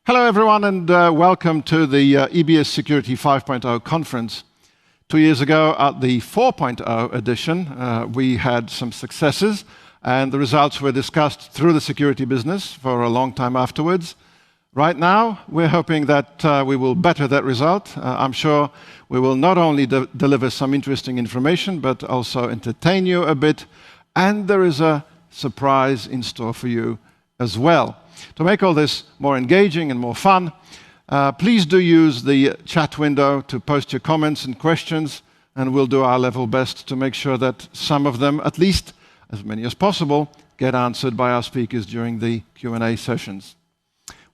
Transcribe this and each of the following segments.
Hello everyone and welcome to the EBS Security 5.0 conference. 2 years ago at the 4.0 edition we had some successes and the results were discussed through the security business for a long time afterwards. Right now we're hoping that we will better that result. I'm sure we will not only deliver some interesting information but also entertain you a bit, and there is a surprise in store for you as well. To make all this more engaging and more fun, please do use the chat window to post your comments and questions, and we'll do our level best to make sure that some of them, at least as many as possible, get answered by our speakers during the Q&A sessions.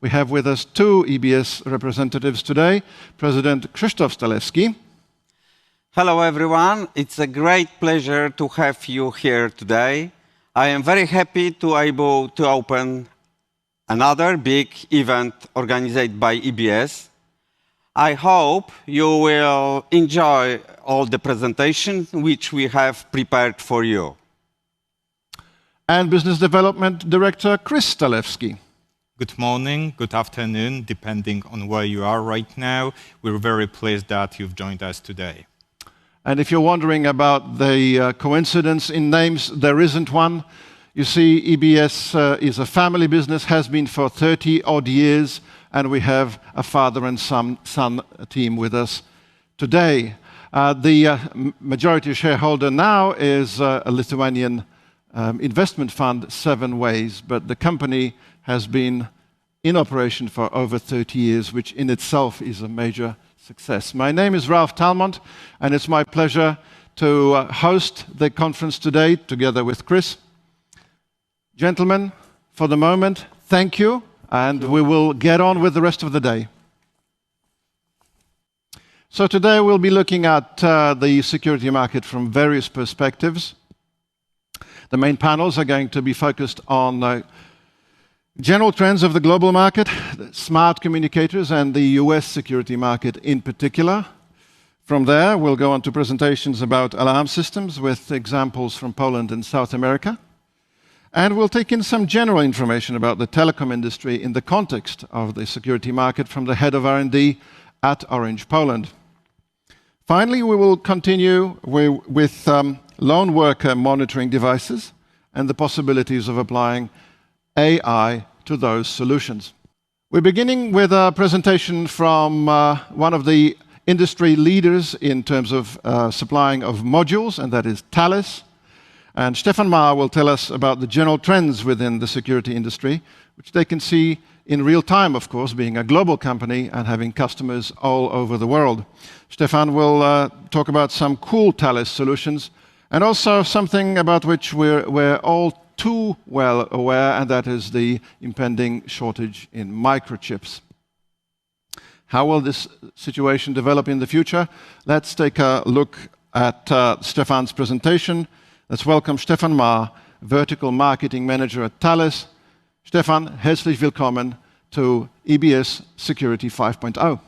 We have with us two EBS representatives today, President Krzysztof Stalewski. Hello everyone, it's a great pleasure to have you here today. I am very happy to be able to open another big event organized by EBS. I hope you will enjoy all the presentations which we have prepared for you. And Business Development Director Chris Stalewski. Good morning, good afternoon, depending on where you are right now. We're very pleased that you've joined us today. And if you're wondering about the coincidence in names, there isn't one. You see, EBS is a family business, has been for 30-odd years, and we have a father and son team with us today. The majority shareholder now is a Lithuanian investment fund, 7 Ways, but the company has been in operation for over 30 years, which in itself is a major success. My name is Ralph Talmont, and it's my pleasure to host the conference today together with Chris. Gentlemen, for the moment, thank you, and we will get on with the rest of the day. So today we'll be looking at the security market from various perspectives. The main panels are going to be focused on general trends of the global market, smart communicators, and the US security market in particular. From there, we'll go on to presentations about alarm systems with examples from Poland and South America. And we'll take in some general information about the telecom industry in the context of the security market from the head of R&D at Orange Poland. Finally, we will continue with lone worker monitoring devices and the possibilities of applying AI to those solutions. We're beginning with a presentation from one of the industry leaders in terms of supplying of modules, and that is Thales. And Stefan Mahr will tell us about the general trends within the security industry, which they can see in real time, of course, being a global company and having customers all over the world. Stefan will talk about some cool Thales solutions and also something about which we're all too well aware, and that is the impending shortage in microchips. How will this situation develop in the future? Let's take a look at Stefan's presentation. Let's welcome Stefan Mahr, Vertical Marketing Manager at Thales. Stefan, herzlich willkommen to EBS Security 5.0.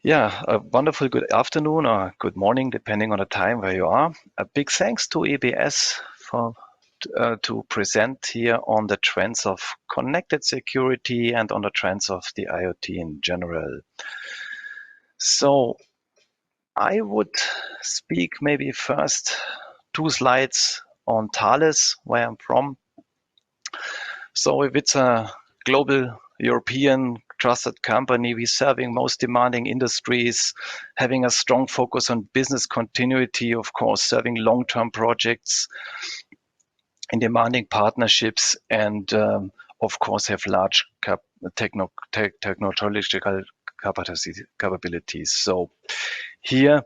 Yeah, a wonderful good afternoon or good morning, depending on the time where you are. A big thanks to EBS to present here on the trends of connected security and on the trends of the IoT in general. So I would speak maybe first 2 slides on Thales, where I'm from. So if it's a global European trusted company, we're serving most demanding industries, having a strong focus on business continuity, of course, serving long-term projects and demanding partnerships, and of course have large technological capabilities. So here,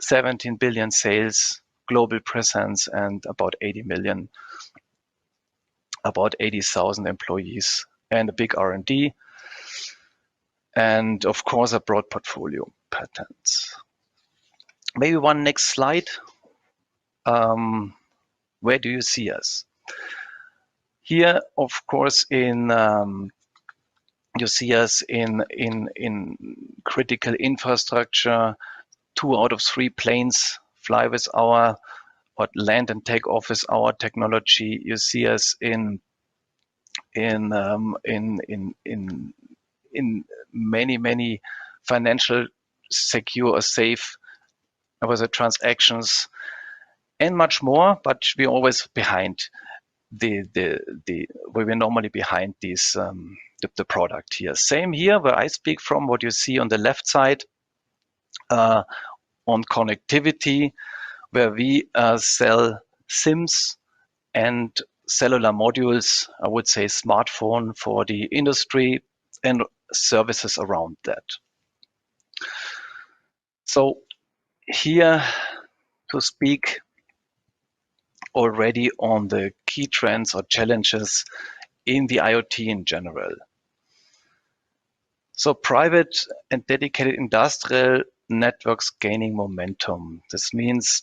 17 billion sales, global presence, and about 80,000 employees, and a big R&D, and of course a broad portfolio patents. Maybe one next slide. Where do you see us? Here, of course, you see us in critical infrastructure. 2 out of 3 planes fly with our, or land and take off with our technology. You see us in many financial secure or safe with the transactions and much more, but we're always behind we're normally behind these the product here. Same here where I speak from, what you see on the left side on connectivity, where we sell SIMs and cellular modules, I would say smartphone for the industry and services around that. So here to speak already on the key trends or challenges in the IoT in general. So private and dedicated industrial networks gaining momentum. This means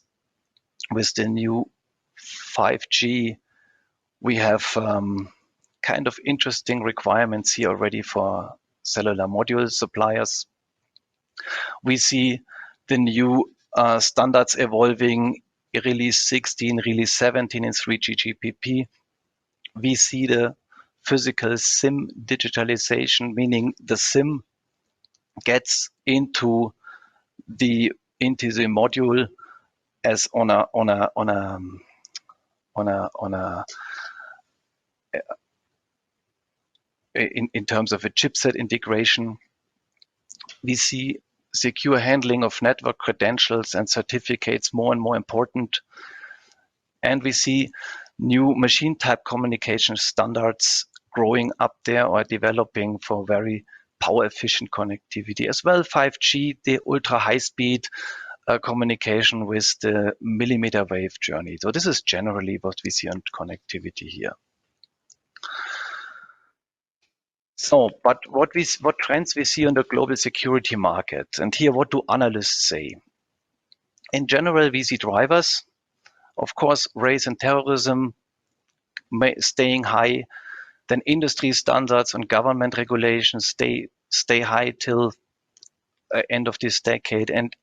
with the new 5G, we have kind of interesting requirements here already for cellular module suppliers. We see the new standards evolving, release 16, release 17 in 3GPP. We see the physical SIM digitalization, meaning the SIM gets into the module as in terms of a chipset integration. We see secure handling of network credentials and certificates more and more important. And we see new machine type communication standards growing up there or developing for very power efficient connectivity. As well, 5G, the ultra high speed communication with the millimeter wave journey. So this is generally what we see on connectivity here. So, but what trends we see on the global security market? And here, what do analysts say? In general, we see drivers. Of course, race and terrorism staying high. Then industry standards and government regulations stay high till end of this decade. And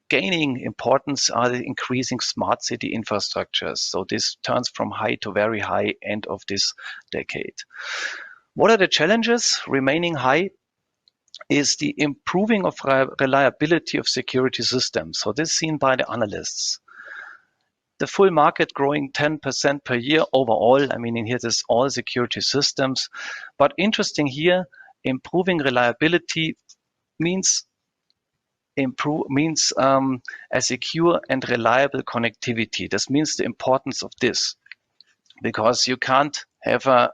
gaining importance are the increasing smart city infrastructures. So this turns from high to very high end of this decade. What are the challenges? Remaining high is the improving of reliability of security systems. So this is seen by the analysts. The full market growing 10% per year overall. I mean, in here, this is all security systems. But interesting here, improving reliability means a secure and reliable connectivity. This means the importance of this, because you can't have a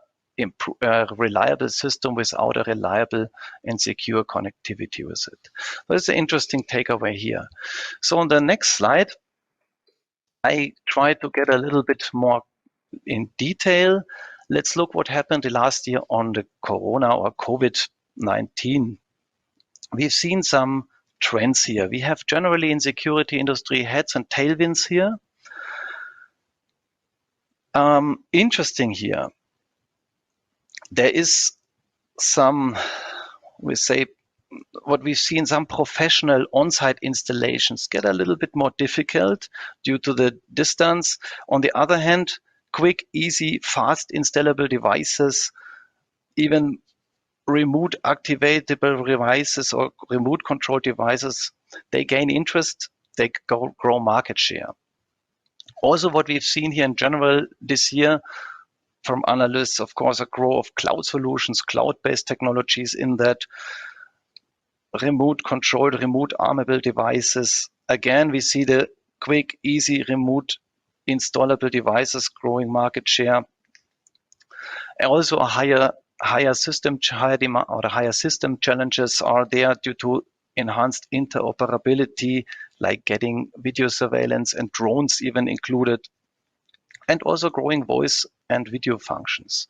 reliable system without a reliable and secure connectivity with it. That's an interesting takeaway here. So on the next slide, I try to get a little bit more in detail. Let's look what happened the last year on the Corona or COVID-19. We've seen some trends here. We have generally in security industry heads and tailwinds here. Interesting here. There is some, we say, what we've seen, some professional on-site installations get a little bit more difficult due to the distance. On the other hand, quick, easy, fast installable devices, even remote activatable devices or remote control devices, they gain interest, they grow market share. Also, what we've seen here in general this year from analysts, of course, a growth of cloud solutions, cloud-based technologies in that, remote controlled, remote armable devices. Again, we see the quick, easy, remote installable devices growing market share. Also, a higher system demand or the higher system challenges are there due to enhanced interoperability, like getting video surveillance and drones even included, and also growing voice and video functions.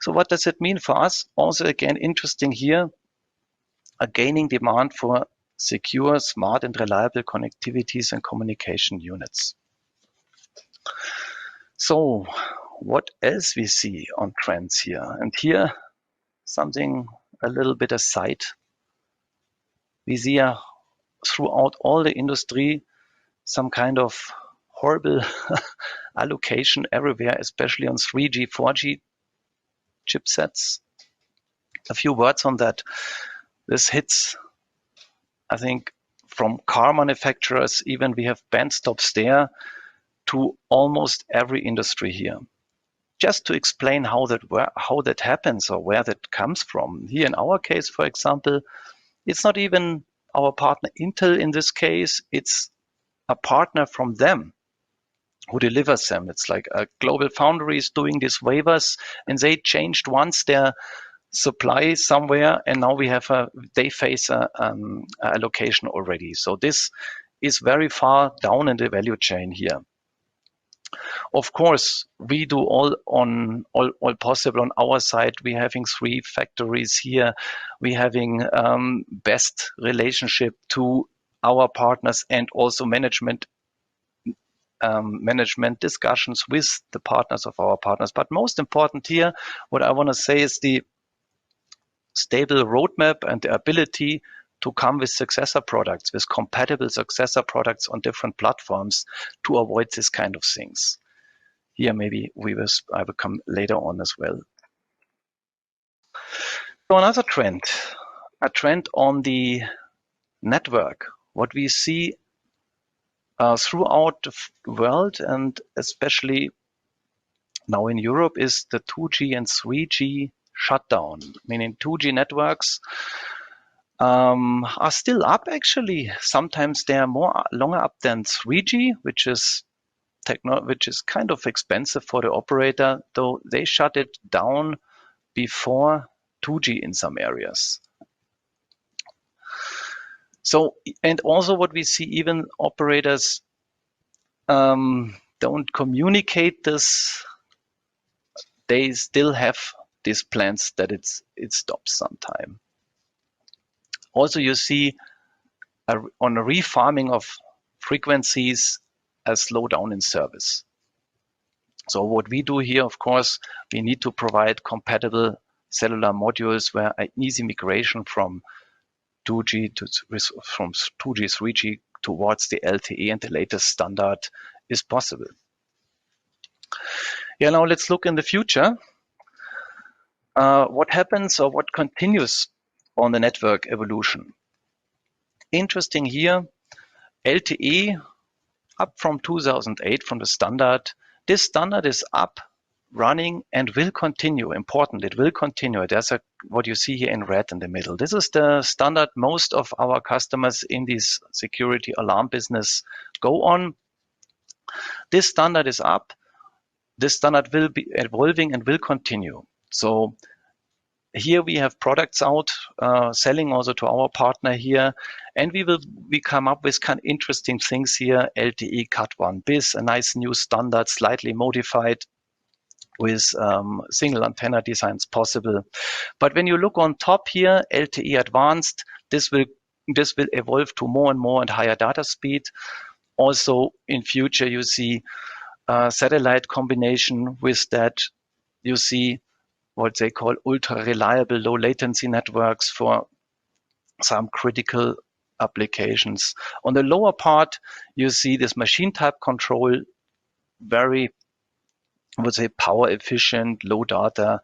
So what does it mean for us? Also, again, interesting here, a gaining demand for secure, smart, and reliable connectivities and communication units. So what else we see on trends here? And here, something a little bit aside. We see throughout all the industry, some kind of horrible allocation everywhere, especially on 3G, 4G chipsets. A few words on that. This hits, I think, from car manufacturers, even we have band stops there, to almost every industry here. Just to explain how that happens or where that comes from. Here in our case, for example, it's not even our partner Intel in this case, it's a partner from them who delivers them. It's like a global foundry is doing these waivers, and they changed once their supply somewhere, and now they face a allocation already. So this is very far down in the value chain here. Of course, we do all possible on our side. We're having 3 factories here. We're having best relationship to our partners and also management discussions with the partners of our partners. But most important here, what I want to say is the stable roadmap and the ability to come with successor products, with compatible successor products on different platforms to avoid this kind of things. Here, maybe I will come later on as well. So another trend, a trend on the network. What we see throughout the world, and especially now in Europe, is the 2G and 3G shutdown, meaning 2G networks are still up actually. Sometimes they are longer up than 3G, which is kind of expensive for the operator, though they shut it down before 2G in some areas. So, and also what we see, even operators don't communicate this. They still have these plans that it stops sometime. Also, you see on a refarming of frequencies, a slowdown in service. So what we do here, of course, we need to provide compatible cellular modules where an easy migration from 2G 3G towards the LTE and the latest standard is possible. Yeah, now let's look in the future. What happens or what continues on the network evolution? Interesting here, LTE up from 2008 from the standard. This standard is up, running, and will continue. Important, it will continue. There's what you see here in red in the middle. This is the standard most of our customers in this security alarm business go on. This standard is up. This standard will be evolving and will continue. So here we have products out, selling also to our partner here, and we come up with kind of interesting things here. LTE Cat 1 bis, a nice new standard, slightly modified with single antenna designs possible. But when you look on top here, LTE Advanced, this will evolve to more and more and higher data speed. Also in future, you see satellite combination with that. You see what they call ultra reliable low latency networks for some critical applications. On the lower part, you see this machine type control, very, I would say, power efficient, low data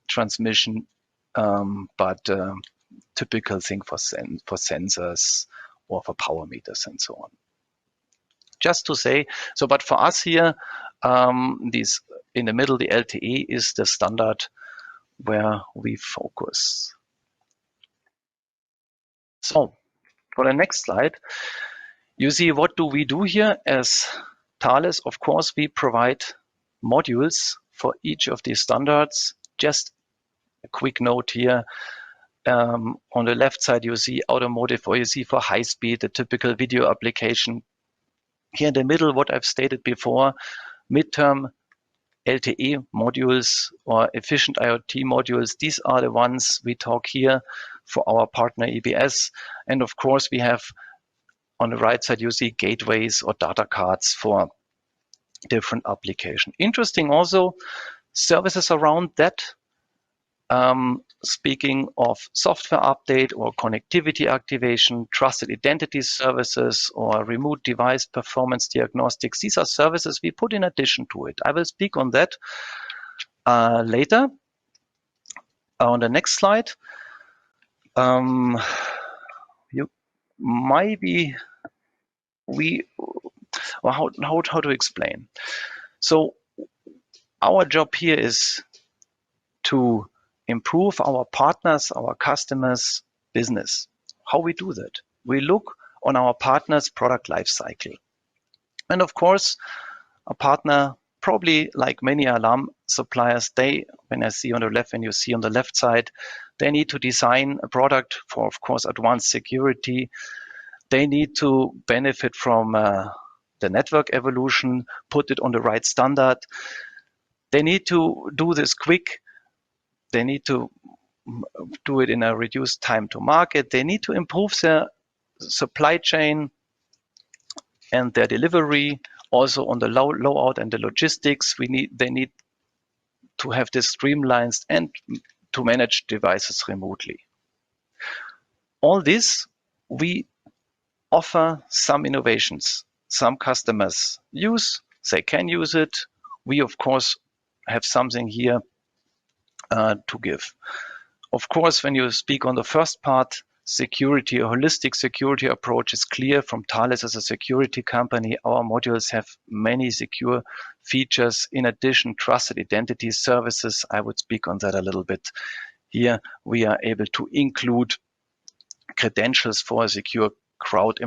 transmission, but typical thing for sensors or for power meters and so on. Just to say, so, but for us here, these in the middle, the LTE is the standard where we focus. So for the next slide, you see what do we do here as Thales. Of course, we provide modules for each of these standards. Just a quick note here. On the left side, you see automotive, or you see for high speed, the typical video application. Here in the middle, what I've stated before, midterm LTE modules or efficient IoT modules. These are the ones we talk here for our partner EBS. And of course, we have on the right side, you see gateways or data cards for different applications. Interesting also, services around that speaking of software update or connectivity activation, trusted identity services, or remote device performance diagnostics. These are services we put in addition to it. I will speak on that later. On the next slide, you maybe how to explain. So our job here is to improve our partners, our customers' business. How we do that? We look on our partner's product life cycle. And of course, a partner, probably like many alarm suppliers, when you see on the left side, they need to design a product for, of course, advanced security. They need to benefit from the network evolution, put it on the right standard. They need to do this quick. They need to do it in a reduced time to market. They need to improve their supply chain and their delivery. Also on the loadout and the logistics, they need to have this streamlined and to manage devices remotely. All this, we offer some innovations. Some customers they can use it. We, of course, have something here to give. Of course, when you speak on the first part, security, a holistic security approach is clear from Thales as a security company. Our modules have many secure features. In addition, trusted identity services. I would speak on that a little bit. Here, we are able to include credentials for a secure cloud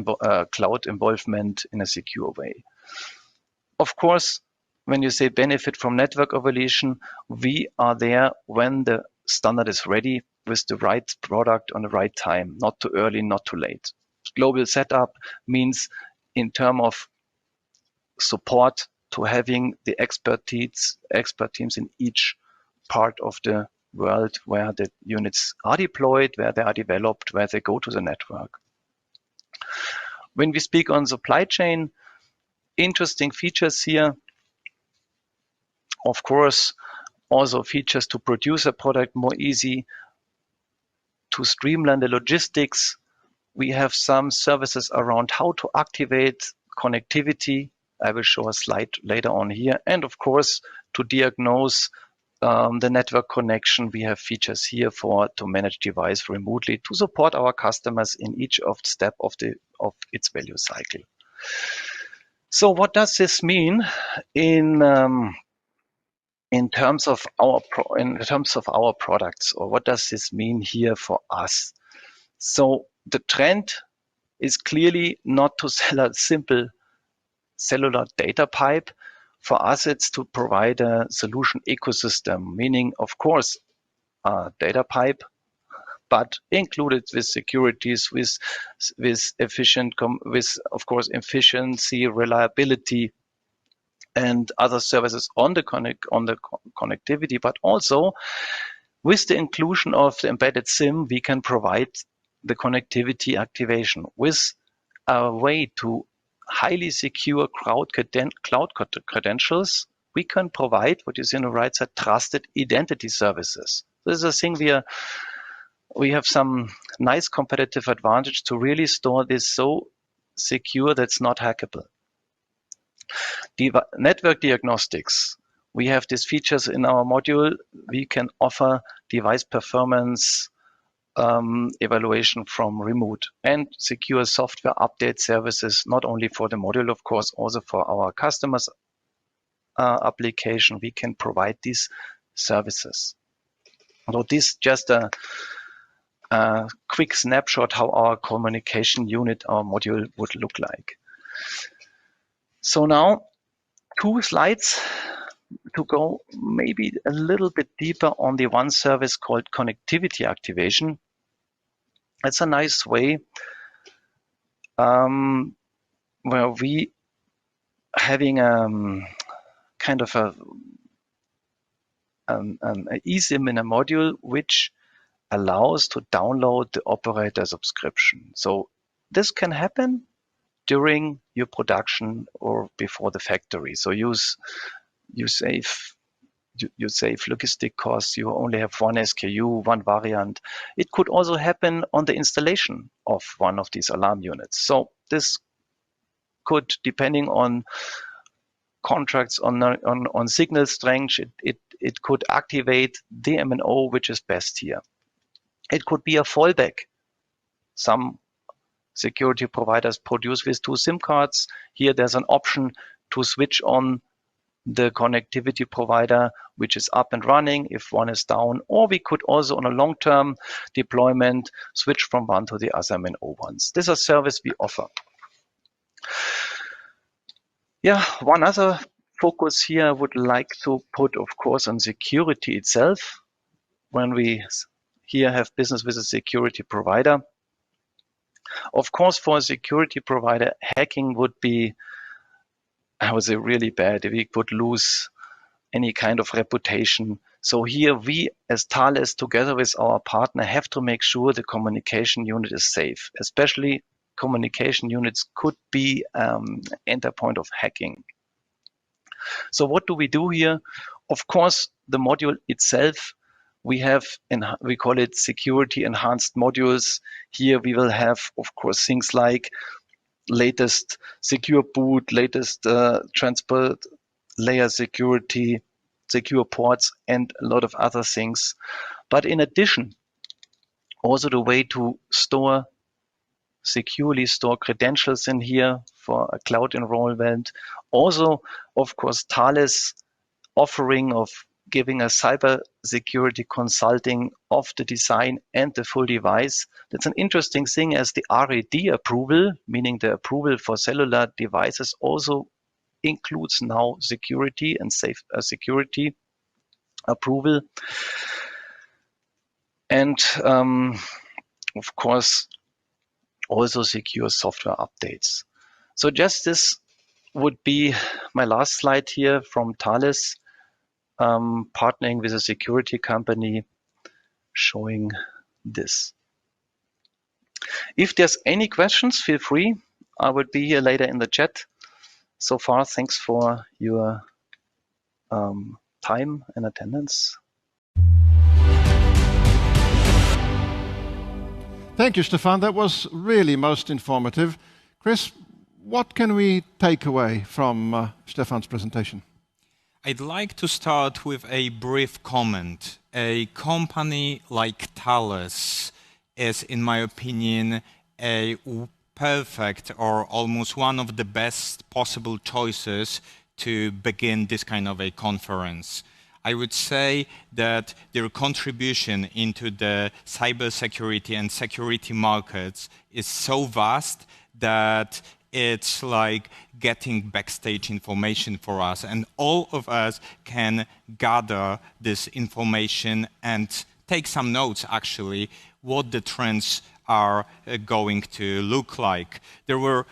involvement in a secure way. Of course, when you say benefit from network evolution, we are there when the standard is ready with the right product on the right time, not too early, not too late. Global setup means in terms of support to having the expert teams in each part of the world where the units are deployed, where they are developed, where they go to the network. When we speak on supply chain, interesting features here. Of course, also features to produce a product more easy, to streamline the logistics. We have some services around how to activate connectivity. I will show a slide later on here. And of course, to diagnose the network connection, we have features here to manage device remotely to support our customers in each step of its value cycle. So what does this mean in terms of our products, or what does this mean here for us? So the trend is clearly not to sell a simple cellular data pipe. For us, it's to provide a solution ecosystem, meaning, of course, a data pipe, but included with securities, with of course efficiency, reliability, and other services on the connectivity, but also with the inclusion of the embedded SIM, we can provide the connectivity activation with a way to highly secure cloud credentials. We can provide what you see on the right side, trusted identity services. This is a thing we have some nice competitive advantage to really store this so secure that's not hackable. Network diagnostics. We have these features in our module. We can offer device performance evaluation from remote and secure software update services, not only for the module, of course, also for our customers' application. We can provide these services. So this is just a quick snapshot how our communication unit, our module would look like. So now 2 slides to go maybe a little bit deeper on the one service called connectivity activation. It's a nice way where we having kind of an eSIM in a module which allows to download the operator subscription. So this can happen during your production or before the factory. So you save you save logistic costs, you only have one SKU, one variant. It could also happen on the installation of one of these alarm units. So this could, depending on contracts on signal strength, it could activate the MNO which is best here. It could be a fallback. Some security providers produce with 2 SIM cards. Here there's an option to switch on the connectivity provider which is up and running if one is down, or we could also on a long-term deployment switch from one to the other MNO ones. This is a service we offer. Yeah, one other focus here I would like to put, of course, on security itself. When we here have business with a security provider, of course, for a security provider, hacking would be, I would say, really bad. We could lose any kind of reputation. So here we, as Thales, together with our partner, have to make sure the communication unit is safe. Especially communication units could be enter point of hacking. So what do we do here? Of course, the module itself, we call it security enhanced modules. Here we will have, of course, things like latest secure boot, latest transport layer security, secure ports, and a lot of other things. But in addition, also the way to securely store credentials in here for a cloud enrollment. Also, of course, Thales offering of giving a cyber security consulting of the design and the full device. That's an interesting thing, as the RAD approval, meaning the approval for cellular devices, also includes now security and safe security approval. And of course, also secure software updates. So just this would be my last slide here from Thales, partnering with a security company, showing this. If there's any questions, feel free. I will be here later in the chat. So far, thanks for your time and attendance. Thank you, Stefan. That was really most informative. Chris, what can we take away from Stefan's presentation? I'd like to start with a brief comment. A company like Thales is, in my opinion, a perfect or almost one of the best possible choices to begin this kind of a conference. I would say that their contribution into the cybersecurity and security markets is so vast that it's like getting backstage information for us, and all of us can gather this information and take some notes, actually, what the trends are going to look like. There were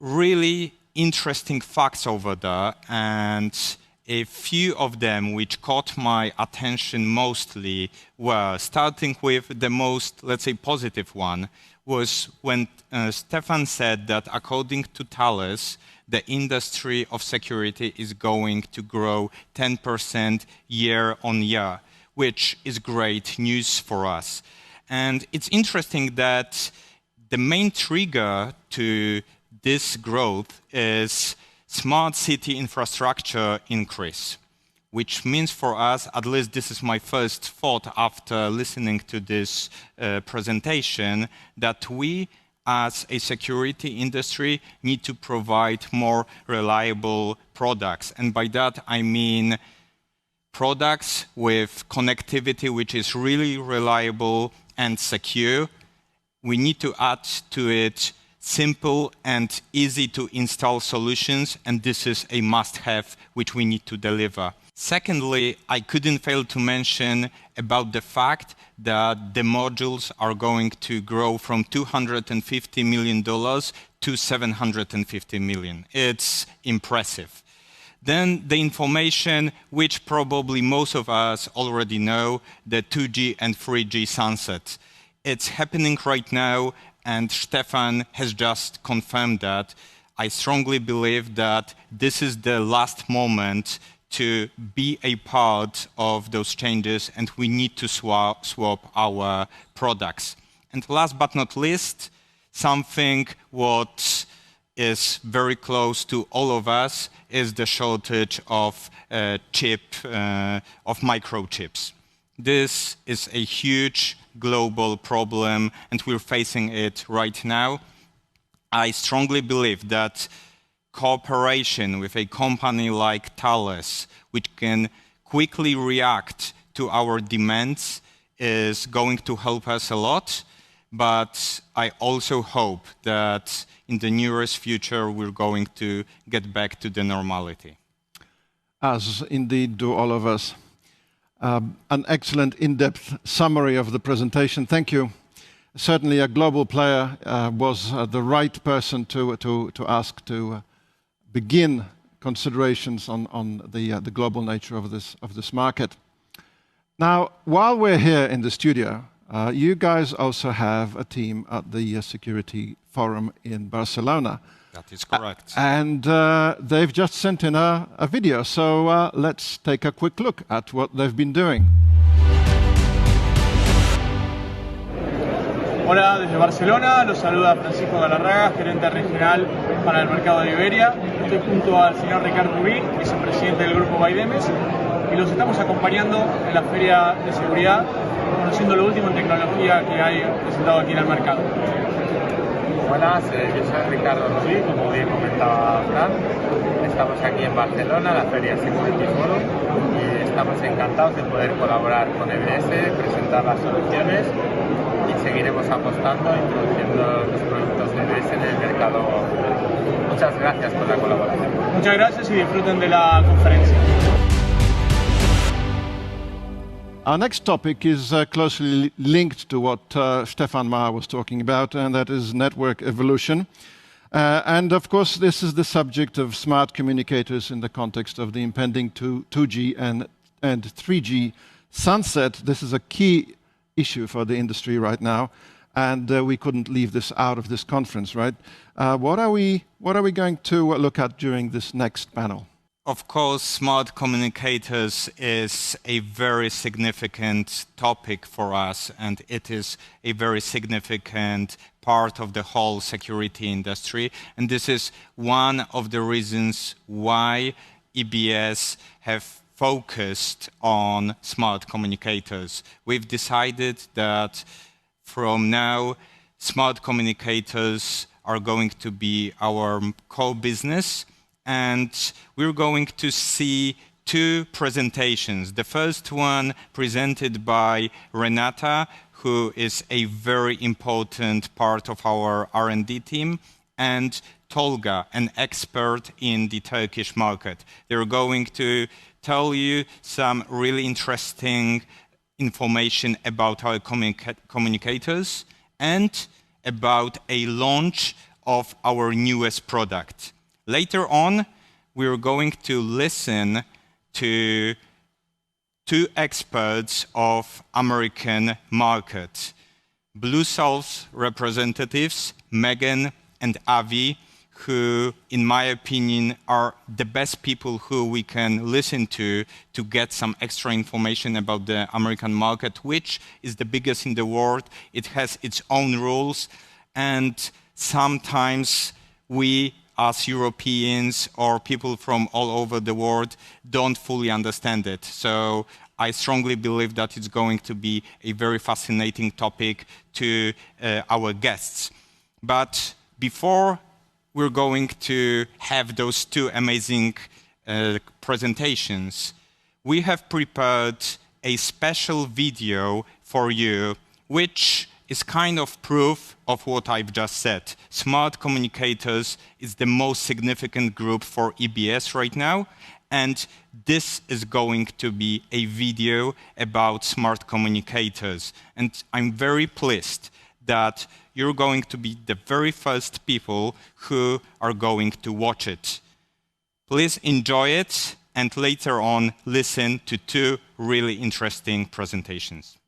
really interesting facts over there, and a few of them which caught my attention mostly were, starting with the most, let's say, positive one, was when Stefan said that according to Thales, the industry of security is going to grow 10% year on year, which is great news for us. And it's interesting that the main trigger to this growth is smart city infrastructure increase, which means for us, at least this is my first thought after listening to this presentation, that we as a security industry need to provide more reliable products. And by that, I mean products with connectivity which is really reliable and secure. We need to add to it simple and easy to install solutions, and this is a must-have which we need to deliver. Secondly, I couldn't fail to mention about the fact that the modules are going to grow from $250 million to $750 million. It's impressive. Then the information which probably most of us already know, the 2G and 3G sunset. It's happening right now, and Stefan has just confirmed that. I strongly believe that this is the last moment to be a part of those changes, and we need to swap our products. And last but not least, something what is very close to all of us is the shortage of microchips. This is a huge global problem, and we're facing it right now. I strongly believe that cooperation with a company like Thales, which can quickly react to our demands, is going to help us a lot. But I also hope that in the nearest future, we're going to get back to the normality. As indeed do all of us. An excellent in-depth summary of the presentation. Thank you. Certainly a global player was the right person to ask to begin considerations on the global nature of this market. Now, while we're here in the studio, you guys also have a team at the Security Forum in Barcelona. That is correct. And they've just sent in a video, so let's take a quick look at what they've been doing. Hola, desde Barcelona, los saluda Francisco Galarraga, gerente regional para el mercado de Iberia. Estoy junto al señor Ricardo Rubí, vicepresidente del grupo Baidemes, y los estamos acompañando en la Feria de Seguridad, conociendo lo último en tecnología que hay presentado aquí en el mercado. Buenas, yo soy Ricardo Rubí, como bien comentaba Fran. Estamos aquí en Barcelona, la Feria Security Forum, y estamos encantados de poder colaborar con EBS, presentar las soluciones y seguiremos apostando, introduciendo los productos de EBS en el mercado. Muchas gracias por la colaboración. Muchas gracias y disfruten de la conferencia. Our next topic is closely linked to what Stefan Maher was talking about, and that is network evolution. And of course, this is the subject of smart communicators in the context of the impending 2G and 3G sunset. This is a key issue for the industry right now, and we couldn't leave this out of this conference, right? What are we going to look at during this next panel? Of course, smart communicators is a very significant topic for us, and it is a very significant part of the whole security industry. And this is one of the reasons why EBS have focused on smart communicators. We've decided that from now, smart communicators are going to be our core business. And we're going to see two presentations. The first one presented by Renata, who is a very important part of our R&D team, and Tolga, an expert in the Turkish market. They're going to tell you some really interesting information about our communicators and about a launch of our newest product. Later on, we're going to listen to two experts of American market, BlueSoft representatives, Megan and Avi, who, in my opinion, are the best people who we can listen to get some extra information about the American market, which is the biggest in the world. It has its own rules, and sometimes we, as Europeans or people from all over the world, don't fully understand it. So I strongly believe that it's going to be a very fascinating topic to our guests. But before we're going to have those two amazing presentations, we have prepared a special video for you, which is kind of proof of what I've just said. Smart communicators is the most significant group for EBS right now, and this is going to be a video about smart communicators. And I'm very pleased that you're going to be the very first people who are going to watch it. Please enjoy it, and later on listen to two really interesting presentations.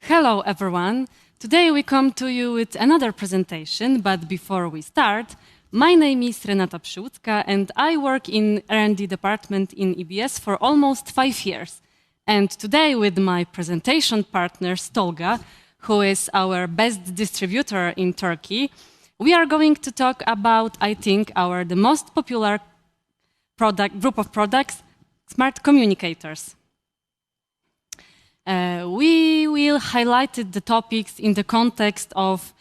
Hello everyone. Today we come to you with another presentation, but before we start, my name is Renata Przyłódzka and I work in R&D department in EBS for almost 5 years. And today with my presentation partner Tolga, who is our best distributor in Turkey, we are going to talk about, I think, the most popular group of products, smart communicators. We will highlight the topics in the context of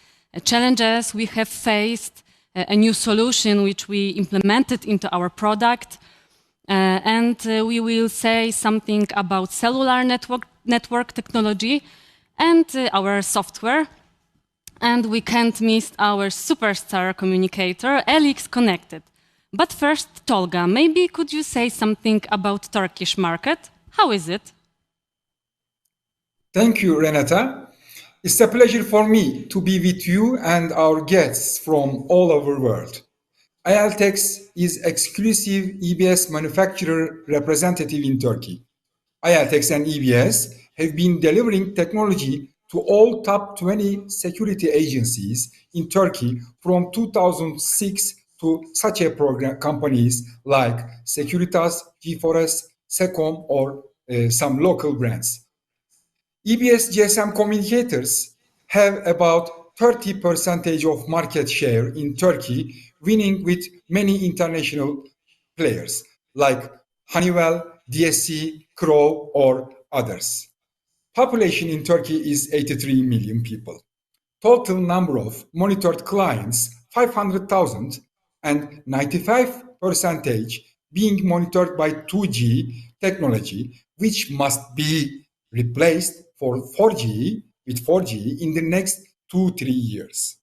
challenges we have faced, a new solution which we implemented into our product, and we will say something about cellular network technology and our software. And we can't miss our superstar communicator, ELIX Connected. But first, Tolga, maybe could you say something about Turkish market? How is it? Thank you, Renata. It's a pleasure for me to be with you and our guests from all over the world. Ayelteks is exclusive EBS manufacturer representative in Turkey. Ayelteks and EBS have been delivering technology to all top 20 security agencies in Turkey from 2006 to such a program companies like Securitas, G4S, Secom, or some local brands. EBS GSM communicators have about 30% of market share in Turkey, winning with many international players like Honeywell, DSC, Crow, or others. Population in Turkey is 83 million people. Total number of monitored clients, 500,000, and 95% being monitored by 2G technology, which must be replaced for 4G with 4G in the next 2-3 years.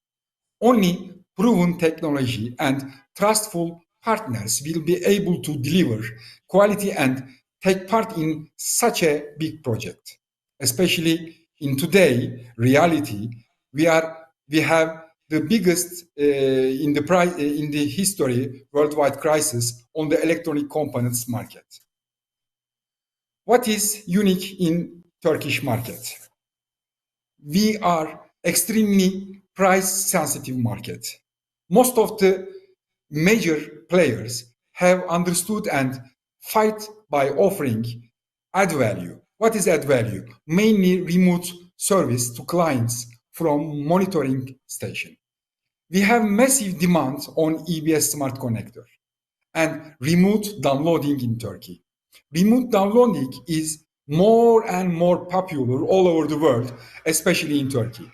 Only proven technology and trustful partners will be able to deliver quality and take part in such a big project. Especially in today's reality, we have the biggest in the history worldwide crisis on the electronic components market. What is unique in Turkish market? We are extremely price-sensitive market. Most of the major players have understood and fight by offering add value. What is add value? Mainly remote service to clients from monitoring station. We have massive demand on EBS Smart Connector and remote downloading in Turkey. Remote downloading is more and more popular all over the world, especially in Turkey.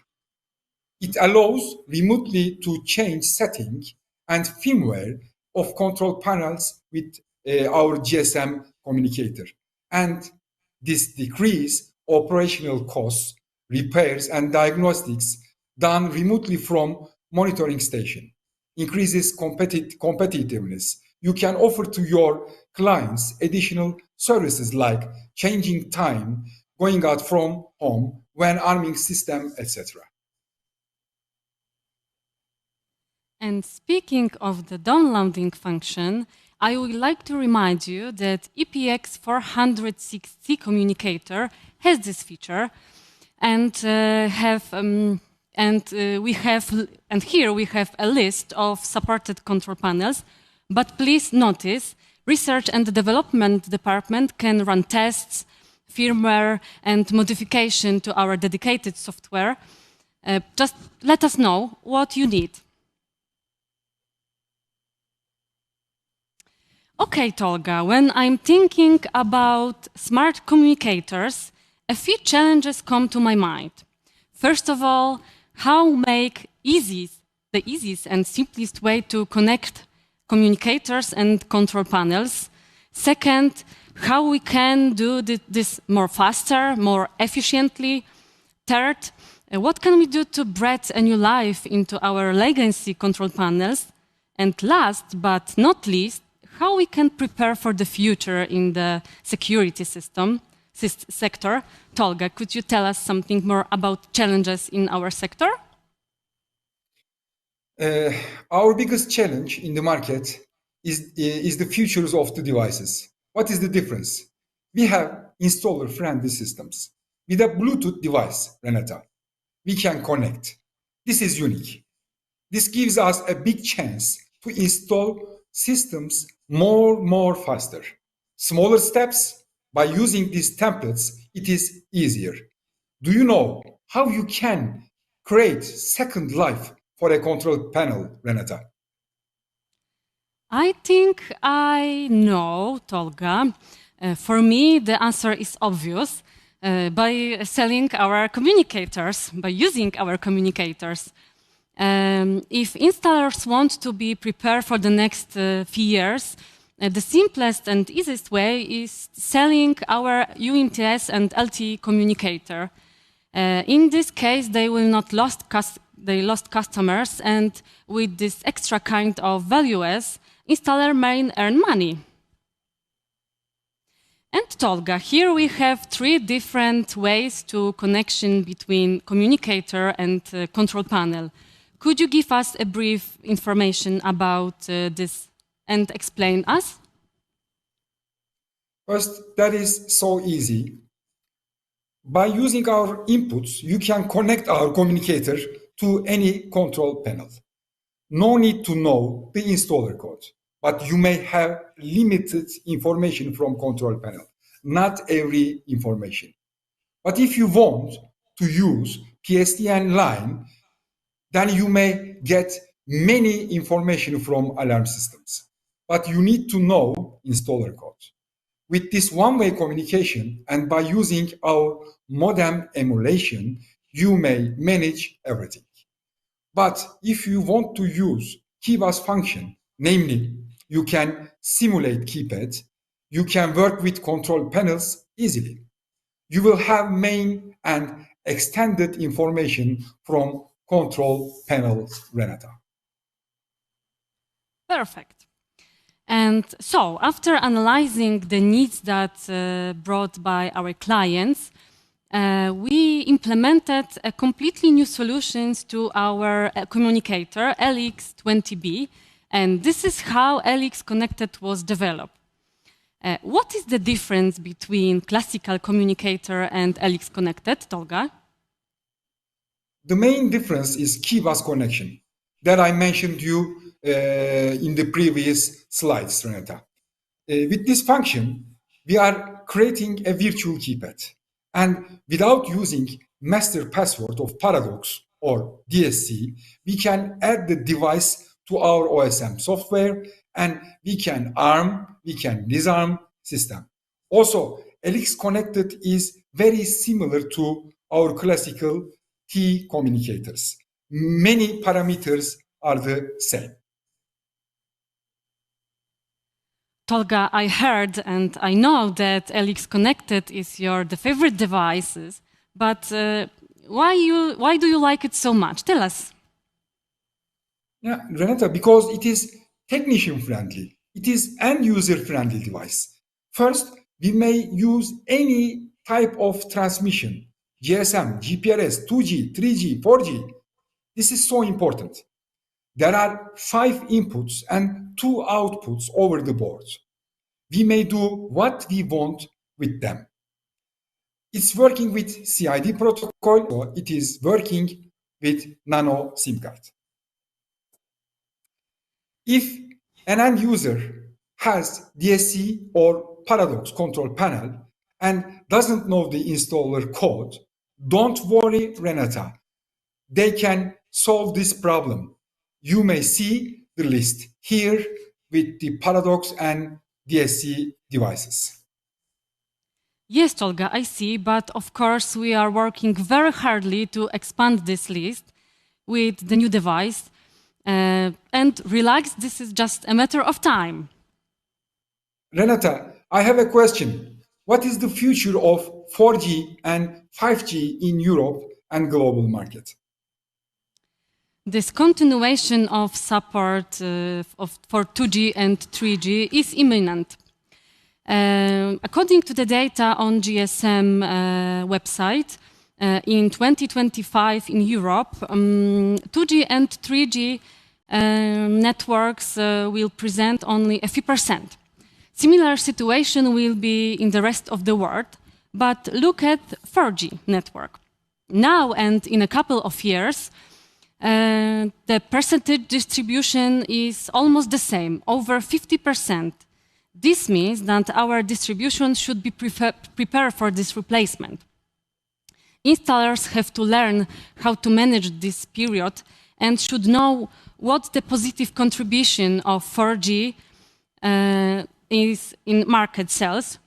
It allows remotely to change setting and firmware of control panels with our GSM communicator. And this decrease operational costs, repairs, and diagnostics done remotely from monitoring station, increases competitiveness. You can offer to your clients additional services like changing time, going out from home, when arming system, etc. And speaking of the downloading function, I would like to remind you that EPX 460 communicator has this feature, and here we have a list of supported control panels. But please notice, research and development department can run tests, firmware, and modification to our dedicated software. Just let us know what you need. Okay, Tolga, when I'm thinking about smart communicators, a few challenges come to my mind. First of all, how make the easiest and simplest way to connect communicators and control panels. Second, how we can do this more faster, more efficiently. Third, what can we do to breathe a new life into our legacy control panels? And last but not least, how we can prepare for the future in the security sector. Tolga, could you tell us something more about challenges in our sector? Our biggest challenge in the market is the features of the devices. What is the difference? We have installer-friendly systems. with a Bluetooth device, Renata. We can connect. This is unique. This gives us a big chance to install systems more faster. Smaller steps, by using these templates, it is easier. Do you know how you can create second life for a control panel, Renata? I think I know, Tolga. For me, the answer is obvious. By selling our communicators, by using our communicators. If installers want to be prepared for the next few years, the simplest and easiest way is selling our UMTS and LTE communicator. In this case, they will not lost customers, and with this extra kind of values, installer may earn money. And Tolga, here we have 3 different ways to connection between communicator and control panel. Could you give us a brief information about this and explain us? First, that is so easy. By using our inputs, you can connect our communicator to any control panel. No need to know the installer code, but you may have limited information from control panel, not every information. But if you want to use PSTN line, then you may get many information from alarm systems, but you need to know installer code. With this one-way communication and by using our modem emulation, you may manage everything. But if you want to use KeyBus function, namely, you can simulate keypad, you can work with control panels easily. You will have main and extended information from control panels, Renata. Perfect. And so, after analyzing the needs that brought by our clients, we implemented a completely new solutions to our communicator, LX20B, and this is how LX Connected was developed. What is the difference between classical communicator and LX Connected, Tolga? The main difference is KeyBus connection that I mentioned you in the previous slides, Renata. With this function, we are creating a virtual keypad. And without using master password of Paradox or DSC, we can add the device to our OSM software and we can arm, we can disarm system. Also, LX Connected is very similar to our classical T communicators. Many parameters are the same. Tolga, I heard and I know that LX Connected is the favorite devices, but why do you like it so much? Tell us. Yeah, Renata, because it is technician friendly. It is end user friendly device. First, we may use any type of transmission, GSM, GPRS, 2G, 3G, 4G. This is so important. There are 5 inputs and 2 outputs over the board. We may do what we want with them. It's working with CID protocol, or it is working with nano SIM card. If an end user has DSC or Paradox control panel and doesn't know the installer code, don't worry, Renata. They can solve this problem. You may see the list here with the Paradox and DSC devices. Yes, Tolga, I see, but of course we are working very hardly to expand this list with the new device. And relax, this is just a matter of time. Renata, I have a question. What is the future of 4G and 5G in Europe and global market? This continuation of support for 2G and 3G is imminent. According to the data on GSM website, in 2025 in Europe, 2G and 3G networks will present only a few %. Similar situation will be in the rest of the world, But look at 4G network. Now and in a couple of years, the percentage distribution is almost the same, over 50%. This means that our distribution should be prepared for this replacement. Installers have to learn how to manage this period and should know what the positive contribution of 4G is in market sales.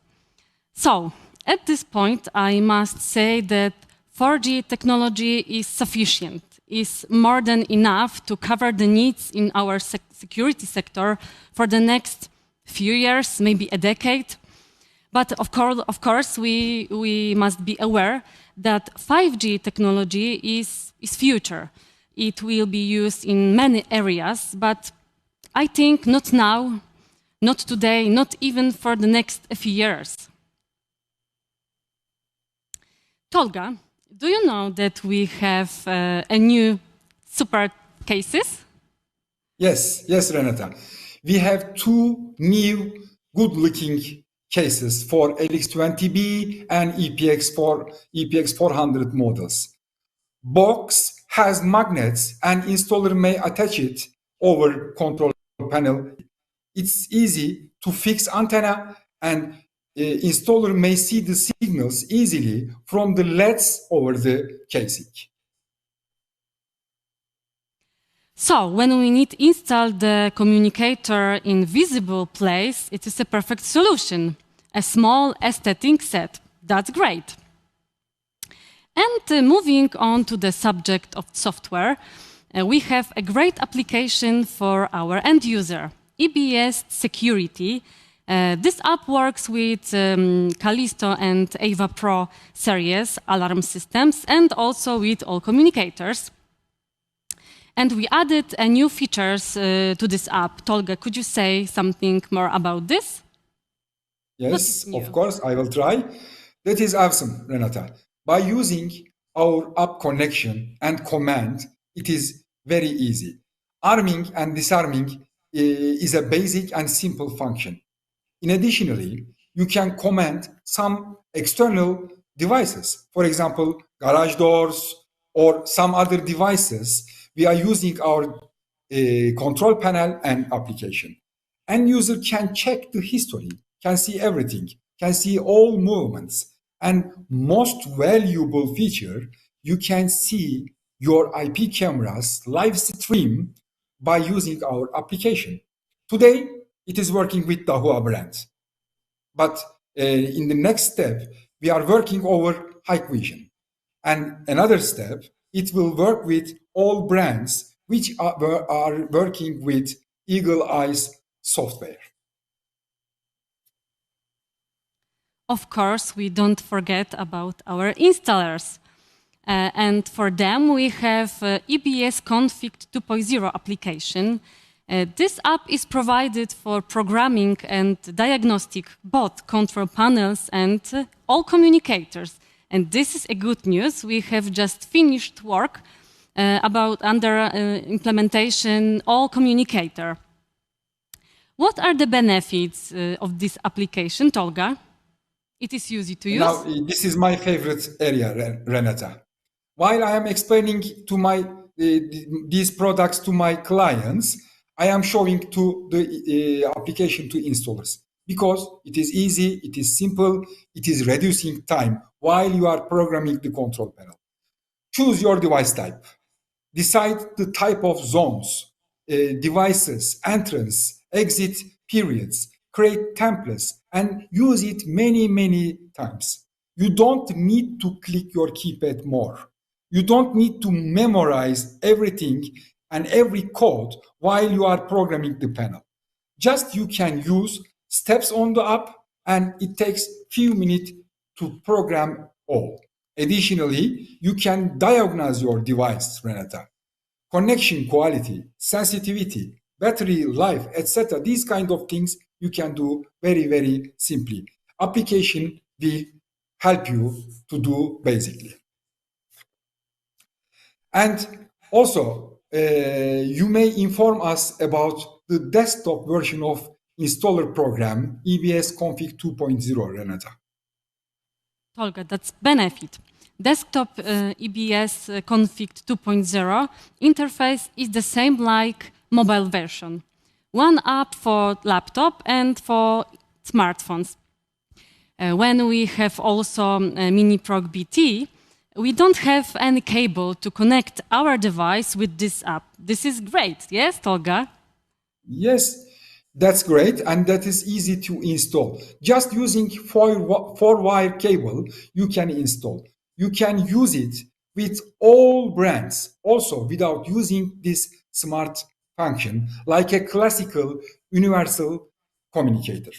So, at this point, I must say that 4G technology is sufficient, is more than enough to cover the needs in our security sector for the next few years, maybe a decade. But of course, we must be aware that 5G technology is future. It will be used in many areas, but I think not now, not today, not even for the next few years. Tolga, do you know that we have a new super cases? Yes, Renata. We have two new good-looking cases for LX20B and EPX 400 models. Box has magnets and installer may attach it over control panel. It's easy to fix antenna and installer may see the signals easily from the LEDs over the casing. So, when we need to install the communicator in visible place, it is a perfect solution. A small aesthetic set. That's great. And moving on to the subject of software, we have a great application for our end user, EBS Security. This app works with Callisto and Ava Pro series alarm systems and also with all communicators. And we added new features to this app. Tolga, could you say something more about this? Yes, of course, I will try. That is awesome, Renata. By using our app connection and command, it is very easy. Arming and disarming is a basic and simple function. In additionally, you can command some external devices. For example, garage doors or some other devices. We are using our control panel and application. End user can check the history, can see everything, can see all movements. And most valuable feature, you can see your IP cameras live stream by using our application. Today, it is working with the Dahua brand. But in the next step, we are working over Hikvision. And another step, it will work with all brands which are working with Eagle Eyes software. Of course, we don't forget about our installers. And for them, we have EBS Config 2.0 application. This app is provided for programming and diagnostic both control panels and all communicators. And this is a good news. We have just finished work about under implementation all communicator. What are the benefits of this application, Tolga? It is easy to use. Now, this is my favorite area, Renata. While I am explaining to these products to my clients, I am showing to the application to installers because it is easy, it is simple, it is reducing time while you are programming the control panel. Choose your device type. Decide the type of zones, devices, entrance, exit periods, create templates, and use it many, many times. You don't need to click your keypad more. You don't need to memorize everything and every code while you are programming the panel. Just you can use steps on the app and it takes few minutes to program all. Additionally, you can diagnose your device, Renata. Connection quality, sensitivity, battery life, etc. These kind of things you can do very, very simply. Application will help you to do basically. And also, you may inform us about the desktop version of installer program, EBS Config 2.0, Renata. Tolga, that's benefit. Desktop EBS config 2.0 interface is the same like mobile version. One app for laptop and for smartphones. When we have also MiniProc BT, we don't have any cable to connect our device with this app. This is great, yes, Tolga? Yes, that's great, and that is easy to install. Just using four-wire cable, you can install. You can use it with all brands, also without using this smart function, like a classical universal communicator.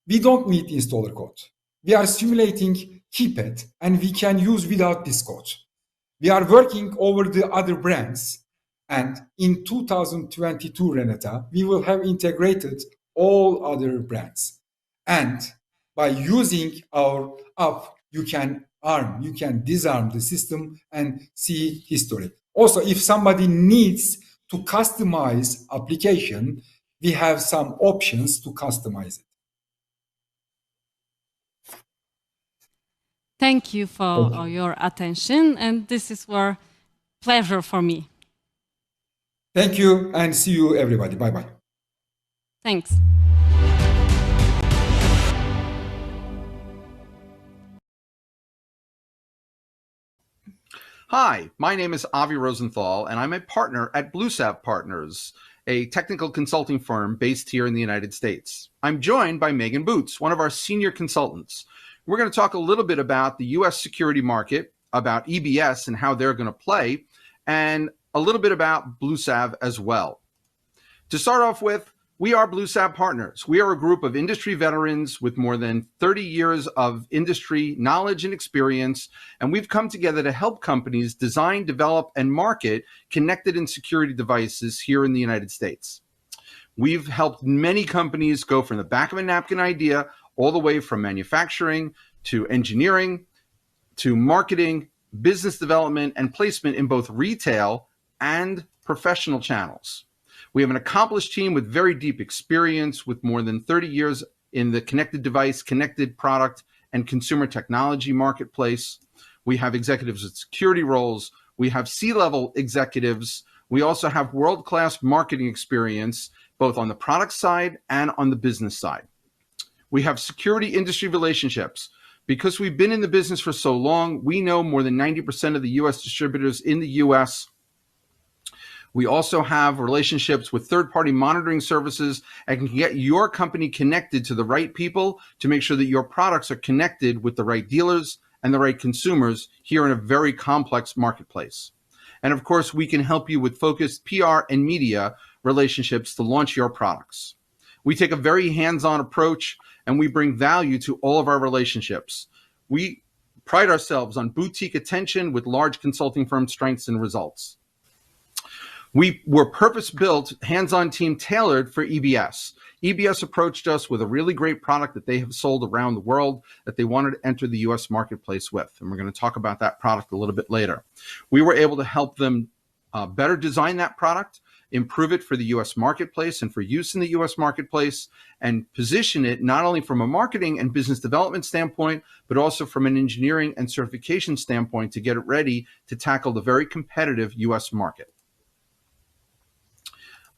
We don't need installer code. We are simulating keypad, and we can use without this code. We are working over the other brands, and in 2022, Renata, we will have integrated all other brands. And by using our app, you can disarm the system and see history. Also, if somebody needs to customize application, we have some options to customize it. Thank you for your attention, and this is a pleasure for me. Thank you, and see you, everybody. Bye-bye. Thanks. Hi, my name is Avi Rosenthal, and I'm a partner at BlueSav Partners, a technical consulting firm based here in the United States. I'm joined by Megan Boots, one of our senior consultants. We're going to talk a little bit about the U.S. security market, about EBS and how they're going to play, and a little bit about BlueSav as well. To start off with, we are BlueSav Partners. We are a group of industry veterans with more than 30 years of industry knowledge and experience, and we've come together to help companies design, develop, and market connected and security devices here in the United States. We've helped many companies go from the back of a napkin idea all the way from manufacturing to engineering to marketing, business development, and placement in both retail and professional channels. We have an accomplished team with very deep experience with more than 30 years in the connected device, connected product, and consumer technology marketplace. We have executives with security roles. We have C-level executives. We also have world-class marketing experience, both on the product side and on the business side. We have security industry relationships. Because we've been in the business for so long, we know more than 90% of the U.S. distributors in the U.S. We also have relationships with third-party monitoring services and can get your company connected to the right people to make sure that your products are connected with the right dealers and the right consumers here in a very complex marketplace. And of course, we can help you with focused PR and media relationships to launch your products. We take a very hands-on approach, and we bring value to all of our relationships. We pride ourselves on boutique attention with large consulting firm strengths and results. We were purpose-built, hands-on team tailored for EBS. EBS approached us with a really great product that they have sold around the world that they wanted to enter the US marketplace with. And we're going to talk about that product a little bit later. We were able to help them better design that product, improve it for the US marketplace and for use in the US marketplace, and position it not only from a marketing and business development standpoint, but also from an engineering and certification standpoint to get it ready to tackle the very competitive US market.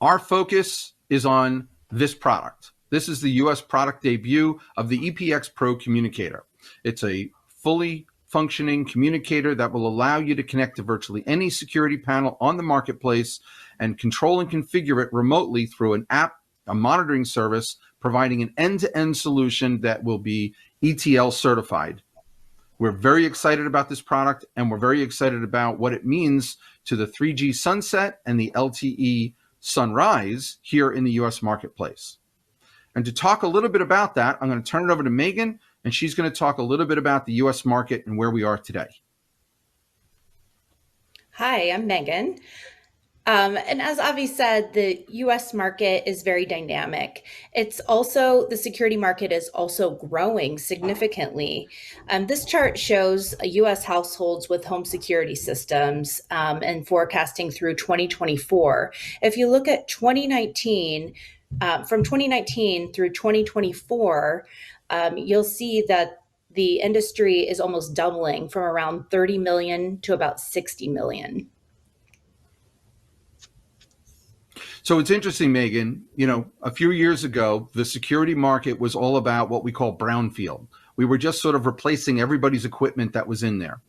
Our focus is on this product. This is the US product debut of the EPX Pro Communicator. It's a fully functioning communicator that will allow you to connect to virtually any security panel on the marketplace and control and configure it remotely through an app, a monitoring service, providing an end-to-end solution that will be ETL certified. We're very excited about this product, and we're very excited about what it means to the 3G sunset and the LTE sunrise here in the US marketplace. And to talk a little bit about that, I'm going to turn it over to Megan, and she's going to talk a little bit about the US market and where we are today. Hi, I'm Megan. And as Avi said, the US market is very dynamic. The security market is also growing significantly. This chart shows US households with home security systems and forecasting through 2024. If you look at 2019, from 2019 through 2024, you'll see that the industry is almost doubling from around 30 million to about 60 million. So it's interesting, Megan, a few years ago, the security market was all about what we call brownfield. We were just sort of replacing everybody's equipment that was in there.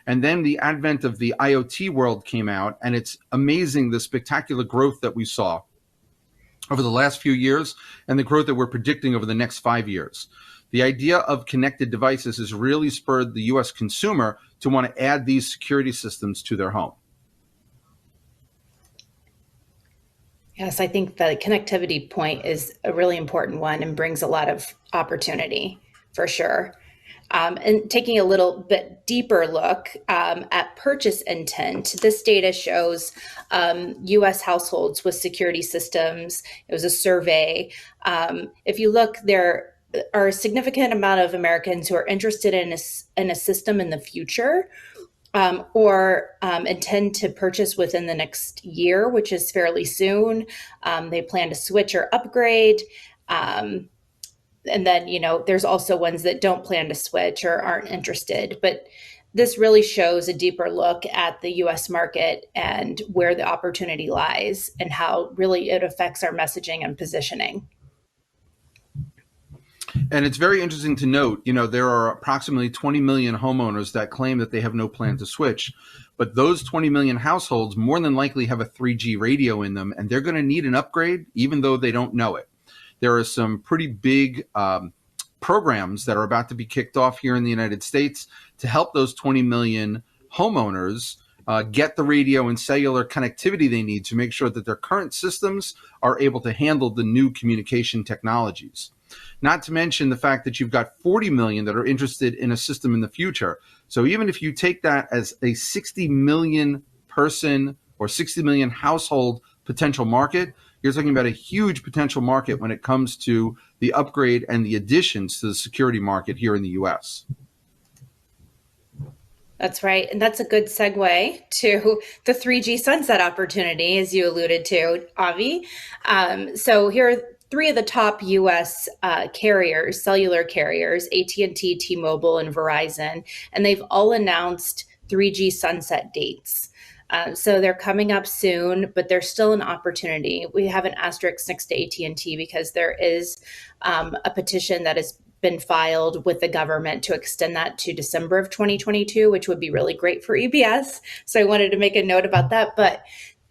And then the advent of the IoT world came out, and it's amazing the spectacular growth that we saw over the last few years and the growth that we're predicting over the next 5 years. The idea of connected devices has really spurred the US consumer to want to add these security systems to their home. Yes, I think the connectivity point is a really important one and brings a lot of opportunity for sure. And taking a little bit deeper look at purchase intent, this data shows US households with security systems. It was a survey. If you look, there are a significant amount of Americans who are interested in a system in the future, or intend to purchase within the next year, which is fairly soon. They plan to switch or upgrade. And then, there's also ones that don't plan to switch or aren't interested. But this really shows a deeper look at the US market and where the opportunity lies and how really it affects our messaging and positioning. And it's very interesting to note, there are approximately 20 million homeowners that claim that they have no plan to switch. But those 20 million households more than likely have a 3G radio in them, and they're going to need an upgrade even though they don't know it. There are some pretty big programs that are about to be kicked off here in the United States to help those 20 million homeowners get the radio and cellular connectivity they need to make sure that their current systems are able to handle the new communication technologies. Not to mention the fact that you've got 40 million that are interested in a system in the future. So even if you take that as a 60 million person or 60 million household potential market, you're talking about a huge potential market when it comes to the upgrade and the additions to the security market here in the US. That's right. And that's a good segue to the 3G sunset opportunity, as you alluded to, Avi. So here are three of the top US carriers, cellular carriers, AT&T, T-Mobile, and Verizon, and they've all announced 3G sunset dates. So they're coming up soon, but there's still an opportunity. We have an asterisk next to AT&T because there is a petition that has been filed with the government to extend that to December of 2022, which would be really great for EBS. So I wanted to make a note about that. But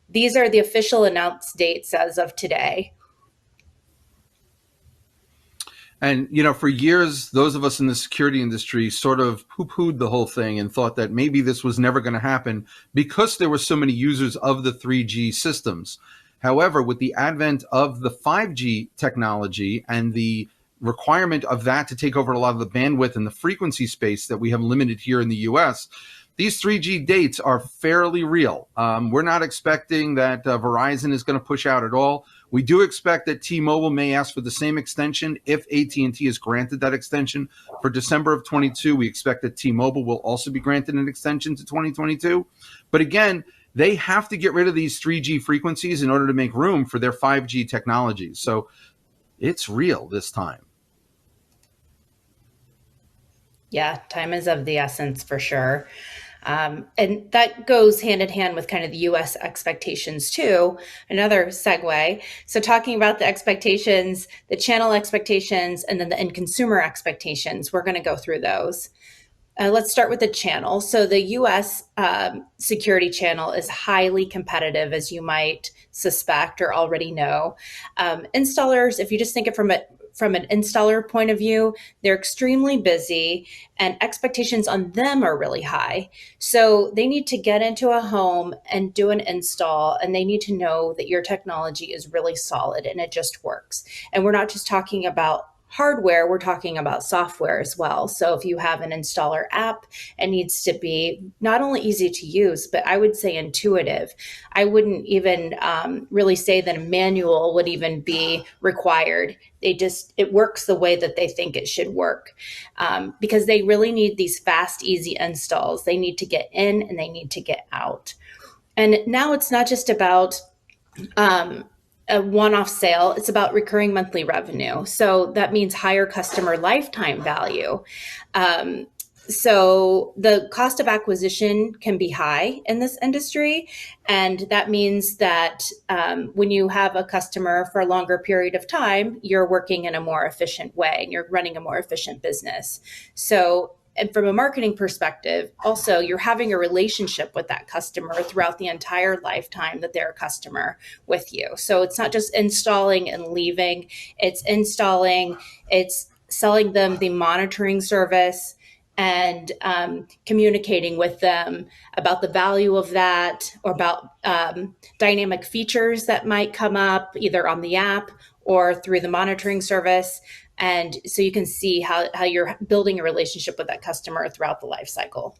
these are the official announced dates as of today. And, for years, those of us in the security industry sort of poo-pooed the whole thing and thought that maybe this was never going to happen because there were so many users of the 3G systems. However, with the advent of the 5G technology and the requirement of that to take over a lot of the bandwidth and the frequency space that we have limited here in the US, these 3G dates are fairly real. We're not expecting that Verizon is going to push out at all. We do expect that T-Mobile may ask for the same extension if AT&T is granted that extension for December of 22. We expect that T-Mobile will also be granted an extension to 2022. But again, they have to get rid of these 3G frequencies in order to make room for their 5G technologies. So it's real this time. Yeah, time is of the essence for sure. And that goes hand in hand with kind of the US expectations too. Another segue. So talking about the expectations, the channel expectations, and then the end consumer expectations, we're going to go through those. Let's start with the channel. So the US security channel is highly competitive, as you might suspect or already know. Installers, if you just think it from an installer point of view, they're extremely busy and expectations on them are really high. So they need to get into a home and do an install, and they need to know that your technology is really solid and it just works. And we're not just talking about hardware, we're talking about software as well. So if you have an installer app, it needs to be not only easy to use, but I would say intuitive. I wouldn't even really say that a manual would even be required. It works the way that they think it should work, because they really need these fast, easy installs. They need to get in and they need to get out. And now it's not just about a one-off sale. It's about recurring monthly revenue. So that means higher customer lifetime value. So the cost of acquisition can be high in this industry. And that means that when you have a customer for a longer period of time, you're working in a more efficient way and you're running a more efficient business. So, and from a marketing perspective, also, you're having a relationship with that customer throughout the entire lifetime that they're a customer with you. So it's not just installing and leaving, it's installing, it's selling them the monitoring service and communicating with them about the value of that or about dynamic features that might come up either on the app or through the monitoring service. And so you can see how you're building a relationship with that customer throughout the life cycle.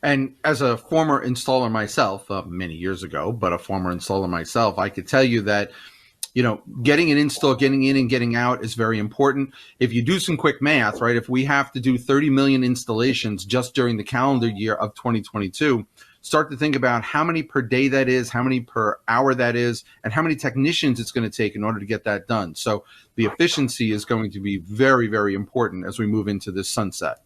And as a former installer myself, many years ago, but a former installer myself, I could tell you that, you know, getting an install, getting in and getting out is very important. If you do some quick math, right, if we have to do 30 million installations just during the calendar year of 2022, start to think about how many per day that is, how many per hour that is, and how many technicians it's going to take in order to get that done. So the efficiency is going to be very, very important as we move into this sunset.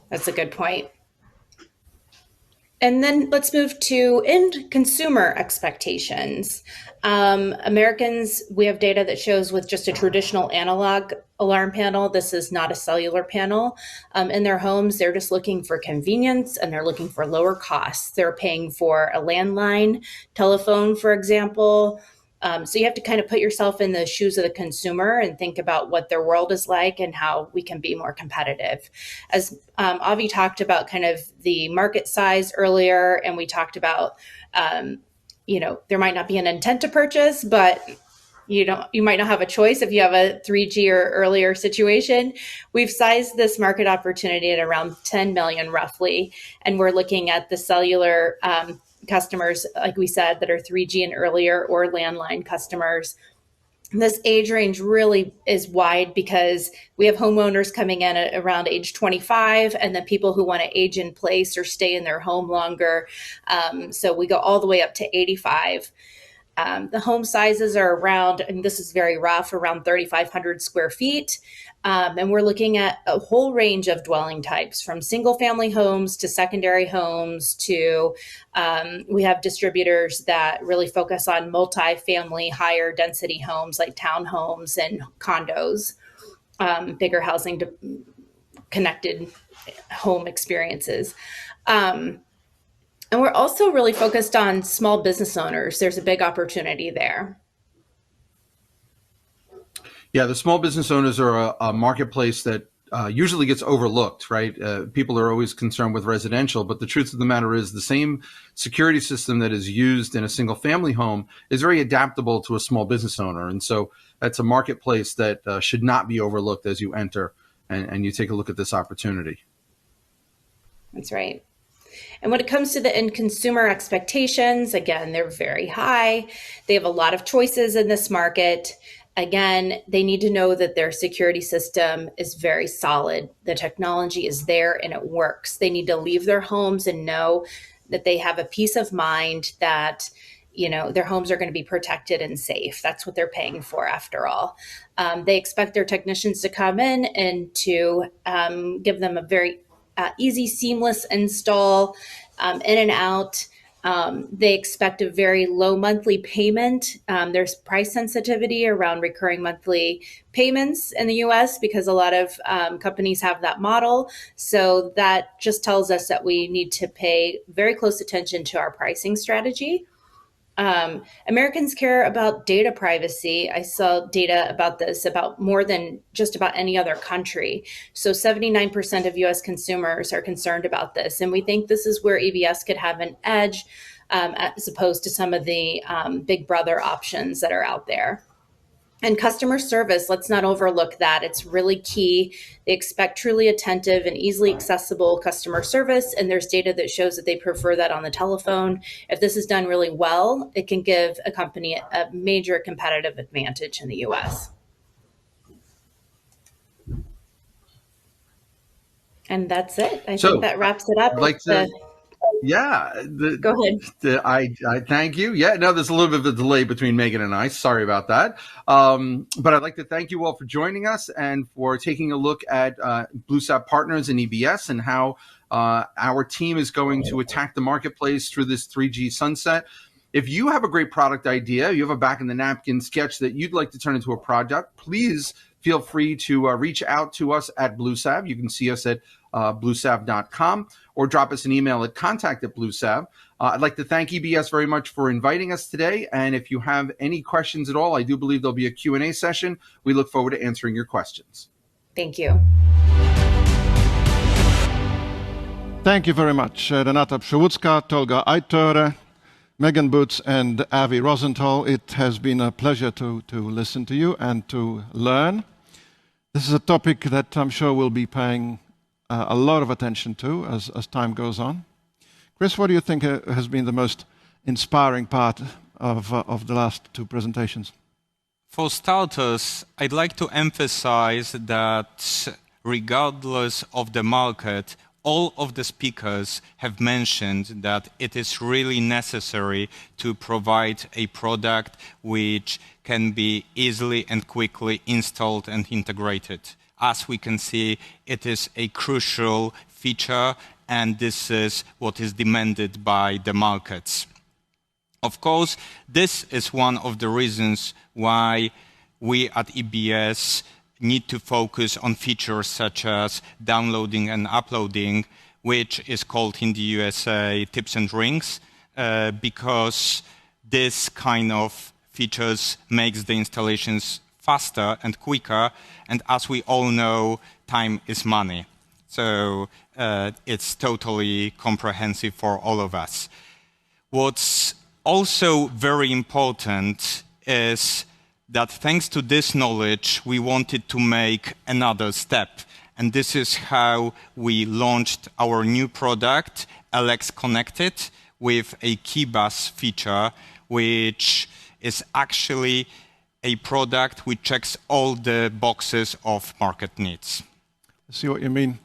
That's a good point. And then let's move to end consumer expectations. Americans, we have data that shows with just a traditional analog alarm panel, this is not a cellular panel, in their homes, they're just looking for convenience and they're looking for lower costs. They're paying for a landline telephone, for example. So you have to kind of put yourself in the shoes of the consumer and think about what their world is like and how we can be more competitive. As Avi talked about kind of the market size earlier, and we talked about, you know, there might not be an intent to purchase, but you might not have a choice if you have a 3G or earlier situation. We've sized this market opportunity at around 10 million roughly, and we're looking at the cellular customers, like we said, that are 3G and earlier or landline customers. This age range really is wide because we have homeowners coming in at around age 25 and then people who want to age in place or stay in their home longer. So we go all the way up to 85. The home sizes are around, and this is very rough, around 3,500 square feet. And we're looking at a whole range of dwelling types, from single family homes to secondary homes to, we have distributors that really focus on multi-family, higher density homes like townhomes and condos, bigger housing connected home experiences. And we're also really focused on small business owners. There's a big opportunity there. Yeah, the small business owners are a marketplace that usually gets overlooked, right? People are always concerned with residential, but the truth of the matter is the same security system that is used in a single family home is very adaptable to a small business owner. And so that's a marketplace that should not be overlooked as you enter and you take a look at this opportunity. That's right. And when it comes to the end consumer expectations, again, they're very high. They have a lot of choices in this market. Again, they need to know that their security system is very solid. The technology is there and it works. They need to leave their homes and know that they have a peace of mind that, you know, their homes are going to be protected and safe. That's what they're paying for after all. They expect their technicians to come in and to give them a very easy, seamless install, in and out. They expect a very low monthly payment. There's price sensitivity around recurring monthly payments in the US because a lot of companies have that model. So that just tells us that we need to pay very close attention to our pricing strategy. Americans care about data privacy. I saw data about this about more than just about any other country. So 79% of US consumers are concerned about this. And we think this is where EBS could have an edge as opposed to some of the big brother options that are out there. And customer service, let's not overlook that. It's really key. They expect truly attentive and easily accessible customer service. And there's data that shows that they prefer that on the telephone. If this is done really well, it can give a company a major competitive advantage in the US. And that's it. I think that wraps it up. Yeah. Go ahead. I thank you. Yeah, no, there's a little bit of a delay between Megan and I. Sorry about that. But I'd like to thank you all for joining us and for taking a look at BlueSap Partners and EBS and how our team is going to attack the marketplace through this 3G sunset. If you have a great product idea, you have a back-in-the-napkin sketch that you'd like to turn into a product, please feel free to reach out to us at BlueSap. You can see us at bluesap.com or drop us an email at contact@bluesap. I'd like to thank EBS very much for inviting us today. And if you have any questions at all, I do believe there'll be a Q&A session. We look forward to answering your questions. Thank you. Thank you very much, Renata Przewódzka, Tolga Aitöre, Megan Boots, and Avi Rosenthal. It has been a pleasure to listen to you and to learn. This is a topic that I'm sure we'll be paying a lot of attention to as time goes on. Chris, what do you think has been the most inspiring part of the last two presentations? For starters, I'd like to emphasize that regardless of the market, all of the speakers have mentioned that it is really necessary to provide a product which can be easily and quickly installed and integrated. As we can see, it is a crucial feature, and this is what is demanded by the markets. Of course, this is one of the reasons why we at EBS need to focus on features such as downloading and uploading, which is called in the USA tips and rings, because this kind of features makes the installations faster and quicker, and as we all know, time is money. So it's totally comprehensive for all of us. What's also very important is that thanks to this knowledge, we wanted to make another step. And this is how we launched our new product, LX Connected, with a KeyBus feature, which is actually a product which checks all the boxes of market needs. I see what you mean.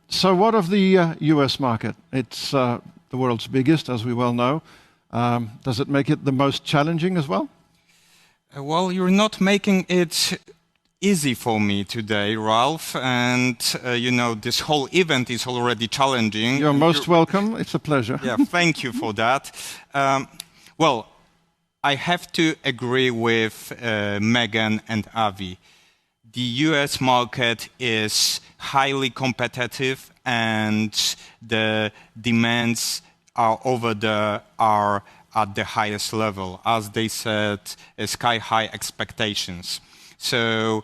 So what of the US market? It's the world's biggest, as we well know. Does it make it the most challenging as well? Well, you're not making it easy for me today, Ralph, and you know, this whole event is already challenging. You're most welcome. It's a pleasure. Yeah, thank you for that. Well, I have to agree with Megan and Avi. The US market is highly competitive, and the demands are at the highest level. As they said, sky-high expectations. So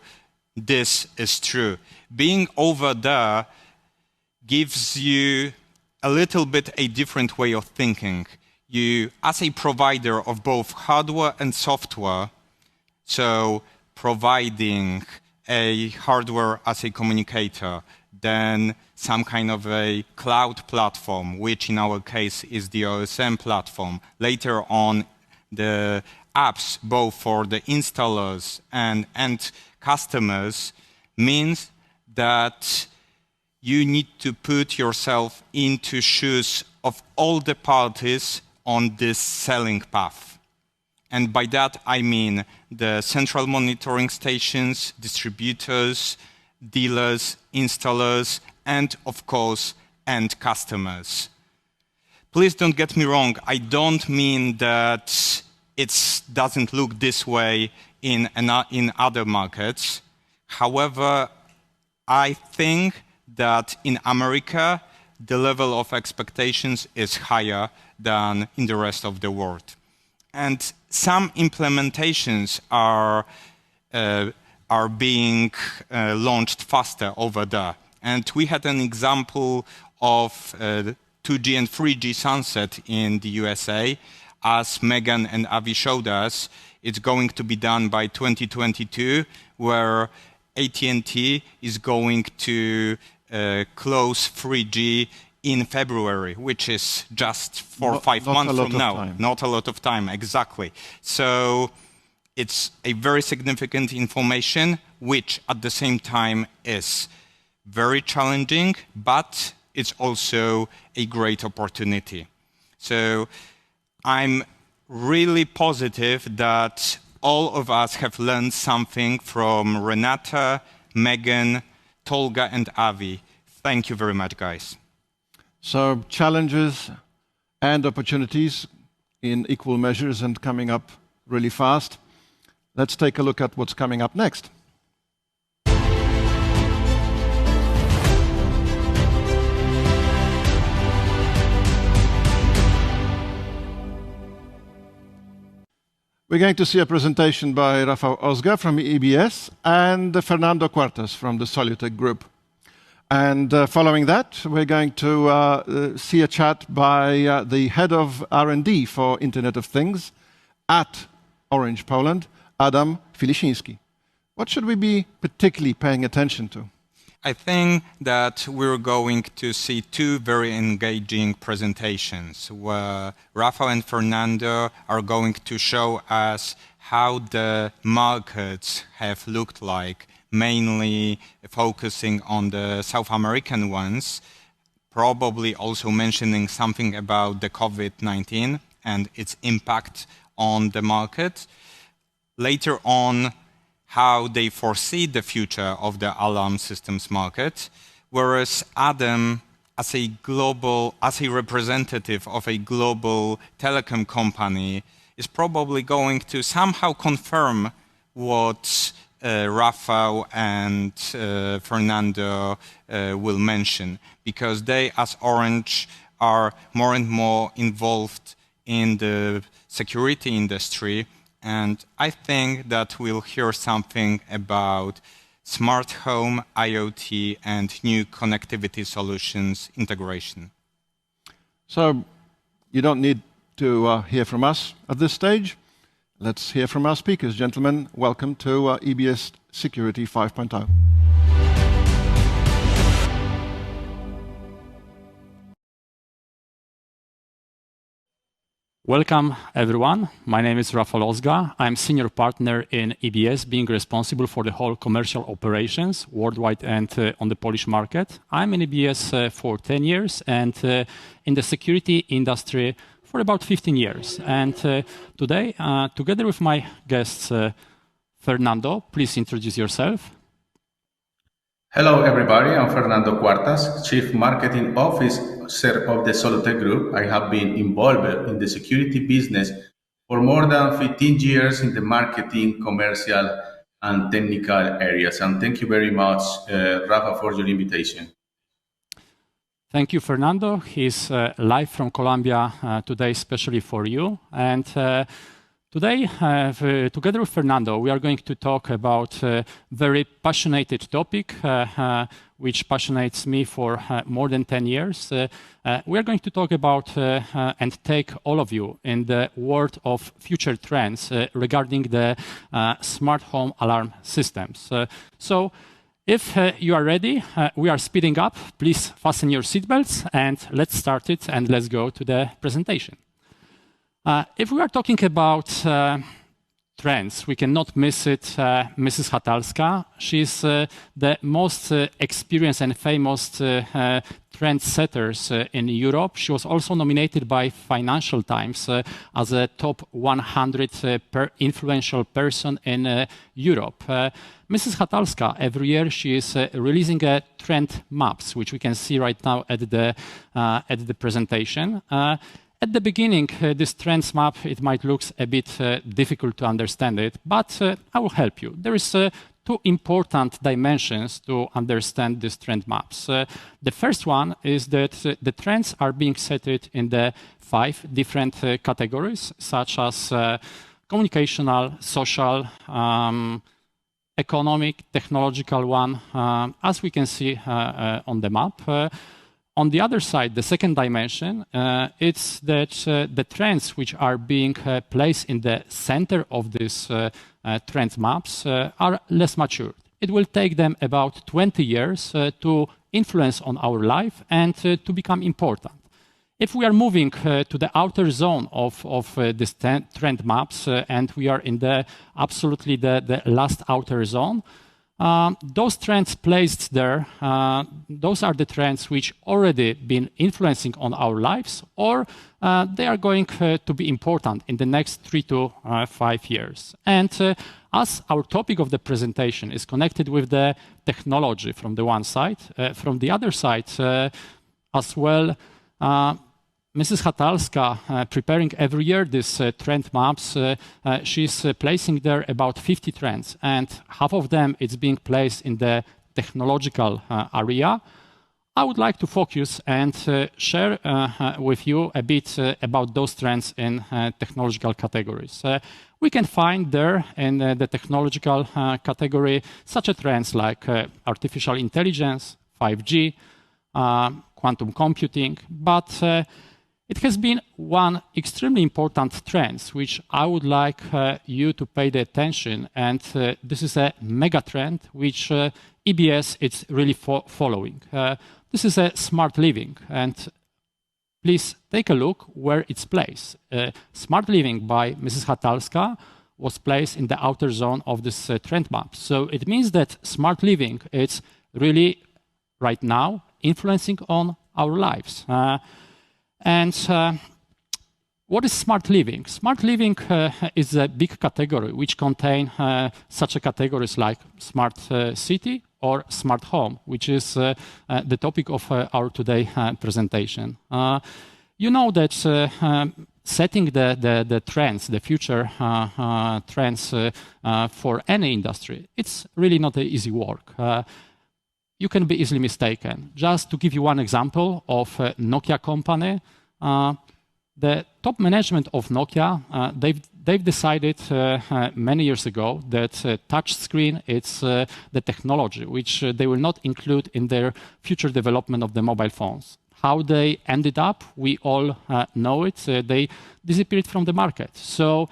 this is true. Being over there gives you a little bit a different way of thinking. You, as a provider of both hardware and software, so providing a hardware as a communicator, then some kind of a cloud platform, which in our case is the OSM platform. Later on, the apps, both for the installers and end customers, means that you need to put yourself into shoes of all the parties on this selling path. And by that, I mean the central monitoring stations, distributors, dealers, installers, and of course, end customers. Please don't get me wrong. I don't mean that it doesn't look this way in other markets. However, I think that in America, the level of expectations is higher than in the rest of the world. And some implementations are being launched faster over there. And we had an example of 2G and 3G sunset in the USA. As Megan and Avi showed us, it's going to be done by 2022, where AT&T is going to close 3G in February, which is just 4 or 5 months from now. Not a lot of time, exactly. So it's a very significant information, which at the same time is very challenging, but it's also a great opportunity. So I'm really positive that all of us have learned something from Renata, Megan, Tolga, and Avi. Thank you very much, guys. So challenges and opportunities in equal measures and coming up really fast. Let's take a look at what's coming up next. We're going to see a presentation by Rafa Ozga from EBS and Fernando Cuartas from the Solutec Group. And following that, we're going to see a chat by the head of R&D for Internet of Things at Orange Poland, Adam Filiszyński. What should we be particularly paying attention to? I think that we're going to see two very engaging presentations where Rafa and Fernando are going to show us how the markets have looked like, mainly focusing on the South American ones, probably also mentioning something about the COVID-19 and its impact on the market. Later on, how they foresee the future of the alarm systems market, whereas Adam, as a representative of a global telecom company, is probably going to somehow confirm what Rafa and Fernando will mention, because they, as Orange, are more and more involved in the security industry. And I think that we'll hear something about smart home, IoT, and new connectivity solutions integration. So you don't need to hear from us at this stage. Let's hear from our speakers. Gentlemen, welcome to EBS Security 5.0. Welcome, everyone. My name is Rafa Ozga. I'm senior partner in EBS, being responsible for the whole commercial operations worldwide and on the Polish market. I'm in EBS for 10 years and in the security industry for about 15 years. And today, together with my guests, Fernando, please introduce yourself. Hello, everybody. I'm Fernando Cuartas, Chief Marketing Officer of the Solutec Group. I have been involved in the security business for more than 15 years in the marketing, commercial, and technical areas. And thank you very much, Rafa, for your invitation. Thank you, Fernando. He's live from Colombia today, especially for you. And today, together with Fernando, we are going to talk about a very passionate topic, which passionates me for more than 10 years. We are going to talk about and take all of you in the world of future trends regarding the smart home alarm systems. So if you are ready, we are speeding up. Please fasten your seatbelts and let's start it and let's go to the presentation. If we are talking about trends, we cannot miss it, Mrs. Hatalska. She's the most experienced and famous trendsetters in Europe. She was also nominated by Financial Times as a top 100 influential person in Europe. Mrs. Hatalska, every year she is releasing trend maps, which we can see right now at the presentation. At the beginning, this trends map, it might look a bit difficult to understand it, but I will help you. There is two important dimensions to understand these trend maps. The first one is that the trends are being set in the 5 different categories, such as communicational, social, economic, technological one, as we can see on the map. On the other side, the second dimension, it's that the trends which are being placed in the center of these trend maps are less mature. It will take them about 20 years to influence on our life and to become important. If we are moving to the outer zone of these trend maps and we are in the absolutely the last outer zone, Those trends placed there, those are the trends which already been influencing on our lives, or they are going to be important in the next 3 to 5 years. And as our topic of the presentation is connected with the technology from the one side, from the other side as well, Mrs. Hatalska, preparing every year these trend maps, she's placing there about 50 trends, and half of them is being placed in the technological area. I would like to focus and share with you a bit about those trends in technological categories. We can find there in the technological category such trends like artificial intelligence, 5G, quantum computing, but it has been one extremely important trend, which I would like you to pay the attention, and this is a mega trend which EBS is really following. This is a smart living, and please take a look where it's placed. Smart living by Mrs. Hatalska was placed in the outer zone of this trend map. So it means that smart living is really right now influencing on our lives. And what is smart living? Smart living is a big category which contains such categories like smart city or smart home, which is the topic of our today presentation. You know that setting the trends, the future trends for any industry, it's really not an easy work. You can be easily mistaken. Just to give you one example of Nokia company, the top management of Nokia, they've decided many years ago that touch screen is the technology which they will not include in their future development of the mobile phones. How they ended up, we all know it. They disappeared from the market. So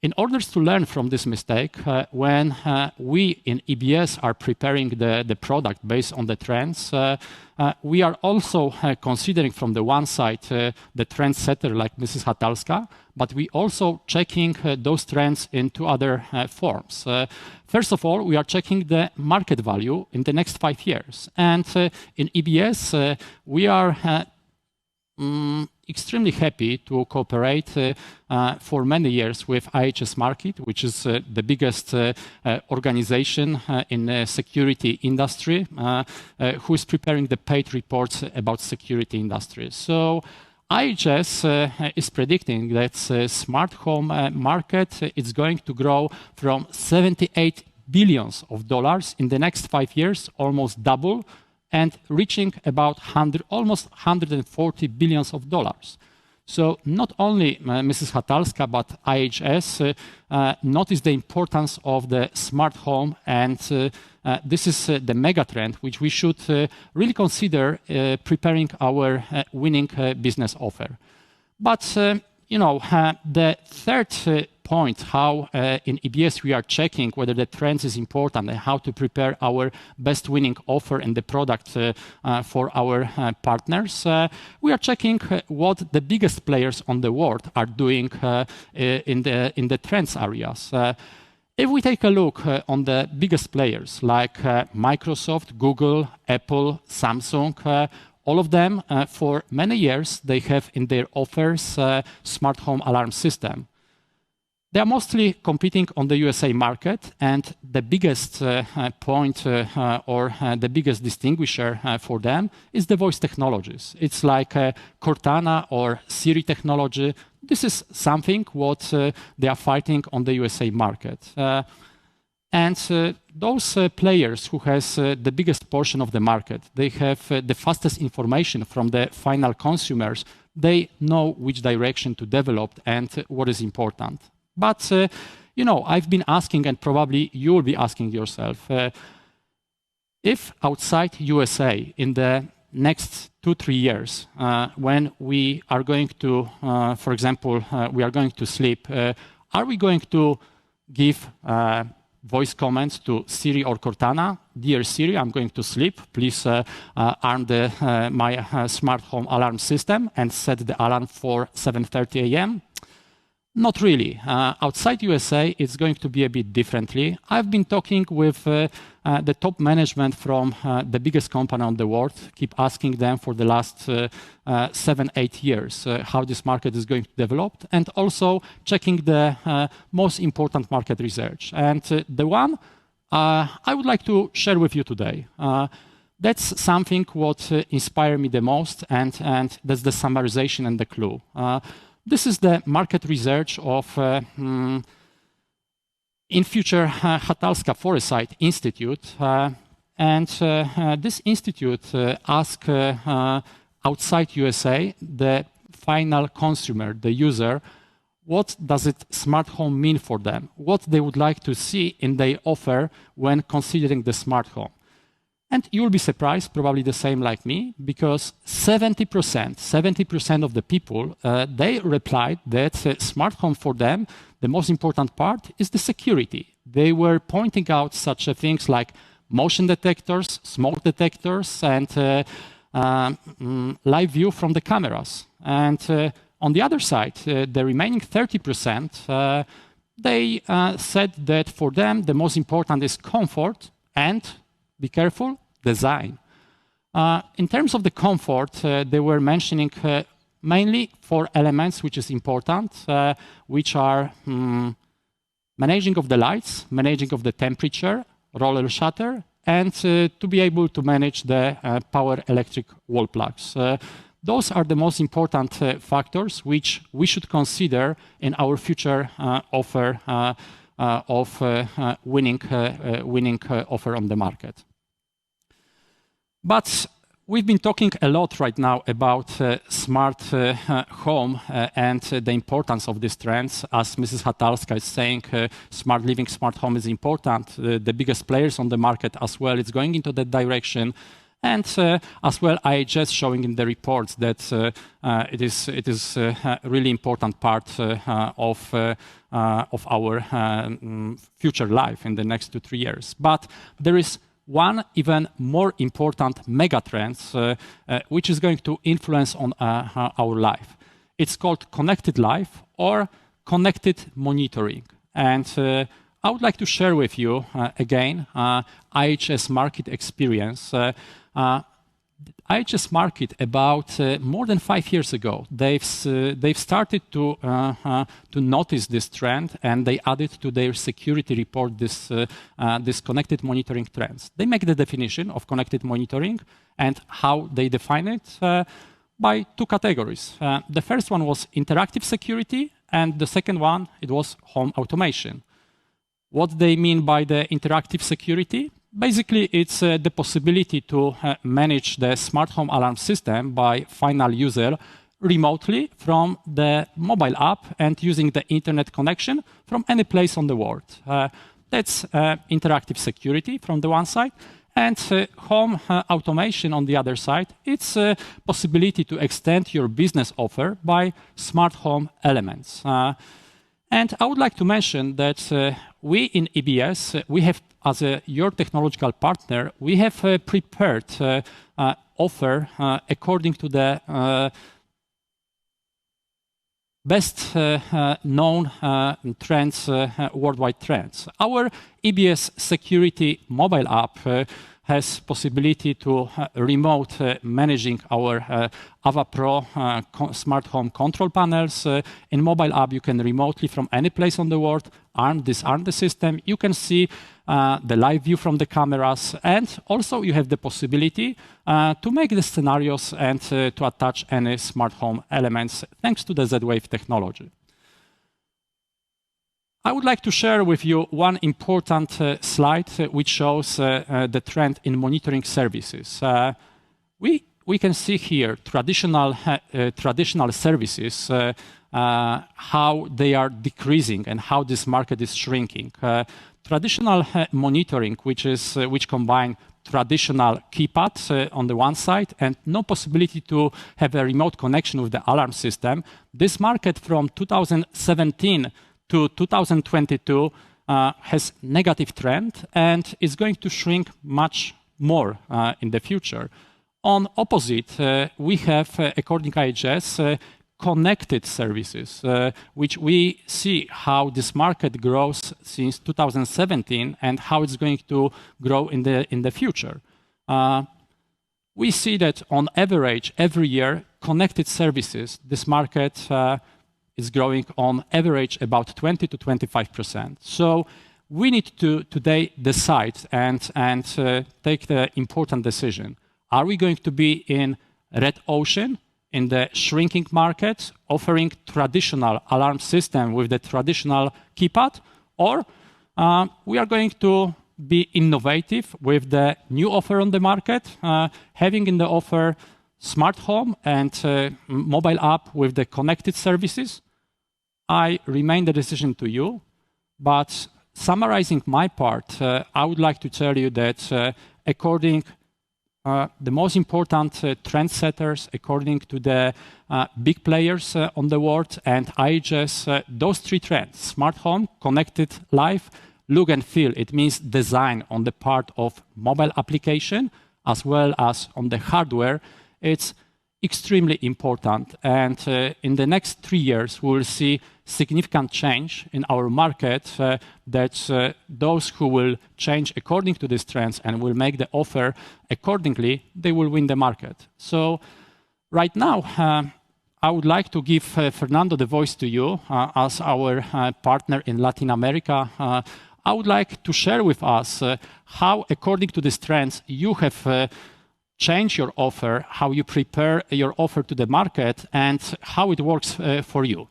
in order to learn from this mistake, when we in EBS are preparing the product based on the trends, we are also considering from the one side the trendsetter like Mrs. Hatalska, but we also checking those trends in 2 other forms. First of all, we are checking the market value in the next 5 years. And in EBS, we are extremely happy to cooperate for many years with IHS Markit, which is the biggest organization in the security industry, who is preparing the paid reports about security industry. So IHS is predicting that smart home market is going to grow from $78 billion in the next 5 years, almost double, and reaching about almost $140 billion. So not only Mrs. Hatalska, but IHS noticed the importance of the smart home, and this is the mega trend which we should really consider preparing our winning business offer. But you know, the third point, how in EBS we are checking whether the trends is important and how to prepare our best winning offer and the product for our partners. We are checking what the biggest players on the world are doing in the trends areas. If we take a look on the biggest players like Microsoft, Google, Apple, Samsung, all of them, for many years, they have in their offers smart home alarm system. They are mostly competing on the USA market, and the biggest point or the biggest distinguisher for them is the voice technologies. It's like Cortana or Siri technology. This is something what they are fighting on the USA market. And those players who has the biggest portion of the market, they have the fastest information from the final consumers. They know which direction to develop and what is important. But, you know, I've been asking, and probably you will be asking yourself, if outside USA in the next 2-3 years, when we are going to, for example, we are going to sleep, are we going to give voice comments to Siri or Cortana? Dear Siri, I'm going to sleep. Please arm my smart home alarm system and set the alarm for 7:30 a.m. Not really. Outside USA, it's going to be a bit differently. I've been talking with the top management from the biggest company on the world, keep asking them for the last 7-8 years how this market is going to develop, and also checking the most important market research. And the one I would like to share with you today. That's something what inspired me the most, and that's the summarization and the clue. This is the market research of in future Hatalska Foresight Institute, and this institute asked outside USA the final consumer, the user, what does it smart home mean for them? What they would like to see in their offer when considering the smart home. And you'll be surprised, probably the same like me, because 70% of the people, they replied that smart home for them, the most important part is the security. They were pointing out such things like motion detectors, smoke detectors, and live view from the cameras. And on the other side, the remaining 30%, they said that for them, the most important is comfort and, be careful, design. In terms of the comfort, they were mentioning mainly 4 elements which is important, which are managing of the lights, managing of the temperature, roller shutter, and to be able to manage the power electric wall plugs. Those are the most important factors which we should consider in our future offer of winning offer on the market. But we've been talking a lot right now about smart home and the importance of these trends. As Mrs. Hatalska is saying, smart living, smart home is important. The biggest players on the market as well is going into that direction. And as well, IHS showing in the reports that it is a really important part of our future life in the next 2-3 years. But there is one even more important mega trend which is going to influence on our life. It's called connected life or connected monitoring. And I would like to share with you again IHS market experience. IHS market about more than 5 years ago, they've started to notice this trend, and they added to their security report this connected monitoring trends. They make the definition of connected monitoring and how they define it by 2 categories. The first one was interactive security, and the second one, it was home automation. What they mean by the interactive security? Basically, it's the possibility to manage the smart home alarm system by final user remotely from the mobile app and using the internet connection from any place on the world. That's interactive security from the one side. And home automation on the other side, it's a possibility to extend your business offer by smart home elements. And I would like to mention that we in EBS, we have, as your technological partner, we have prepared offer according to the best known trends, worldwide trends. Our EBS Security mobile app has possibility to remote managing our Ava Pro smart home control panels. In mobile app, you can remotely from any place on the world disarm the system. You can see the live view from the cameras, and also you have the possibility to make the scenarios and to attach any smart home elements thanks to the Z-Wave technology. I would like to share with you one important slide which shows the trend in monitoring services. We can see here traditional services, how they are decreasing and how this market is shrinking. Traditional monitoring, which combine traditional keypads on the one side and no possibility to have a remote connection with the alarm system. This market from 2017 to 2022 has negative trend and is going to shrink much more in the future. On opposite, we have, according to IHS, connected services, which we see how this market grows since 2017 and how it's going to grow in the future. We see that on average, every year, connected services, this market is growing on average about 20 to 25%. So we need to today decide and take the important decision. Are we going to be in red ocean, in the shrinking market, offering traditional alarm system with the traditional keypad, or we are going to be innovative with the new offer on the market, having in the offer smart home and mobile app with the connected services? I remain the decision to you, but summarizing my part, I would like to tell you that according the most important trendsetters, according to the big players on the world and IHS, those three trends, smart home, connected life, look and feel, it means design on the part of mobile application as well as on the hardware, it's extremely important. And in the next 3 years, we will see significant change in our market that those who will change according to these trends and will make the offer accordingly, they will win the market. So right now, I would like to give Fernando the voice to you as our partner in Latin America. I would like to share with us how, according to these trends, you have change your offer, how you prepare your offer to the market, and how it works for you.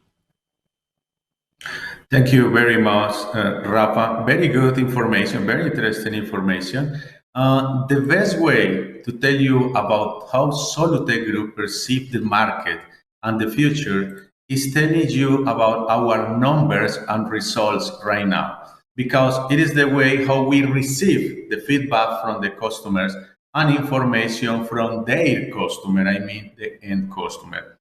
Thank you very much, Rafa. Very good information, very interesting information. The best way to tell you about how Solutech Group perceives the market and the future is telling you about our numbers and results right now, because it is the way how we receive the feedback from the customers and information from their customer, I mean the end customer.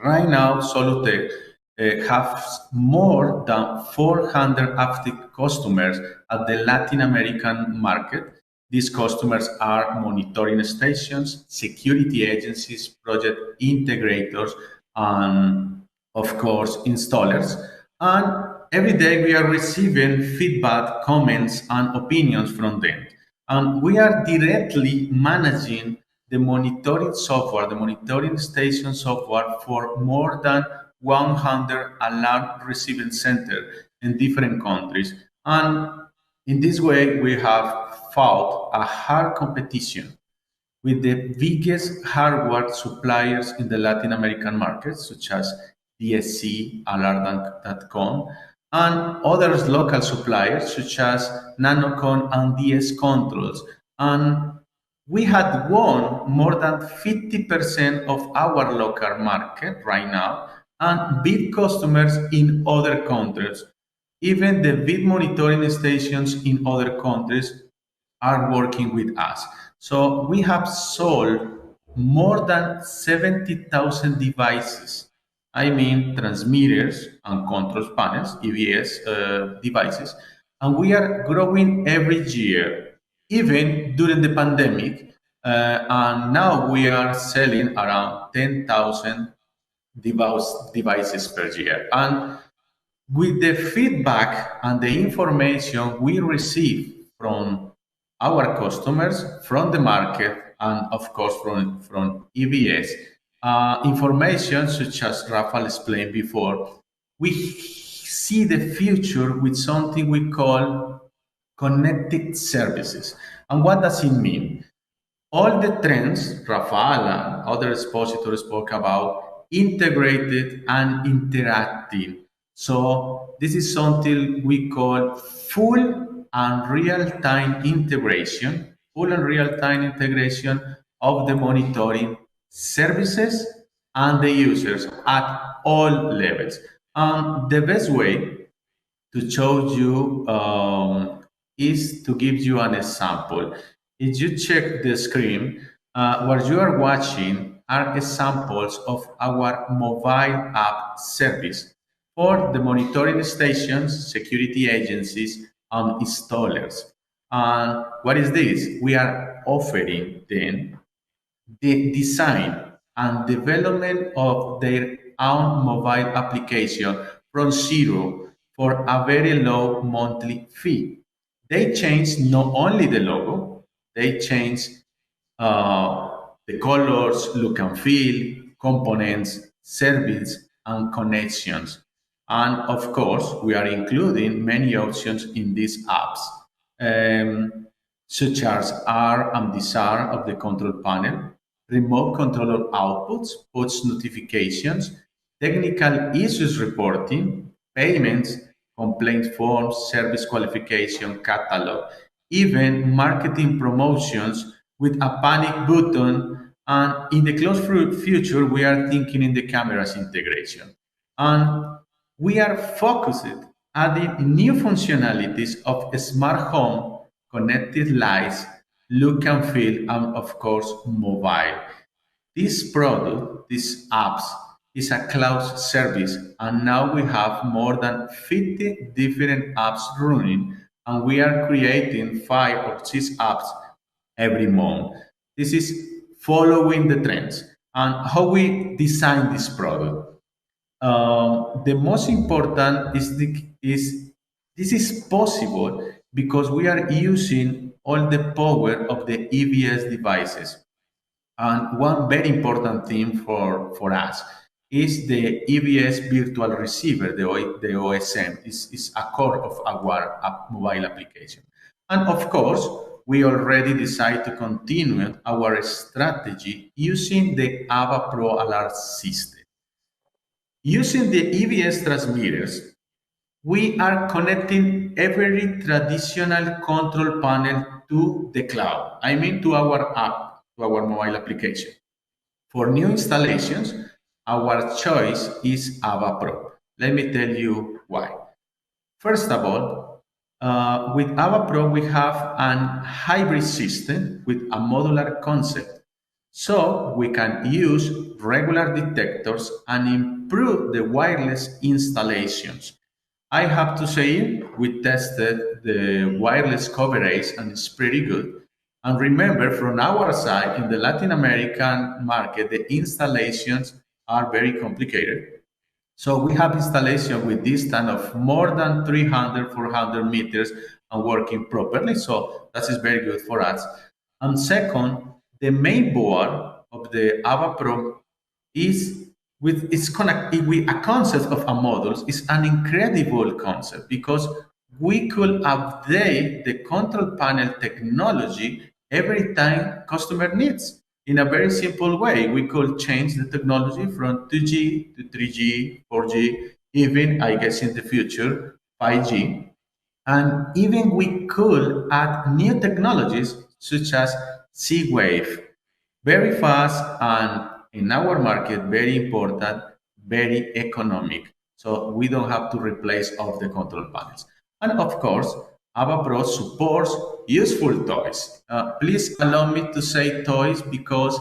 Right now, Solutech has more than 400 active customers at the Latin American market. These customers are monitoring stations, security agencies, project integrators, and of course, installers. And every day we are receiving feedback, comments, and opinions from them. And we are directly managing the monitoring software, the monitoring station software for more than 100 alarm receiving centers in different countries. And in this way, we have fought a hard competition with the biggest hardware suppliers in the Latin American market, such as DSC, Alarm.com, and other local suppliers such as Nanocon and DS Controls. And we had won more than 50% of our local market right now and big customers in other countries. Even the big monitoring stations in other countries are working with us. So we have sold more than 70,000 devices. I mean transmitters and control panels, EBS devices, and we are growing every year, even during the pandemic. And now we are selling around 10,000 devices per year. And with the feedback and the information we receive from our customers, from the market, and of course from EBS, information such as Rafael explained before, we see the future with something we call connected services. And what does it mean? All the trends Rafael and other expositors spoke about, integrated and interactive. So this is something we call full and real-time integration, of the monitoring services and the users at all levels. The best way to show you is to give you an example. If you check the screen, what you are watching are examples of our mobile app service for the monitoring stations, security agencies, and installers. And what is this? We are offering then the design and development of their own mobile application from zero for a very low monthly fee. They changed not only the logo, they changed the colors, look and feel, components, service, and connections. And of course, we are including many options in these apps, such as R and disarm of the control panel, remote control of outputs, push notifications, technical issues reporting, payments, complaint forms, service qualification, catalog, even marketing promotions with a panic button. And in the close future, we are thinking in the cameras integration. And we are focused adding new functionalities of smart home, connected lights, look and feel, and of course, mobile. This product, these apps, is a cloud service, and now we have more than 50 different apps running, and we are creating 5 or 6 apps every month. This is following the trends and how we design this product. The most important is this is possible because we are using all the power of the EBS devices. And one very important thing for us is the EBS virtual receiver, the OSM, is a core of our mobile application. And of course, we already decided to continue our strategy using the AVA Pro Alert system. Using the EBS transmitters, we are connecting every traditional control panel to the cloud. I mean to our app, to our mobile application. For new installations, our choice is AVA Pro. Let me tell you why. First of all, with AVA Pro, we have an hybrid system with a modular concept. So we can use regular detectors and improve the wireless installations. I have to say, we tested the wireless coverage and it's pretty good. And remember, from our side, in the Latin American market, the installations are very complicated. So we have installation with distance of more than 300, 400 meters and working properly. So that is very good for us. And second, the main board of the AVA Pro is with its with a concept of a models is an incredible concept because we could update the control panel technology every time customer needs. In a very simple way, we could change the technology from 2G to 3G, 4G, even I guess in the future 5G. And even we could add new technologies such as Z-Wave, very fast and in our market, very important, very economic. So we don't have to replace all the control panels. And of course, AVA Pro supports useful toys. Please allow me to say toys because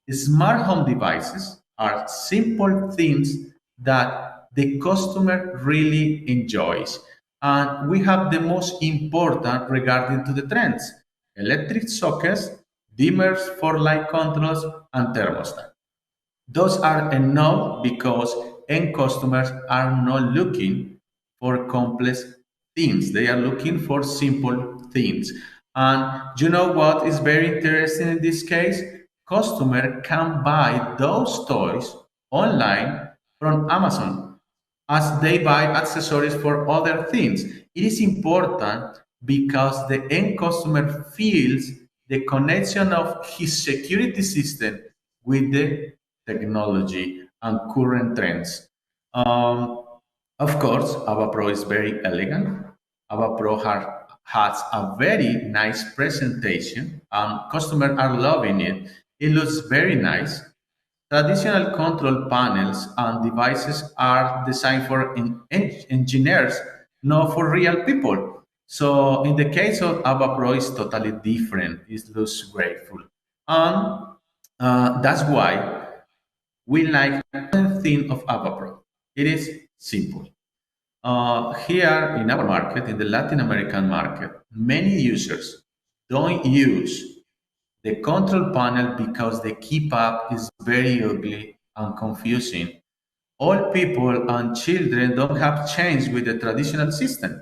smart home devices are simple things that the customer really enjoys. And we have the most important regarding to the trends: electric sockets, dimmers for light controls, and thermostat. Those are enough because end customers are not looking for complex things. They are looking for simple things. And you know what is very interesting in this case? Customer can buy those toys online from Amazon as they buy accessories for other things. It is important because the end customer feels the connection of his security system with the technology and current trends. Of course, AVA Pro is very elegant. AVA Pro has a very nice presentation and customers are loving it. It looks very nice. Traditional control panels and devices are designed for engineers, not for real people. So in the case of AVA Pro, it's totally different. It looks grateful. And that's why we like the thing of AVA Pro. It is simple. Here in our market, in the Latin American market, many users don't use the control panel because the keypad is very ugly and confusing. all people and children don't have changed with the traditional system.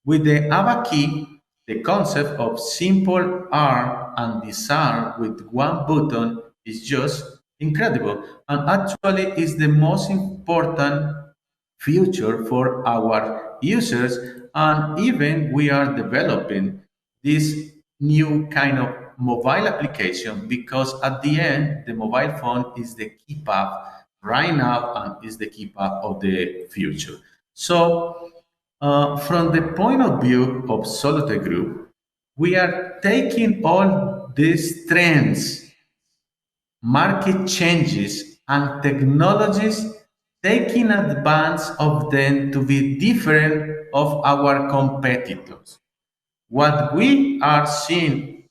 With the ABA key, the concept of simple arm and disarm with one button is just incredible, and actually is the most important future for our users. And even we are developing this new kind of mobile application, because at the end the mobile phone is the key path right now and is the key path of the future. So from the point of view of Solotech Group, we are taking all these trends, market changes, and technologies, taking advantage of them to be different of our competitors. What we are seeing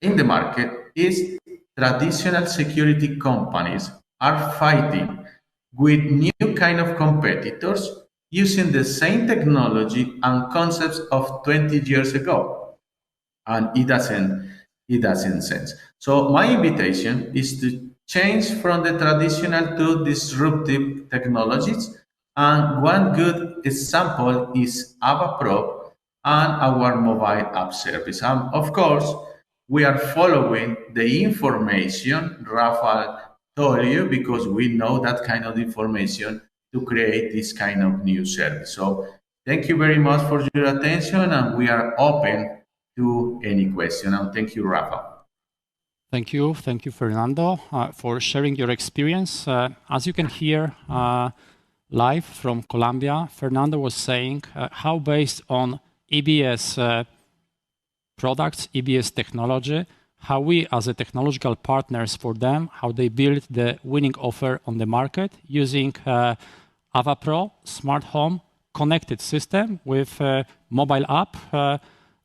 in the market is traditional security companies are fighting with new kind of competitors using the same technology and concepts of 20 years ago, and it doesn't sense. So my invitation is to change from the traditional to disruptive technologies, and one good example is Ava Pro and our mobile app service. And of course, we are following the information Rafa told you, because we know that kind of information to create this kind of new service. So thank you very much for your attention, and we are open to any question. And thank you, Rafa. Thank you, Fernando, for sharing your experience. As you can hear live from Colombia, Fernando was saying how based on EBS products, EBS technology, how we as a technological partners for them, how they build the winning offer on the market using Ava Pro, smart home, connected system with mobile app.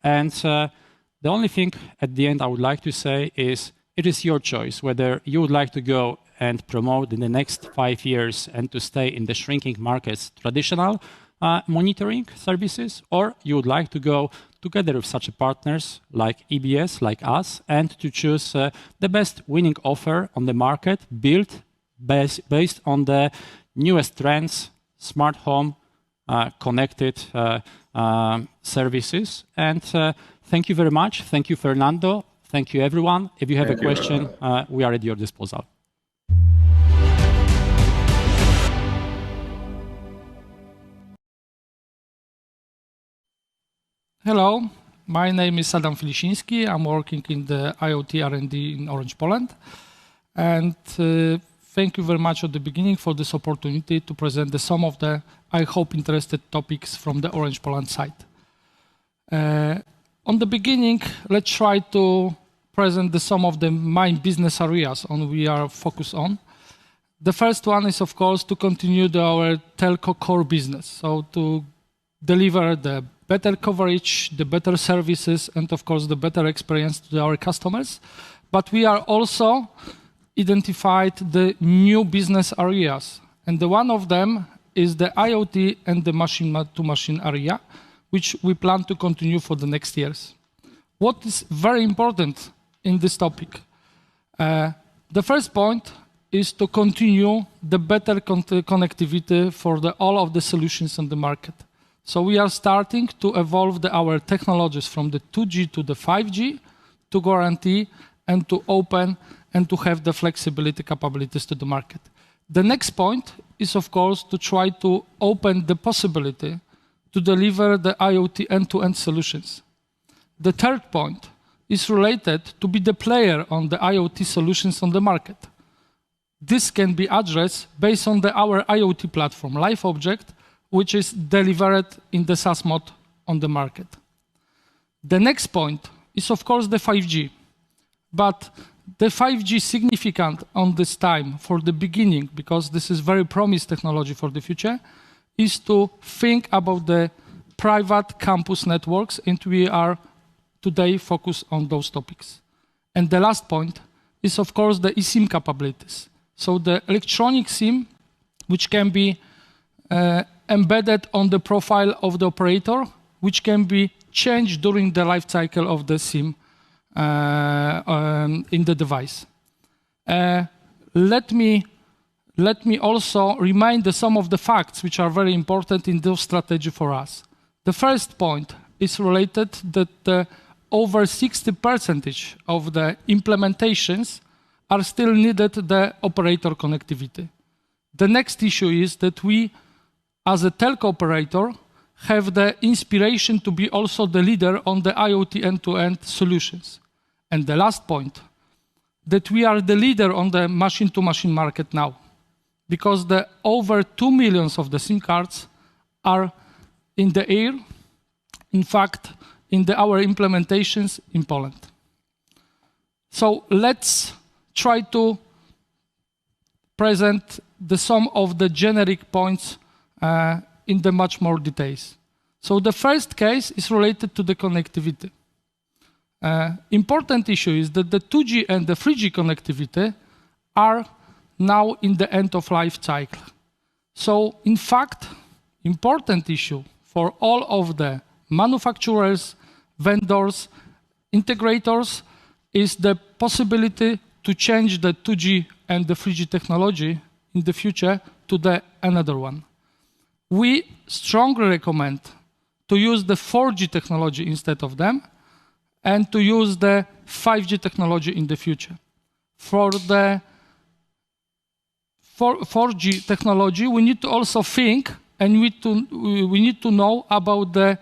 The only thing at the end I would like to say is it is your choice whether you would like to go and promote in the next 5 years and to stay in the shrinking markets traditional monitoring services, or you would like to go together with such partners like EBS, like us, and to choose the best winning offer on the market built based on the newest trends, smart home, connected services. And thank you very much. Thank you, Fernando. Thank you, everyone. If you have a question, we are at your disposal. Hello, my name is Adam Filisiński. I'm working in the IoT R&D in Orange, Poland. And thank you very much at the beginning for this opportunity to present some of the, I hope, interested topics from the Orange Poland side. On the beginning, let's try to present some of the main business areas we are focused on. The first one is, of course, to continue our telco core business. So to deliver the better coverage, the better services, and of course, the better experience to our customers. But we are also identified the new business areas. And one of them is the IoT and the machine-to-machine area, which we plan to continue for the next years. What is very important in this topic? The first point is to continue the better connectivity for all of the solutions on the market. So we are starting to evolve our technologies from the 2G to the 5G to guarantee and to open and to have the flexibility capabilities to the market. The next point is, of course, to try to open the possibility to deliver the IoT end-to-end solutions. The third point is related to be the player on the IoT solutions on the market. This can be addressed based on our IoT platform, Live Object, which is delivered in the SaaS mode on the market. The next point is, of course, the 5G. But the 5G is significant on this time for the beginning, because this is very promising technology for the future, is to think about the private campus networks, and we are today focused on those topics. And the last point is, of course, the eSIM capabilities. So the electronic SIM, which can be embedded on the profile of the operator, which can be changed during the life cycle of the SIM in the device. Let me let me also remind some of the facts which are very important in this strategy for us. The first point is related that over 60% of the implementations are still needed the operator connectivity. The next issue is that we, as a telco operator, have the inspiration to be also the leader on the IoT end-to-end solutions. And the last point, that we are the leader on the machine-to-machine market now, because the over 2 million of the SIM cards are in the air, in fact, in our implementations in Poland. So let's try to present some of the generic points in the much more details. So the first case is related to the connectivity. Important issue is that the 2G and the 3G connectivity are now in the end of life cycle. So in fact, important issue for all of the manufacturers, vendors, integrators is the possibility to change the 2G and the 3G technology in the future to another one. We strongly recommend to use the 4G technology instead of them and to use the 5G technology in the future. For the 4G technology, we need to also think and we need to know about the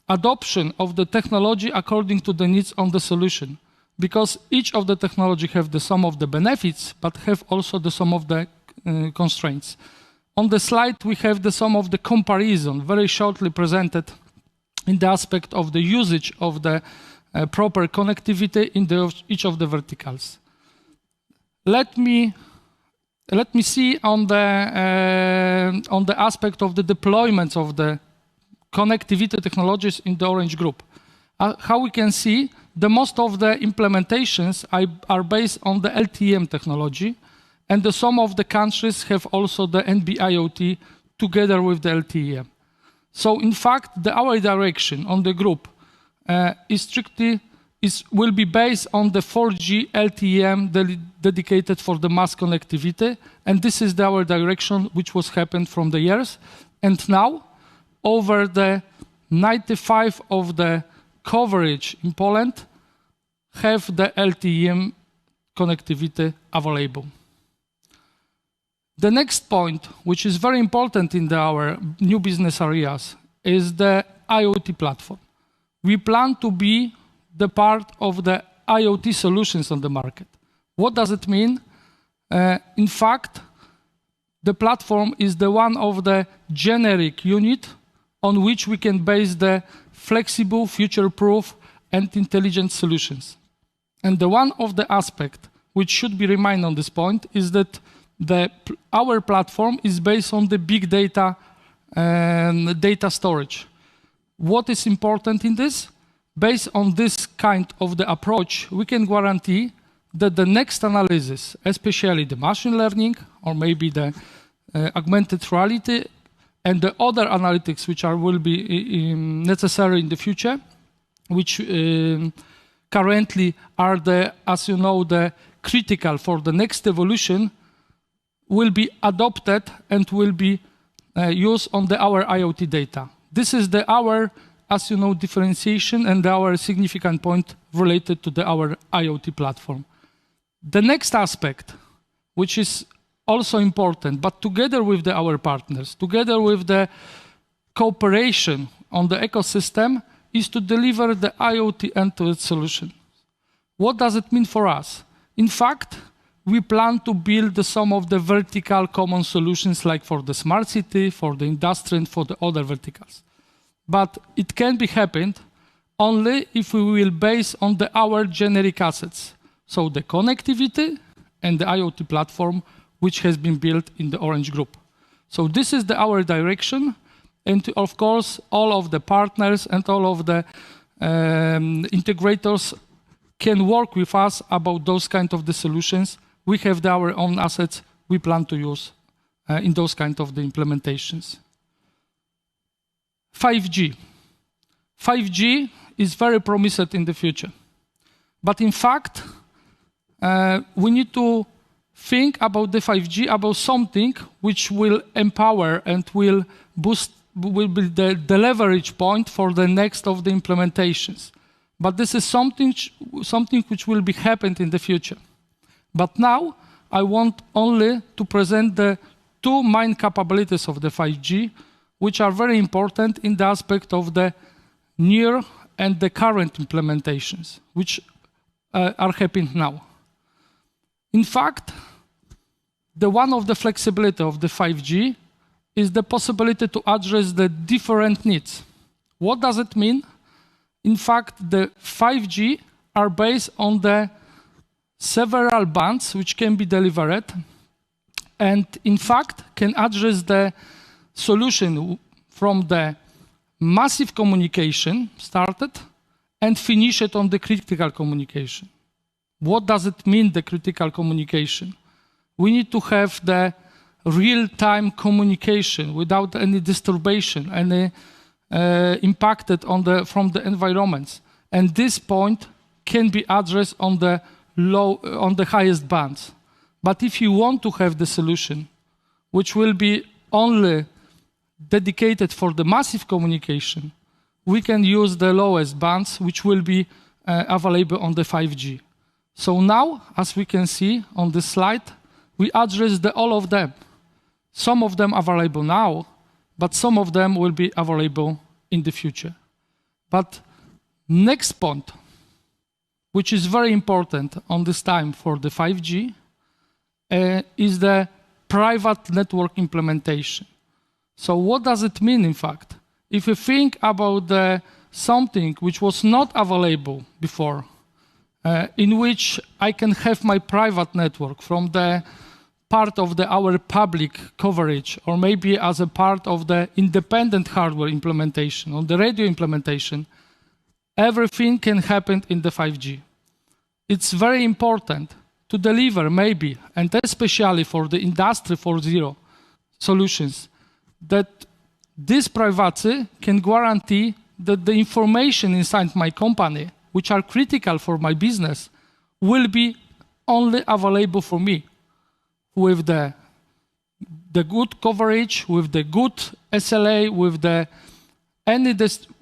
adoption of the technology according to the needs of the solution. Because each of the technology have some of the benefits, but have also some of the constraints. On the slide, we have some of the comparison, very shortly presented in the aspect of the usage of the proper connectivity in each of the verticals. Let me see on the aspect of the deployments of the connectivity technologies in the Orange Group. How we can see most of the implementations are based on the LTE-M technology, and some of the countries have also the NB-IoT together with the LTE-M. So in fact, our direction on the group will be based on the 4G LTE-M dedicated for the mass connectivity, and this is our direction which was happened from the years. And now, over the 95% of the coverage in Poland have the LTE-M connectivity available. The next point, which is very important in our new business areas, is the IoT platform. We plan to be the part of the IoT solutions on the market. What does it mean? In fact, the platform is one of the generic unit on which we can base the flexible, future-proof, and intelligent solutions. And one of the aspects which should be reminded on this point is that our platform is based on the big data and data storage. What is important in this? Based on this kind of the approach, we can guarantee that the next analysis, especially the machine learning or maybe the augmented reality and the other analytics which will be necessary in the future, which currently are as you know, the critical for the next evolution, will be adopted and will be used on our IoT data. This is our, as you know, differentiation and our significant point related to our IoT platform. The next aspect, which is also important, but together with our partners, together with the cooperation on the ecosystem, is to deliver the IoT end-to-end solution. What does it mean for us? In fact, we plan to build some of the vertical common solutions like for the smart city, for the industry, and for the other verticals. But it can be happened only if we will base on our generic assets. So the connectivity and the IoT platform which has been built in the Orange Group. So this is our direction. And of course, all of the partners and all of the integrators can work with us about those kind of the solutions. We have our own assets we plan to use in those kind of the implementations. 5G. 5G is very promising in the future. But in fact, we need to think about the 5G, about something which will empower and will boost, will be the leverage point for the next of the implementations. But this is something which will be happened in the future. But now, I want only to present the two main capabilities of the 5G, which are very important in the aspect of the near and the current implementations, which are happening now. In fact, one of the flexibility of the 5G is the possibility to address the different needs. What does it mean? In fact, the 5G are based on the several bands which can be delivered, and in fact can address the solution from the massive communication started and finish it on the critical communication. What does it mean, the critical communication? We need to have the real-time communication without any disturbation, any impacted from the environments. And this point can be addressed on the highest bands. But if you want to have the solution, which will be only dedicated for the massive communication, we can use the lowest bands, which will be available on the 5G. So now, as we can see on this slide, we address all of them. Some of them are available now, but some of them will be available in the future. But next point, which is very important on this time for the 5G, is the private network implementation. So what does it mean, in fact? If you think about something which was not available before, in which I can have my private network from the part of our public coverage, or maybe as a part of the independent hardware implementation, or the radio implementation, everything can happen in the 5G. It's very important to deliver maybe, and especially for the Industry 4.0 solutions, that this privacy can guarantee that the information inside my company, which are critical for my business, will be only available for me with the good coverage, with the good SLA,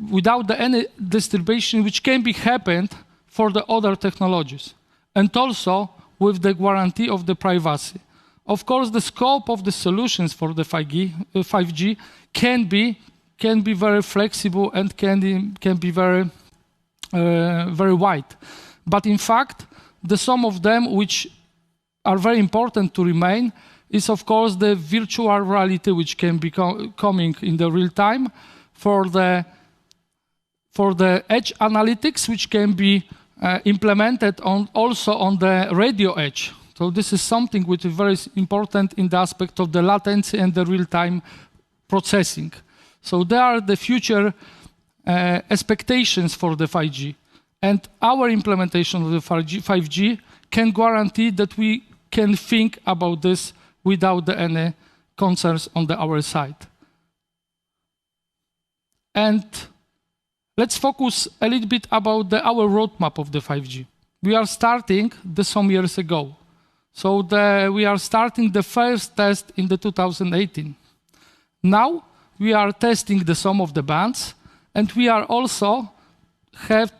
without any distribution which can be happened for the other technologies, and also with the guarantee of the privacy. Of course, the scope of the solutions for the 5G can be very flexible and can be very wide. But in fact, some of them which are very important to remain is, of course, the virtual reality, which can be coming in the real time, for the edge analytics, which can be implemented also on the radio edge. So this is something which is very important in the aspect of the latency and the real-time processing. So there are the future expectations for the 5G. And our implementation of the 5G can guarantee that we can think about this without any concerns on our side. And let's focus a little bit about our roadmap of the 5G. We are starting some years ago. So we are starting the first test in 2018. Now we are testing some of the bands, and we are also have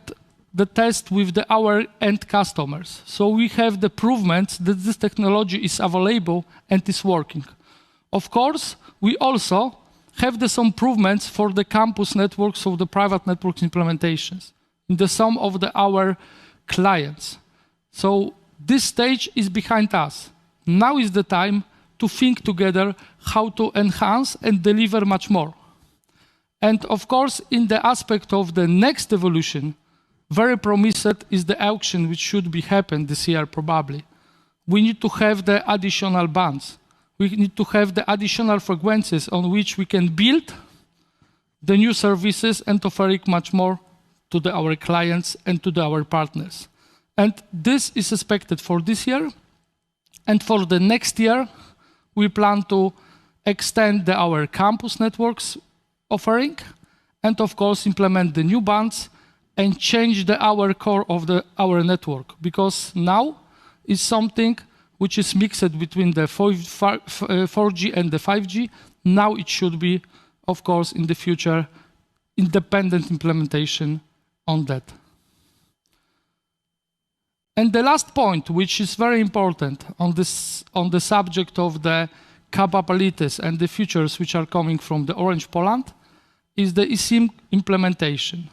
the test with our end customers. So we have the provements that this technology is available and is working. Of course, we also have some improvements for the campus networks, so the private networks implementations, in some of our clients. So this stage is behind us. Now is the time to think together how to enhance and deliver much more. And of course, in the aspect of the next evolution, very promising is the auction which should be happen this year probably. We need to have the additional bands. We need to have the additional frequencies on which we can build the new services and offering much more to our clients and to our partners. And this is expected for this year. And for the next year, we plan to extend our campus networks offering, and of course implement the new bands and change our core of our network, because now is something which is mixed between the 4G and the 5G. Now it should be, of course, in the future, independent implementation on that. And the last point, which is very important on the subject of the capabilities and the features which are coming from the Orange Poland, is the eSIM implementation.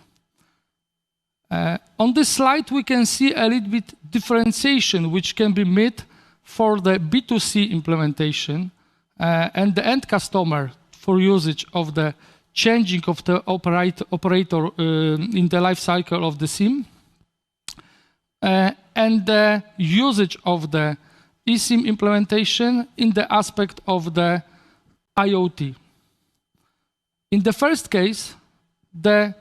On this slide, we can see a little bit differentiation which can be made for the B2C implementation and the end customer for usage of the changing of the operator in the life cycle of the SIM, and the usage of the eSIM implementation in the aspect of the IoT. In the first case, the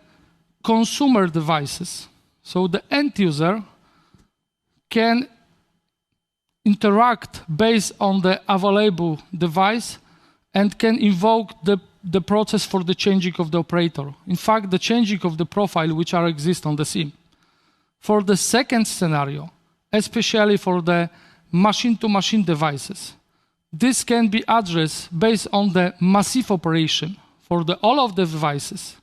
consumer devices, so the end user can interact based on the available device and can invoke the process for the changing of the operator. In fact, the changing of the profile which exists on the SIM. For the second scenario, especially for the machine-to-machine devices, this can be addressed based on the massive operation for all of the devices,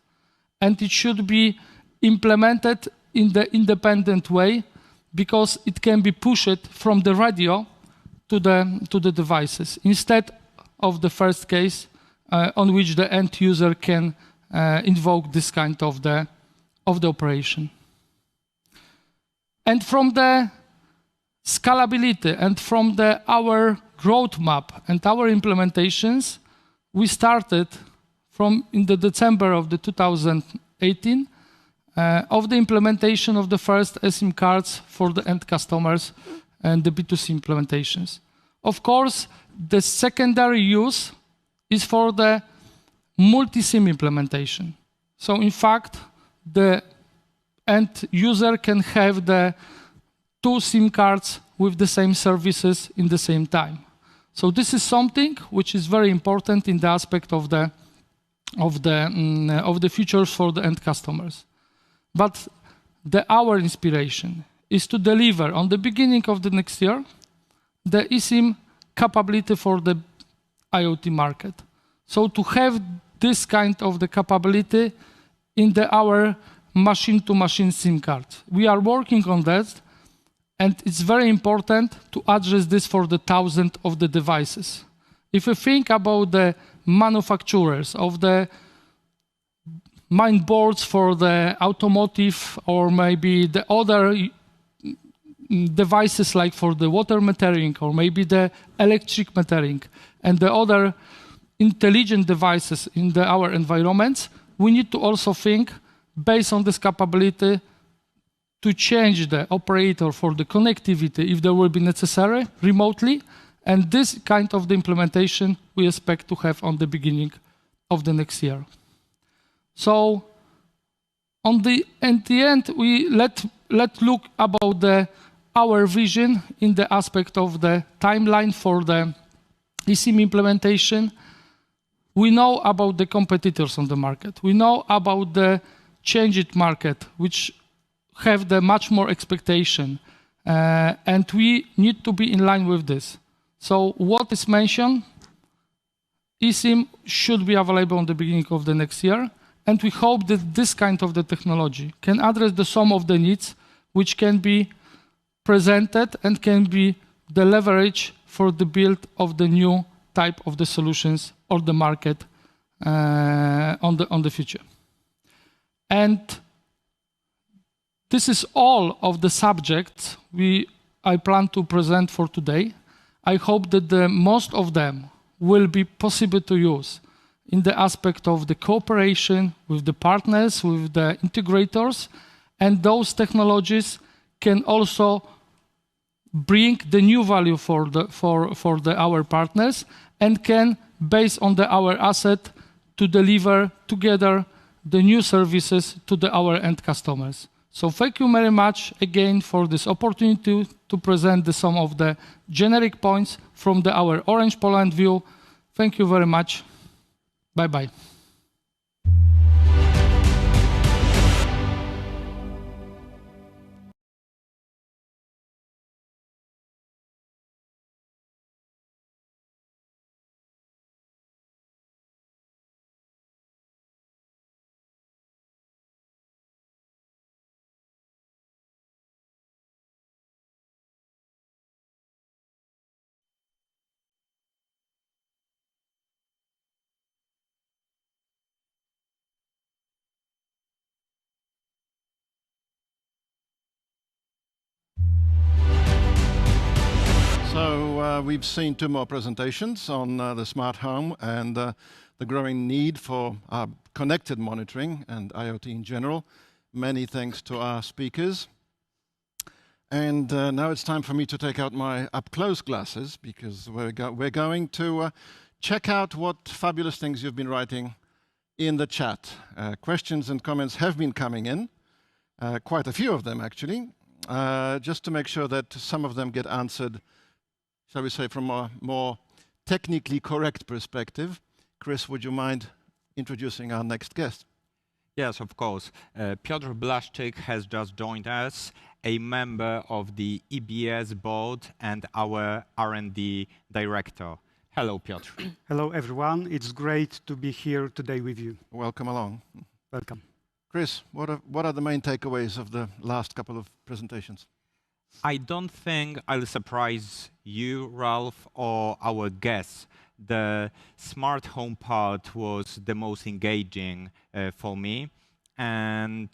and it should be implemented in the independent way because it can be pushed from the radio to the devices instead of the first case on which the end user can invoke this kind of the operation. And from the scalability and from our roadmap and our implementations, we started in the December of the 2018 of the implementation of the first eSIM cards for the end customers and the B2C implementations. Of course, the secondary use is for the multi-SIM implementation. So in fact, the end user can have the 2 SIM cards with the same services in the same time. So this is something which is very important in the aspect of the features for the end customers. But our inspiration is to deliver on the beginning of the next year the eSIM capability for the IoT market. So to have this kind of the capability in our machine-to-machine SIM card. We are working on that, and it's very important to address this for the thousands of the devices. If you think about the manufacturers of the main boards for the automotive or maybe the other devices like for the water metering or maybe the electric metering and the other intelligent devices in our environments, we need to also think based on this capability to change the operator for the connectivity if there will be necessary remotely. And this kind of the implementation we expect to have on the beginning of the next year. So at the end, we let's look about our vision in the aspect of the timeline for the eSIM implementation. We know about the competitors on the market. We know about the changed market, which have the much more expectation, and we need to be in line with this. So what is mentioned, eSIM should be available on the beginning of the next year, and we hope that this kind of the technology can address some of the needs which can be presented and can be the leverage for the build of the new type of the solutions or the market on the future. And this is all of the subjects I plan to present for today. I hope that most of them will be possible to use in the aspect of the cooperation with the partners, with the integrators, and those technologies can also bring the new value for our partners and can, based on our asset, to deliver together the new services to our end customers. So thank you very much again for this opportunity to present some of the generic points from our Orange Poland view. Thank you very much. Bye-bye. So we've seen two more presentations on the smart home and the growing need for connected monitoring and IoT in general. Many thanks to our speakers. And now it's time for me to take out my up-close glasses because we're going to check out what fabulous things you've been writing in the chat. Questions and comments have been coming in, quite a few of them actually, just to make sure that some of them get answered, shall we say, from a more technically correct perspective. Chris, would you mind introducing our next guest? Yes, of course. Piotr Blaszczyk has just joined us, a member of the EBS board and our R&D director. Hello, Piotr. Hello, everyone. It's great to be here today with you. Welcome along. Welcome. Chris, what are the main takeaways of the last couple of presentations? I don't think I'll surprise you, Ralph, or our guests. The smart home part was the most engaging for me. And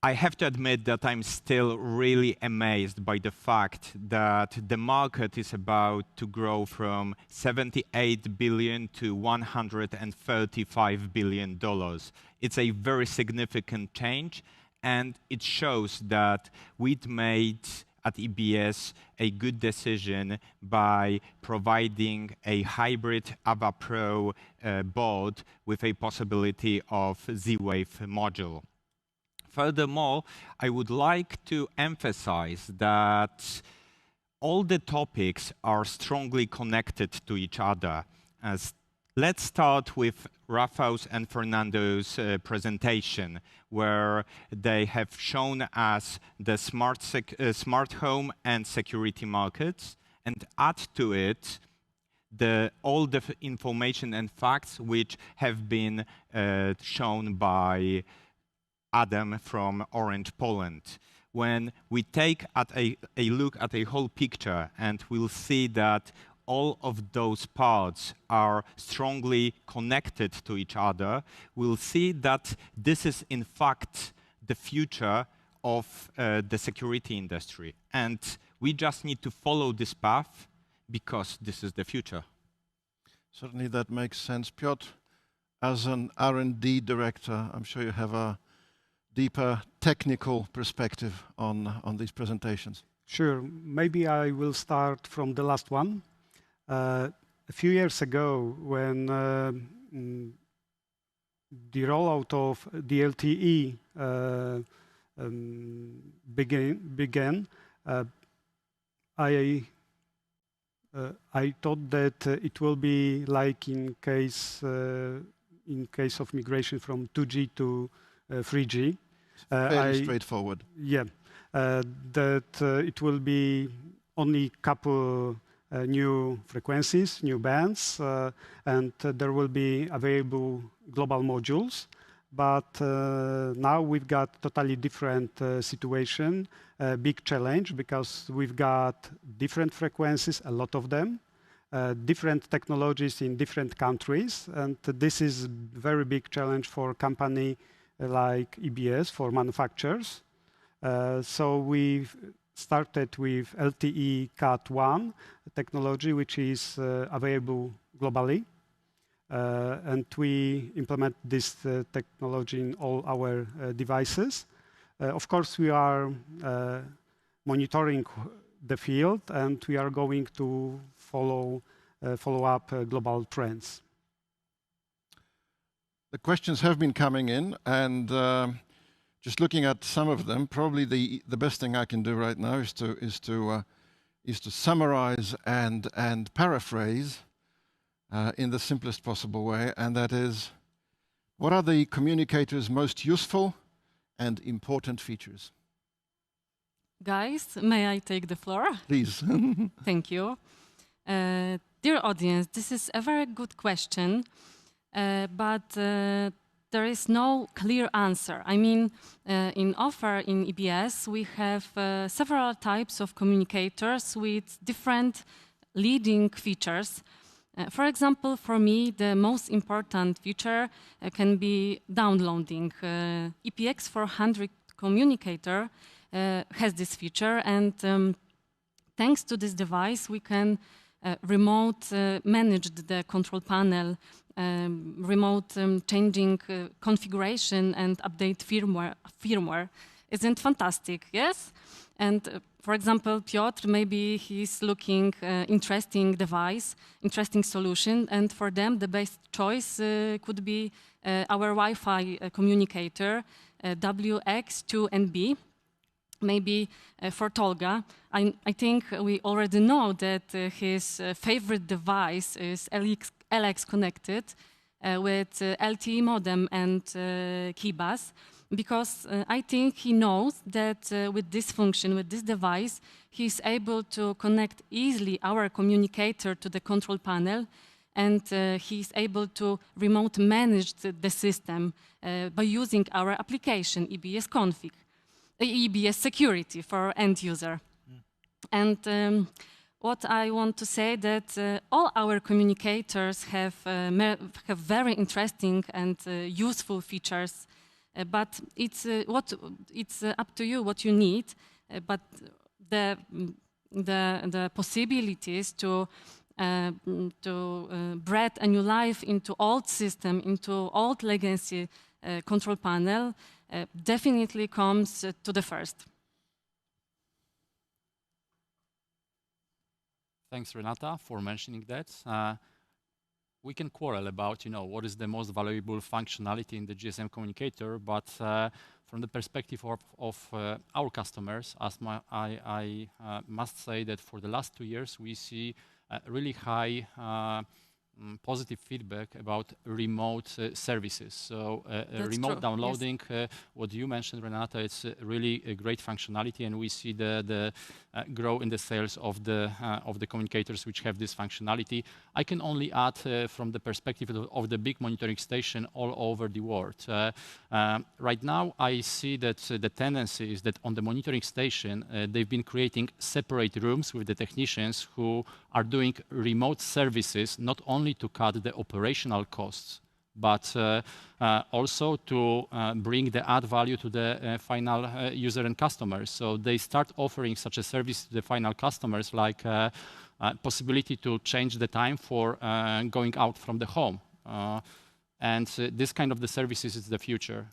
I have to admit that I'm still really amazed by the fact that the market is about to grow from $78 billion to $135 billion. It's a very significant change, and it shows that we'd made at EBS a good decision by providing a hybrid AVA Pro board with a possibility of Z-Wave module. Furthermore, I would like to emphasize that all the topics are strongly connected to each other. Let's start with Rafael's and Fernando's presentation, where they have shown us the smart home and security markets, and add to it all the information and facts which have been shown by Adam from Orange Poland. When we take a look at a whole picture, and we'll see that all of those parts are strongly connected to each other, we'll see that this is in fact the future of the security industry. And we just need to follow this path because this is the future. Certainly that makes sense. Piotr, as an R&D director, I'm sure you have a deeper technical perspective on these presentations. Sure. Maybe I will start from the last one. A few years ago, when the rollout of the LTE began, I thought that it will be like in case of migration from 2G to 3G. Fairly straightforward. Yeah, that it will be only couple new frequencies, new bands, and there will be available global modules. But now we've got totally different situation, big challenge, because we've got different frequencies, a lot of them, different technologies in different countries, and this is a very big challenge for a company like EBS, for manufacturers. So we've started with LTE Cat 1 technology, which is available globally. And we implement this technology in all our devices. Of course, we are monitoring the field, and we are going to follow up global trends. The questions have been coming in, and just looking at some of them, probably the best thing I can do right now is to summarize and paraphrase in the simplest possible way, and that is, what are the communicator's most useful and important features? Guys, may I take the floor? Please. Thank you. Dear audience, this is a very good question, but there is no clear answer. I mean, in EBS, we have several types of communicators with different leading features. For example, for me, the most important feature can be downloading. EPX400 communicator has this feature, and thanks to this device, we can remote manage the control panel, remote changing configuration and update firmware. Isn't fantastic, yes? And for example, Piotr, maybe he's looking interesting device, interesting solution, and for them the best choice could be our Wi-Fi communicator, WX2NB. Maybe for Tolga, I think we already know that his favorite device is LX connected with LTE modem and KeyBus, because I think he knows that with this function, with this device, he's able to connect easily our communicator to the control panel, and he's able to remote manage the system by using our application, EBS Config. EBS Security for end user. And what I want to say that all our communicators have very interesting and useful features, but it's up to you what you need. But the possibilities to breathe a new life into old system, into old legacy control panel, definitely comes to the first. Thanks, Renata, for mentioning that. We can quarrel about, what is the most valuable functionality in the GSM communicator, but from the perspective of our customers, I must say that for the last 2 years, we see really high positive feedback about remote services. So remote downloading, yes. What you mentioned, Renata, it's really a great functionality, and we see the grow in the sales of the communicators which have this functionality. I can only add from the perspective of the big monitoring station all over the world. Right now, I see that the tendency is that on the monitoring station, they've been creating separate rooms with the technicians who are doing remote services, not only to cut the operational costs, but also to bring the add value to the final user and customers. So they start offering such a service to the final customers, like possibility to change the time for going out from the home. And this kind of the services is the future,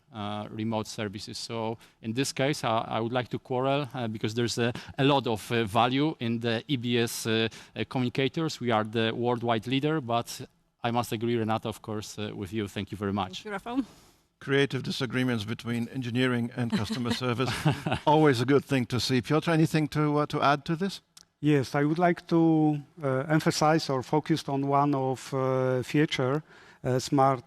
remote services. So in this case, I would like to quarrel because there's a lot of value in the EBS communicators. We are the worldwide leader, but I must agree, Renata, of course, with you. Thank you very much. Thank you, Rafał. Creative disagreements between engineering and customer service. Always a good thing to see. Piotr, anything to add to this? Yes, I would like to emphasize or focus on one of feature, smart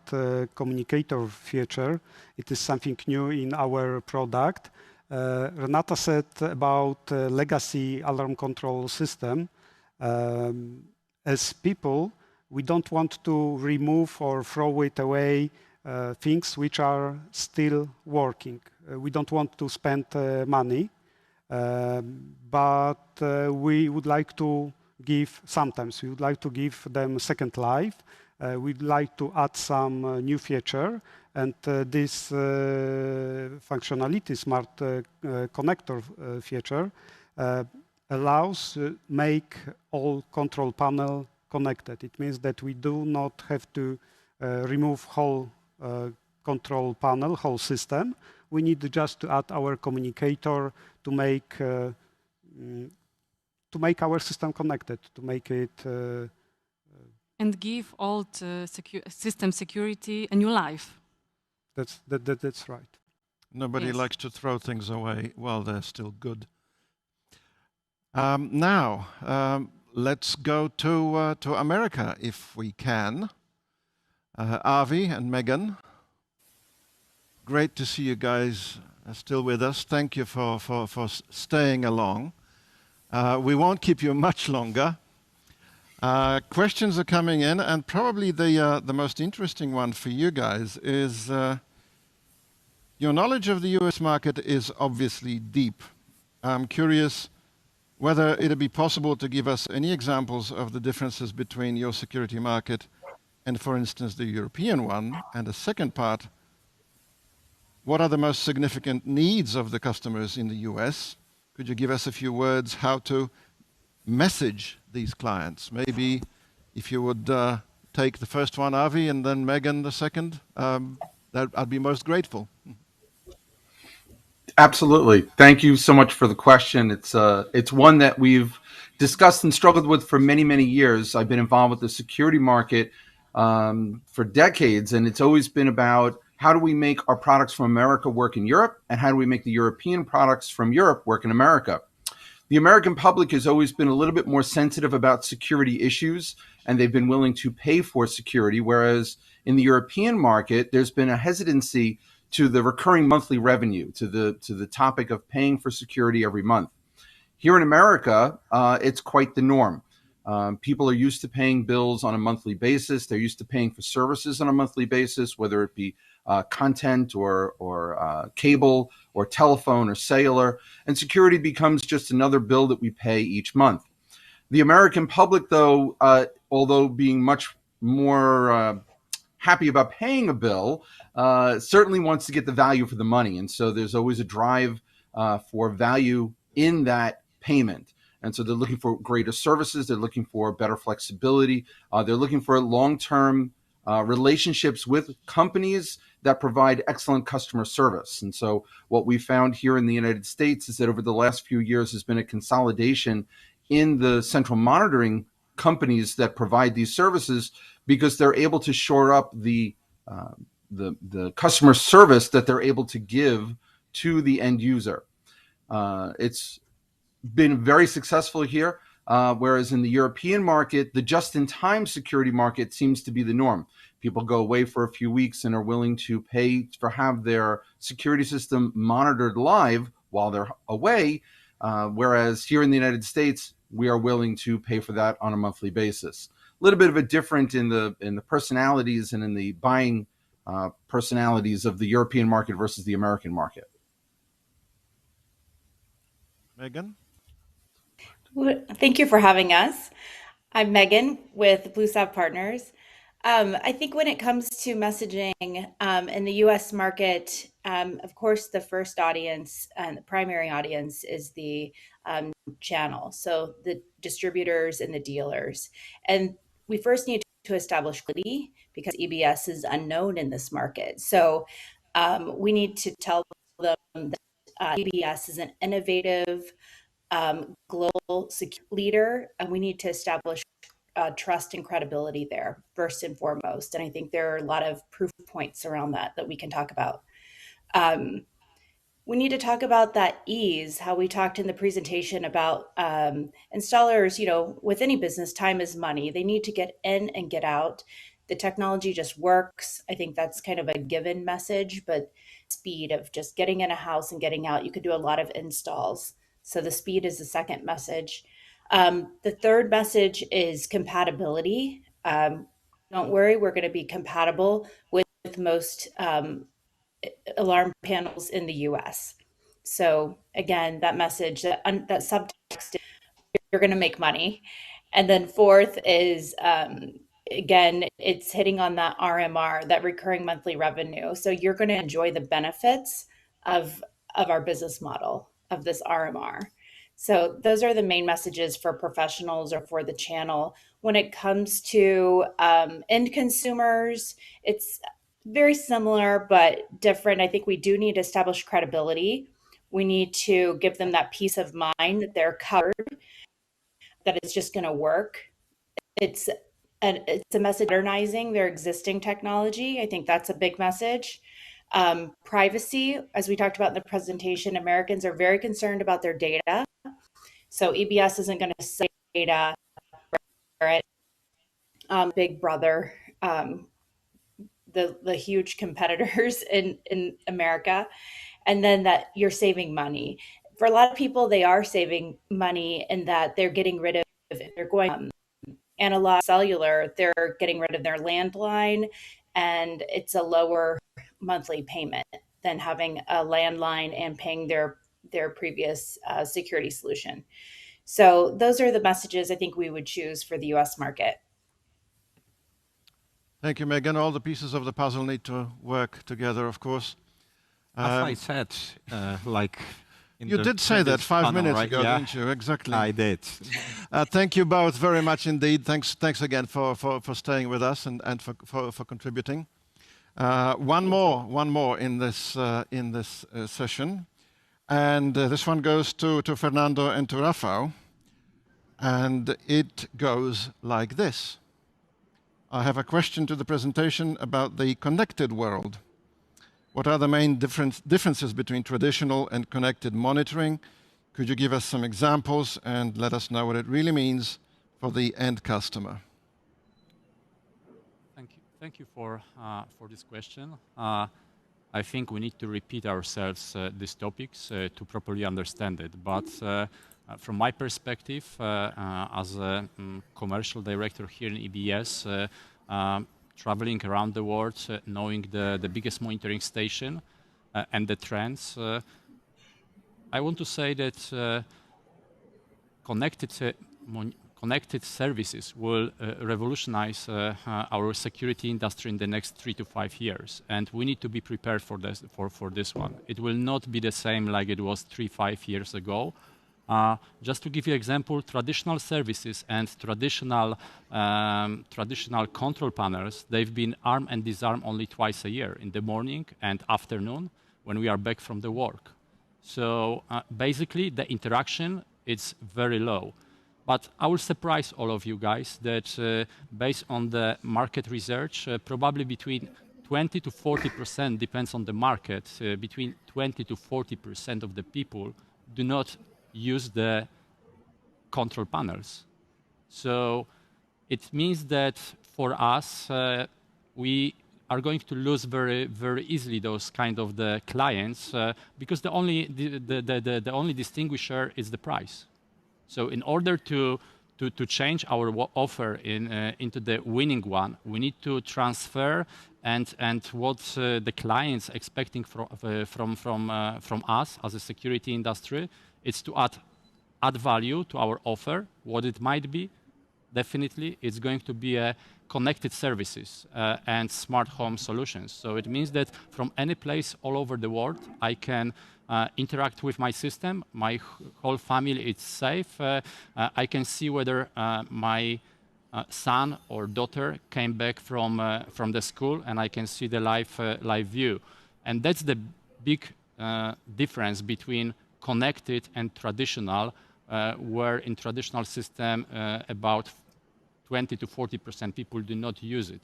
communicator feature. It is something new in our product. Renata said about legacy alarm control system. As people, we don't want to remove or throw it away things which are still working. We don't want to spend money, but we would like to give, sometimes we would like to give them a second life. We'd like to add some new feature, and this functionality, smart connector feature, allows make all control panel connected. It means that we do not have to remove whole control panel, whole system. We need just to add our communicator to make our system connected, to make it and give old system security a new life. That's right. Nobody likes to throw things away while they're still good. Now, let's go to America, if we can. Avi and Megan, great to see you guys still with us. Thank you for staying along. We won't keep you much longer. Questions are coming in, and probably the most interesting one for you guys is your knowledge of the US market is obviously deep. I'm curious whether it would be possible to give us any examples of the differences between your security market and, for instance, the European one. And the second part, what are the most significant needs of the customers in the US? Could you give us a few words how to message these clients? Maybe if you would take the first one, Avi, and then Megan the second, I'd be most grateful. Absolutely. Thank you so much for the question. It's one that we've discussed and struggled with for many, many years. I've been involved with the security market for decades, and it's always been about how do we make our products from America work in Europe, and how do we make the European products from Europe work in America? The American public has always been a little bit more sensitive about security issues, and they've been willing to pay for security, whereas in the European market, there's been a hesitancy to the recurring monthly revenue, to the topic of paying for security every month. Here in America, it's quite the norm. People are used to paying bills on a monthly basis. They're used to paying for services on a monthly basis, whether it be content or cable or telephone or cellular, and security becomes just another bill that we pay each month. The American public, though, although being much more happy about paying a bill, certainly wants to get the value for the money. And so there's always a drive for value in that payment. And so they're looking for greater services. They're looking for better flexibility. They're looking for long-term relationships with companies that provide excellent customer service. And so what we found here in the United States is that over the last few years has been a consolidation in the central monitoring companies that provide these services, because they're able to shore up the customer service that they're able to give to the end user. It's been very successful here, whereas in the European market, the just-in-time security market seems to be the norm. People go away for a few weeks and are willing to pay for have their security system monitored live while they're away, whereas here in the United States, we are willing to pay for that on a monthly basis. A little bit of a different in the personalities and in the buying personalities of the European market versus the American market. Megan? Thank you for having us. I'm Megan with BlueSap Partners. I think when it comes to messaging in the US market, of course, the first audience and the primary audience is the channel, so the distributors and the dealers. And we first need to establish clarity because EBS is unknown in this market. So we need to tell them that EBS is an innovative global security leader, and we need to establish trust and credibility there first and foremost. And I think there are a lot of proof points around that we can talk about. We need to talk about that ease, how we talked in the presentation about installers, with any business, time is money. They need to get in and get out. The technology just works. I think that's kind of a given message, but speed of just getting in a house and getting out, you could do a lot of installs. So the speed is the second message. The third message is compatibility. Don't worry, we're going to be compatible with most alarm panels in the US. So again, that message, that subtext, you're going to make money. And then fourth is, again, it's hitting on that RMR, that recurring monthly revenue. So you're going to enjoy the benefits of our business model, of this RMR. So those are the main messages for professionals or for the channel. When it comes to end consumers, it's very similar but different. I think we do need to establish credibility. We need to give them that peace of mind that they're covered, that it's just going to work. It's a message modernizing their existing technology. I think that's a big message. Privacy, as we talked about in the presentation, Americans are very concerned about their data. So EBS isn't going to say data, right? Big Brother, the huge competitors in America, and then that you're saving money. For a lot of people, they are saving money in that they're getting rid of, they're going analog cellular, they're getting rid of their landline, and it's a lower monthly payment than having a landline and paying their previous security solution. So those are the messages I think we would choose for the US market. Thank you, Megan. All the pieces of the puzzle need to work together, of course. As I said, like You did say that 5 minutes ago, yeah, didn't you? Exactly. I did. Thank you both very much indeed. Thanks again for staying with us and for contributing. One more in this session, and this one goes to Fernando and to Rafael, and it goes like this. I have a question to the presentation about the connected world. What are the main differences between traditional and connected monitoring? Could you give us some examples and let us know what it really means for the end customer? Thank you for this question. I think we need to repeat ourselves these topics to properly understand it. But from my perspective, as a commercial director here in EBS, traveling around the world, knowing the biggest monitoring station and the trends, I want to say that connected services will revolutionize our security industry in the next 3 to 5 years, and we need to be prepared for this one. It will not be the same like it was 3-5 years ago. Just to give you an example, traditional services and traditional control panels, they've been arm and disarm only twice a year, in the morning and afternoon when we are back from the work. So basically the interaction is very low. But I will surprise all of you guys that based on the market research, probably between 20 to 40%, depends on the market, between 20 to 40% of the people do not use the control panels. So it means that for us, we are going to lose very easily those kind of the clients because the only distinguisher is the price. So in order to change our offer into the winning one, we need to transfer and what the clients expecting from us as a security industry is to add value to our offer. What it might be, definitely, it's going to be a connected services and smart home solutions. So it means that from any place all over the world, I can interact with my system. My whole family is safe. I can see whether my son or daughter came back from the school, and I can see the live view. And that's the big difference between connected and traditional, where in traditional system about 20 to 40% people do not use it.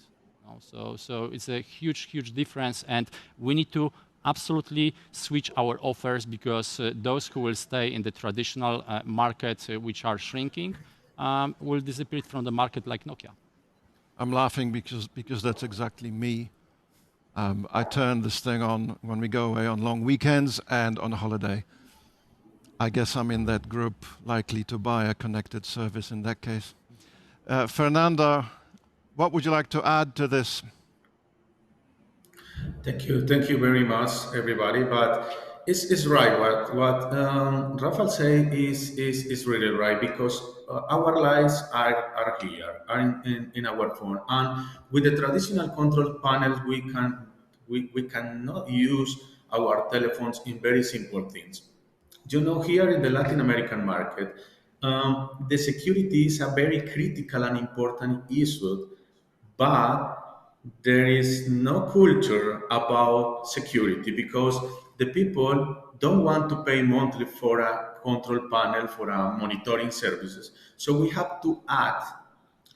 So it's a huge difference, and we need to absolutely switch our offers because those who will stay in the traditional market, which are shrinking, will disappear from the market like Nokia. I'm laughing because that's exactly me. I turn this thing on when we go away on long weekends and on holiday. I guess I'm in that group likely to buy a connected service in that case. Fernando, what would you like to add to this? Thank you very much, everybody. But it's right. What Rafael said is really right because our lives are here, are in our phone, and with the traditional control panels, we cannot use our telephones in very simple things. You know, here in the Latin American market, the security is a very critical and important issue, but there is no culture about security because the people don't want to pay monthly for a control panel for a monitoring services. So we have to add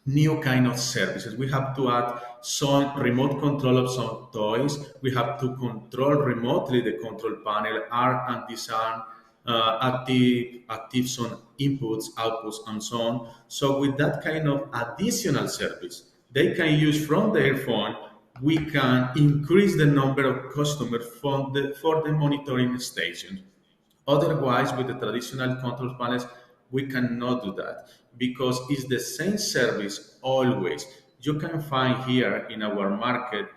new kind of services. We have to add some remote control of some toys. We have to control remotely the control panel, arm and disarm, active some inputs, outputs, and so on. So with that kind of additional service, they can use from their phone. We can increase the number of customers for the monitoring station. Otherwise, with the traditional control panels, we cannot do that because it's the same service always. You can find here in our market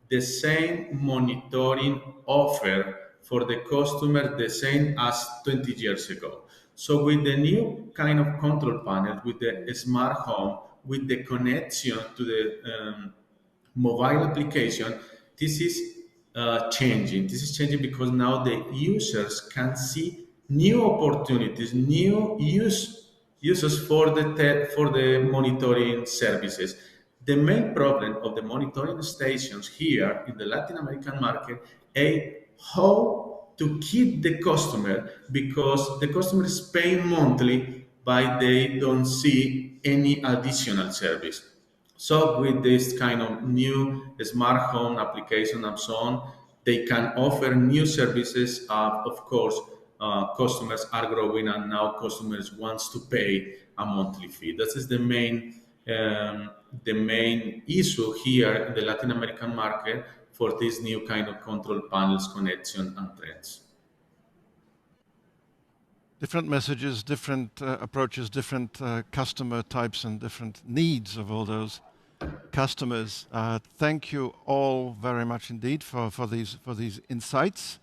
the same monitoring offer for the customer, the same as 20 years ago. So with the new kind of control panel, with the smart home, with the connection to the mobile application, this is changing. This is changing because now the users can see new opportunities, new uses for the monitoring services. The main problem of the monitoring stations here in the Latin American market is how to keep the customer, because the customer is paying monthly, but they don't see any additional service. So with this kind of new smart home application and so on, they can offer new services. Of course, customers are growing, and now customers wants to pay a monthly fee. This is the main issue here in the Latin American market for this new kind of control panels, connection, and trends. Different messages, different approaches, different customer types, and different needs of all those customers. Thank you all very much indeed for these insights.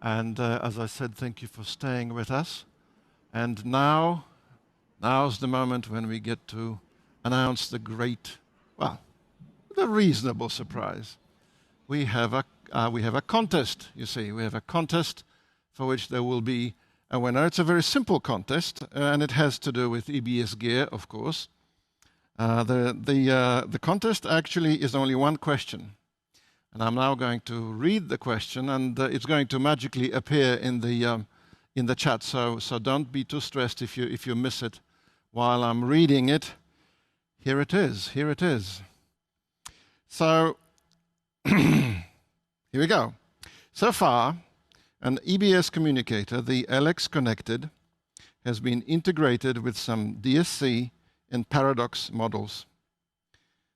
And as I said, thank you for staying with us. And now's the moment when we get to announce the great, well, the reasonable surprise. We have a contest, you see. We have a contest for which there will be a winner. It's a very simple contest, and it has to do with EBS gear, of course. The contest actually is only one question. And I'm now going to read the question, and it's going to magically appear in the chat. So don't be too stressed if you miss it while I'm reading it. Here it is. Here it is. So here we go. So far, an EBS communicator, the LX Connected, has been integrated with some DSC and Paradox models.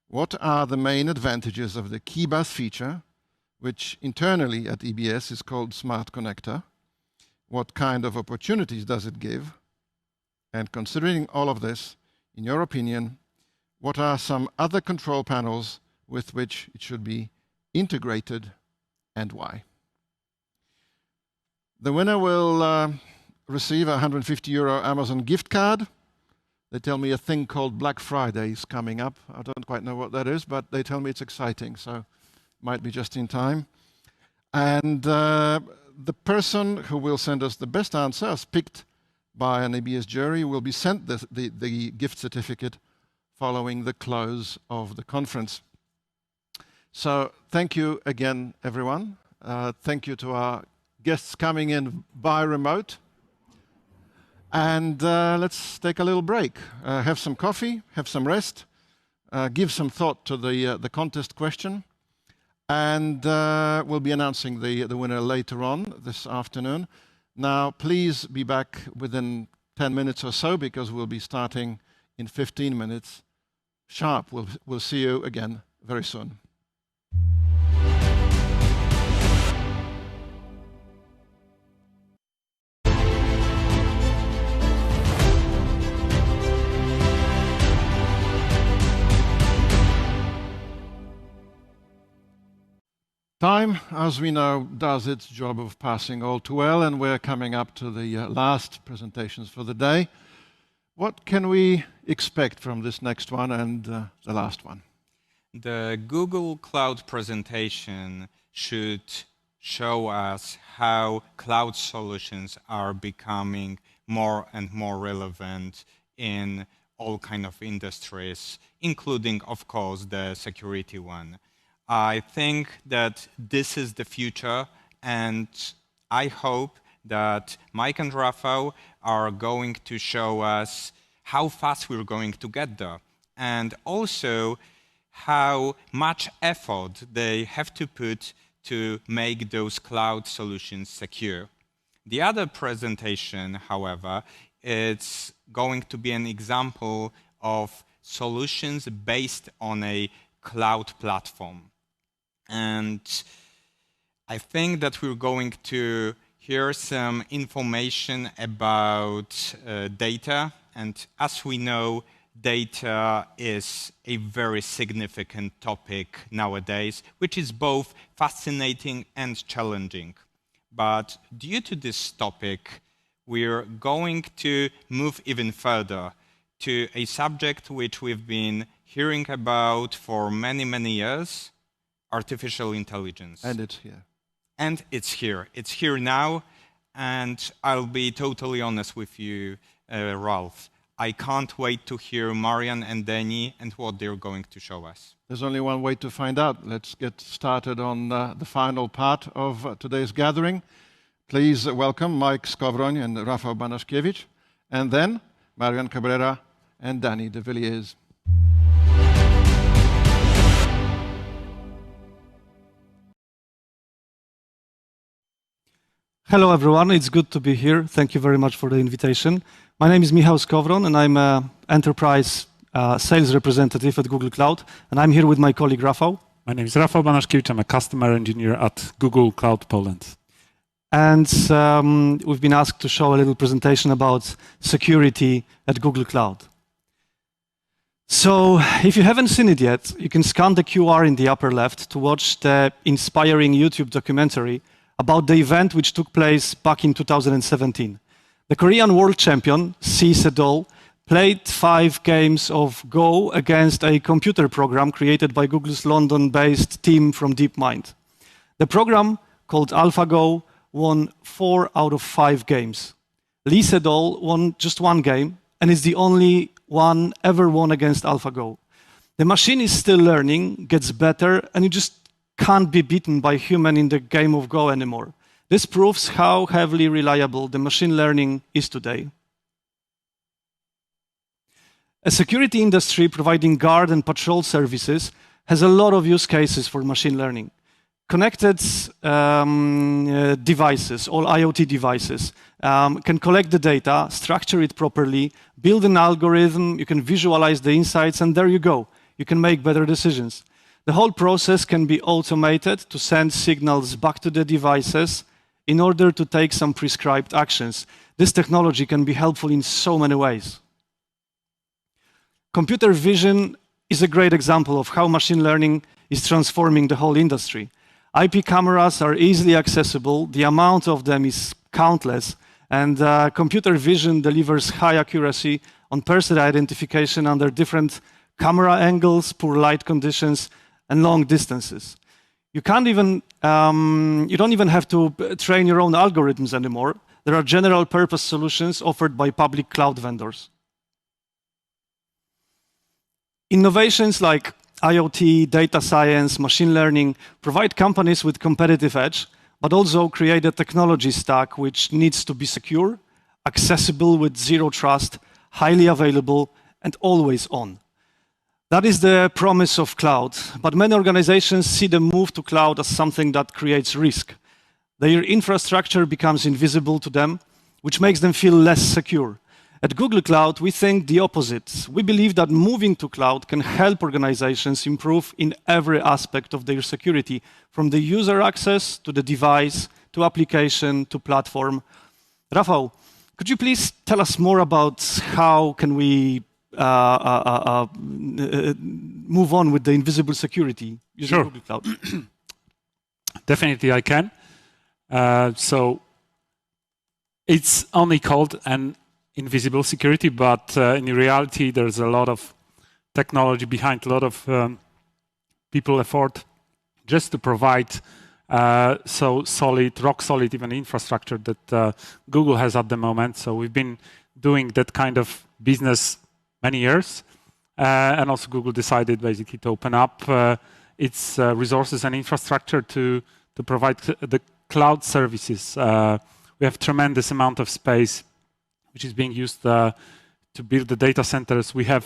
What are the main advantages of the KeyBus feature, which internally at EBS is called Smart Connector? What kind of opportunities does it give? And considering all of this, in your opinion, what are some other control panels with which it should be integrated, and why? The winner will receive a €150 Amazon gift card. They tell me a thing called Black Friday is coming up. I don't quite know what that is, but they tell me it's exciting, so might be just in time. And the person who will send us the best answer, as picked by an EBS jury, will be sent the gift certificate following the close of the conference. So thank you again, everyone. Thank you to our guests coming in by remote. And let's take a little break. Have some coffee, have some rest, give some thought to the contest question. And we'll be announcing the winner later on this afternoon. Now, please be back within 10 minutes or so, because we'll be starting in 15 minutes sharp. We'll see you again very soon. Time, as we know, does its job of passing all too well, and we're coming up to the last presentations for the day. What can we expect from this next one and the last one? The Google Cloud presentation should show us how cloud solutions are becoming more and more relevant in all kinds of industries, including, of course, the security one. I think that this is the future, and I hope that Mike and Rafał are going to show us how fast we're going to get there, and also how much effort they have to put to make those cloud solutions secure. The other presentation, however, it's going to be an example of solutions based on a cloud platform. And I think that we're going to hear some information about data. And as we know, data is a very significant topic nowadays, which is both fascinating and challenging. But due to this topic, we're going to move even further to a subject which we've been hearing about for many, many years: artificial intelligence. And it's here. And it's here. It's here now. And I'll be totally honest with you, Ralph. I can't wait to hear Marian and Danny and what they're going to show us. There's only one way to find out. Let's get started on the final part of today's gathering. Please welcome Mike Skowroń and Rafał Banaszkiewicz, and then Marian Cabrera and Danny de Villiers. Hello, everyone. It's good to be here. Thank you very much for the invitation. My name is Michał Skowroń, and I'm an enterprise sales representative at Google Cloud. And I'm here with my colleague, Rafał. My name is Rafał Banaszkiewicz. I'm a customer engineer at Google Cloud Poland. And we've been asked to show a little presentation about security at Google Cloud. So if you haven't seen it yet, you can scan the QR in the upper left to watch the inspiring YouTube documentary about the event which took place back in 2017. The Korean world champion, Si Se-dol, played 5 games of Go against a computer program created by Google's London-based team from DeepMind. The program, called AlphaGo, won 4 out of 5 games. Lee Se-dol won just 1 game, and is the only one ever won against AlphaGo. The machine is still learning, gets better, and you just can't be beaten by human in the game of Go anymore. This proves how heavily reliable the machine learning is today. A security industry providing guard and patrol services has a lot of use cases for machine learning. Connected devices, all IoT devices, can collect the data, structure it properly, build an algorithm, you can visualize the insights, and there you go. You can make better decisions. The whole process can be automated to send signals back to the devices in order to take some prescribed actions. This technology can be helpful in so many ways. Computer vision is a great example of how machine learning is transforming the whole industry. IP cameras are easily accessible, the amount of them is countless, and computer vision delivers high accuracy on person identification under different camera angles, poor light conditions, and long distances. You don't even have to train your own algorithms anymore. There are general purpose solutions offered by public cloud vendors. Innovations like IoT, data science, machine learning provide companies with competitive edge, but also create a technology stack which needs to be secure, accessible with zero trust, highly available, and always on. That is the promise of cloud, but many organizations see the move to cloud as something that creates risk. Their infrastructure becomes invisible to them, which makes them feel less secure. At Google Cloud, we think the opposite. We believe that moving to cloud can help organizations improve in every aspect of their security, from the user access to the device, to application, to platform. Rafał, could you please tell us more about how can we move on with the invisible security using Google Cloud? Definitely I can. So it's only called an invisible security, but in reality there's a lot of technology behind, a lot of people effort just to provide so solid, rock solid even infrastructure that Google has at the moment. So we've been doing that kind of business many years, and also Google decided basically to open up its resources and infrastructure to provide the cloud services. We have tremendous amount of space which is being used to build the data centers. We have,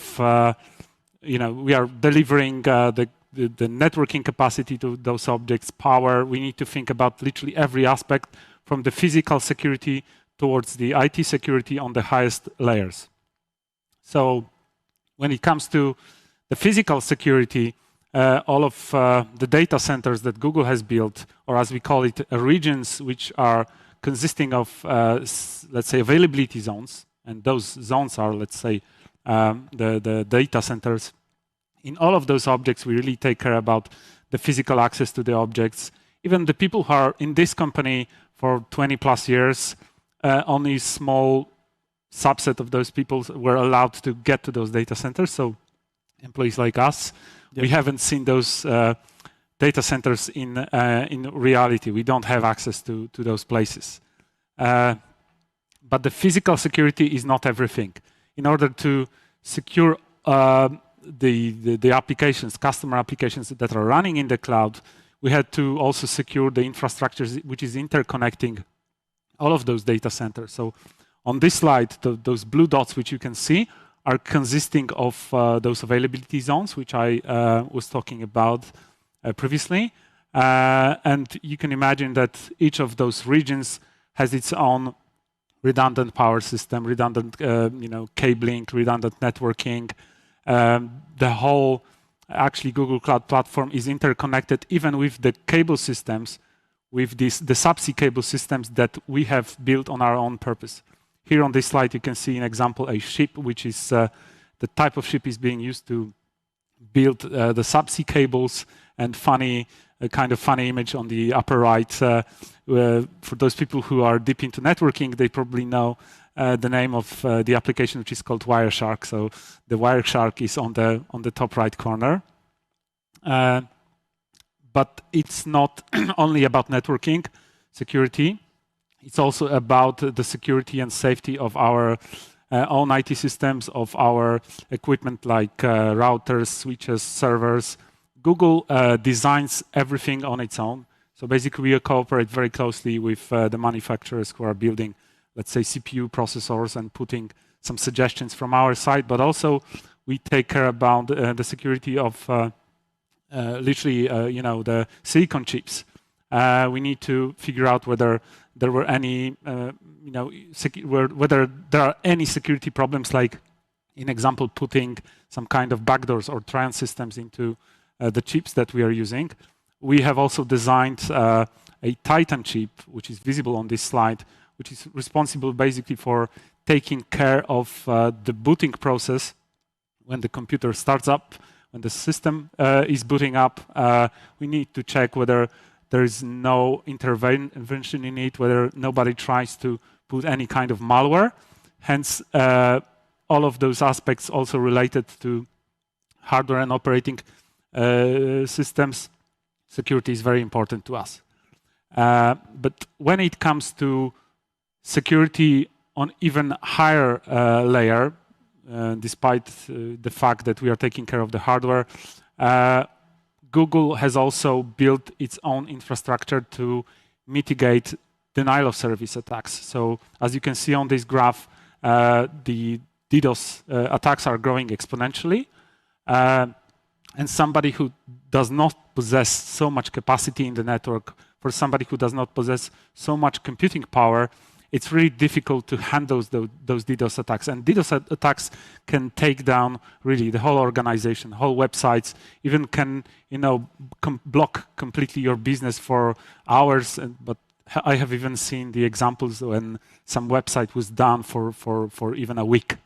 we are delivering the networking capacity to those objects, power. We need to think about literally every aspect, from the physical security towards the IT security on the highest layers. So when it comes to the physical security, all of the data centers that Google has built, or as we call it, regions which are consisting of, let's say, availability zones, and those zones are, let's say, the data centers. In all of those objects, we really take care about the physical access to the objects. Even the people who are in this company for 20 plus years, only small subset of those people were allowed to get to those data centers. So employees like us, we haven't seen those data centers in reality. We don't have access to those places. But the physical security is not everything. In order to secure the applications, customer applications that are running in the cloud, we had to also secure the infrastructure which is interconnecting all of those data centers. So on this slide, those blue dots which you can see are consisting of those availability zones, which I was talking about previously. And you can imagine that each of those regions has its own redundant power system, redundant cabling, redundant networking. The whole, actually, Google Cloud Platform is interconnected even with the cable systems, with the subsea cable systems that we have built on our own purpose. Here on this slide, you can see an example, a ship, which is the type of ship is being used to build the subsea cables, and kind of funny image on the upper right. For those people who are deep into networking, they probably know the name of the application, which is called Wireshark. So the Wireshark is on the top right corner. But it's not only about networking security. It's also about the security and safety of our own IT systems, of our equipment like routers, switches, servers. Google designs everything on its own. So basically, we cooperate very closely with the manufacturers who are building, let's say, CPU processors and putting some suggestions from our side. But also, we take care about the security of literally, the silicon chips. We need to figure out whether there were any, whether there are any security problems, like, in example, putting some kind of backdoors or trial systems into the chips that we are using. We have also designed a Titan chip, which is visible on this slide, which is responsible basically for taking care of the booting process when the computer starts up, when the system is booting up. We need to check whether there is no intervention in it, whether nobody tries to put any kind of malware. Hence, all of those aspects also related to hardware and operating systems. Security is very important to us. But when it comes to security on even higher layer, despite the fact that we are taking care of the hardware, Google has also built its own infrastructure to mitigate denial of service attacks. So as you can see on this graph, the DDoS attacks are growing exponentially. And somebody who does not possess so much capacity in the network, for somebody who does not possess so much computing power, it's really difficult to handle those DDoS attacks. And DDoS attacks can take down really the whole organization, whole websites, even can block completely your business for hours. But I have even seen the examples when some website was down for even a week.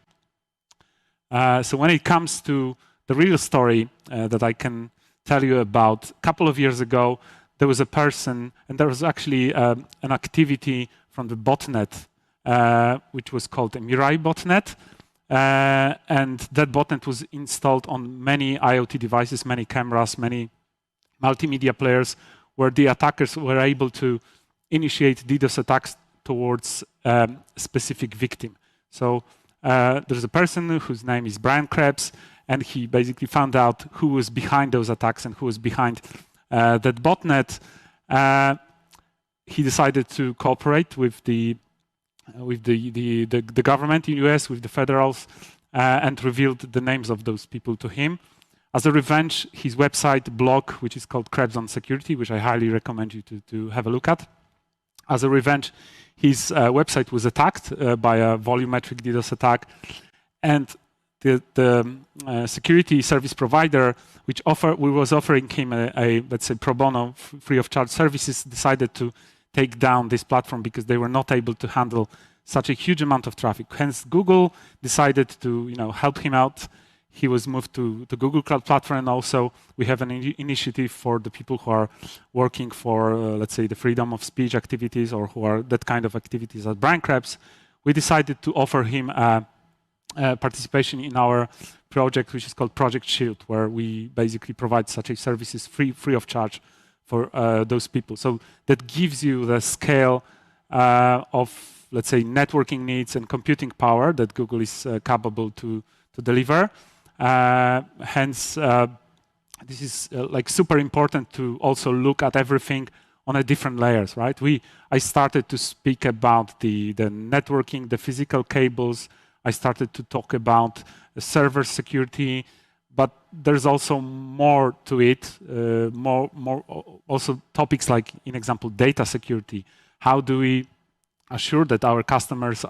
So when it comes to the real story that I can tell you about, a couple of years ago, there was a person, and there was actually an activity from the botnet, which was called a Mirai botnet. And that botnet was installed on many IoT devices, many cameras, many multimedia players, where the attackers were able to initiate DDoS attacks towards a specific victim. So there's a person whose name is Brian Krebs, and he basically found out who was behind those attacks and who was behind that botnet. He decided to cooperate with the government in the US, with the federals, and revealed the names of those people to him. As a revenge, his website blog, which is called Krebs on Security, which I highly recommend you to have a look at. As a revenge, his website was attacked by a volumetric DDoS attack, and the security service provider, which was offering him a let's say pro bono, free of charge services, decided to take down this platform because they were not able to handle such a huge amount of traffic. Hence, Google decided to help him out. He was moved to the Google Cloud Platform, and also we have an initiative for the people who are working for, let's say, the freedom of speech activities, or who are that kind of activities at Brian Krebs. We decided to offer him participation in our project, which is called Project Shield, where we basically provide such a services free of charge for those people. So that gives you the scale of, let's say, networking needs and computing power that Google is capable to deliver. Hence, this is like super important to also look at everything on a different layers, right? I started to speak about the networking, the physical cables. I started to talk about server security, but there's also more to it. More also topics like, in example, data security. How do we assure that our customers'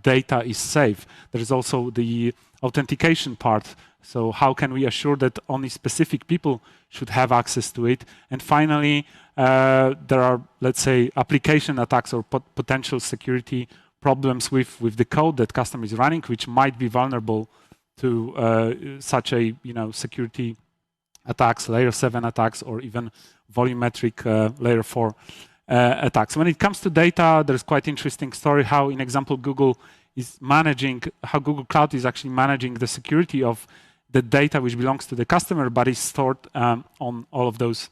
data is safe? There is also the authentication part. So how can we assure that only specific people should have access to it? And finally, there are, let's say, application attacks or potential security problems with the code that customer is running, which might be vulnerable to such a security attacks, layer 7 attacks, or even volumetric layer 4 attacks. When it comes to data, there's quite interesting story how, in example, Google Cloud is actually managing the security of the data which belongs to the customer, but is stored on all of those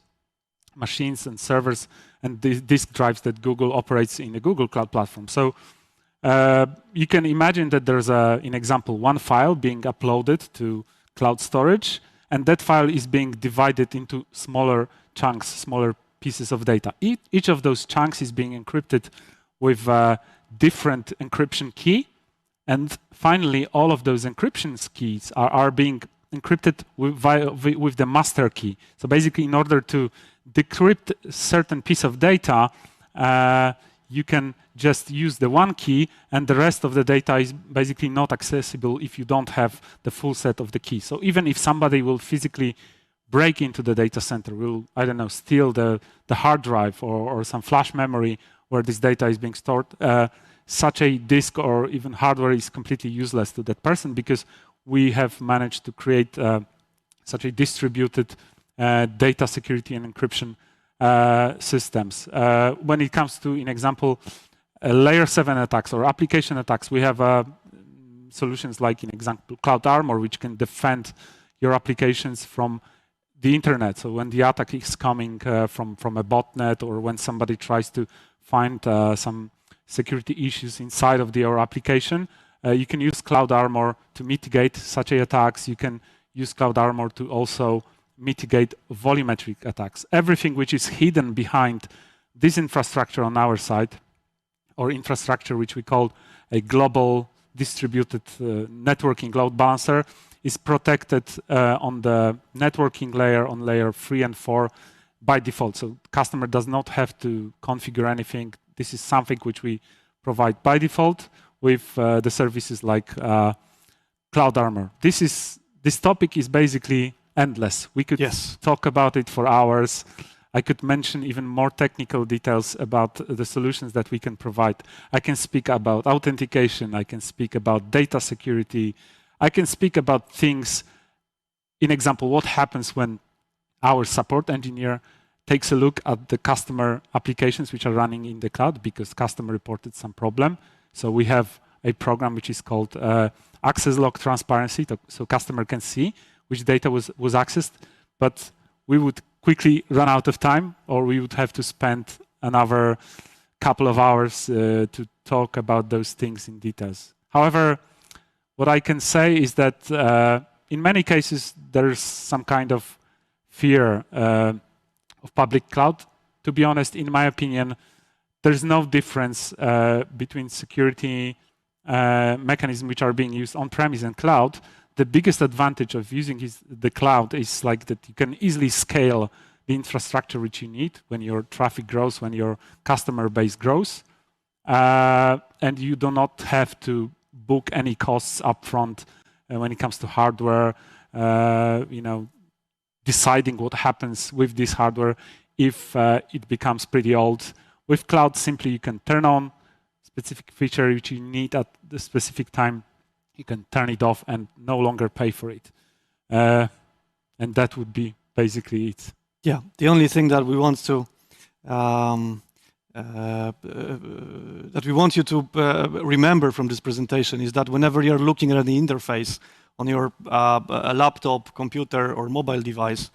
machines and servers and disk drives that Google operates in the Google Cloud Platform. So you can imagine that there's, in example, one file being uploaded to cloud storage, and that file is being divided into smaller chunks, smaller pieces of data. Each of those chunks is being encrypted with a different encryption key. And finally, all of those encryption keys are being encrypted with the master key. So basically, in order to decrypt a certain piece of data, you can just use the one key, and the rest of the data is basically not accessible if you don't have the full set of the keys. So even if somebody will physically break into the data center, will, I don't know, steal the hard drive or some flash memory where this data is being stored, such a disk or even hardware is completely useless to that person, because we have managed to create such a distributed data security and encryption systems. When it comes to, in example, layer 7 attacks or application attacks, we have solutions like, in example, Cloud Armor, which can defend your applications from the internet. So when the attack is coming from a botnet, or when somebody tries to find some security issues inside of your application, you can use Cloud Armor to mitigate such attacks. You can use Cloud Armor to also mitigate volumetric attacks. Everything which is hidden behind this infrastructure on our side, or infrastructure which we call a global distributed networking load balancer, is protected on the networking layer, on layer 3 and 4 by default. So the customer does not have to configure anything. This is something which we provide by default with the services like Cloud Armor. This topic is basically endless. We could talk about it for hours. I could mention even more technical details about the solutions that we can provide. I can speak about authentication. I can speak about data security. I can speak about things, in example, what happens when our support engineer takes a look at the customer applications which are running in the cloud because customer reported some problem. So we have a program which is called access log transparency, so customer can see which data was accessed, but we would quickly run out of time, or we would have to spend another couple of hours to talk about those things in details. However, what I can say is that in many cases, there's some kind of fear of public cloud. To be honest, in my opinion, there's no difference between security mechanisms which are being used on-premise and cloud. The biggest advantage of using the cloud is like that you can easily scale the infrastructure which you need when your traffic grows, when your customer base grows, and you do not have to book any costs upfront when it comes to hardware. Deciding what happens with this hardware if it becomes pretty old. With cloud, simply you can turn on specific feature which you need at the specific time. You can turn it off and no longer pay for it. And that would be basically it. Yeah, the only thing that we want to remember from this presentation is that whenever you're looking at the interface on your laptop, computer, or mobile device,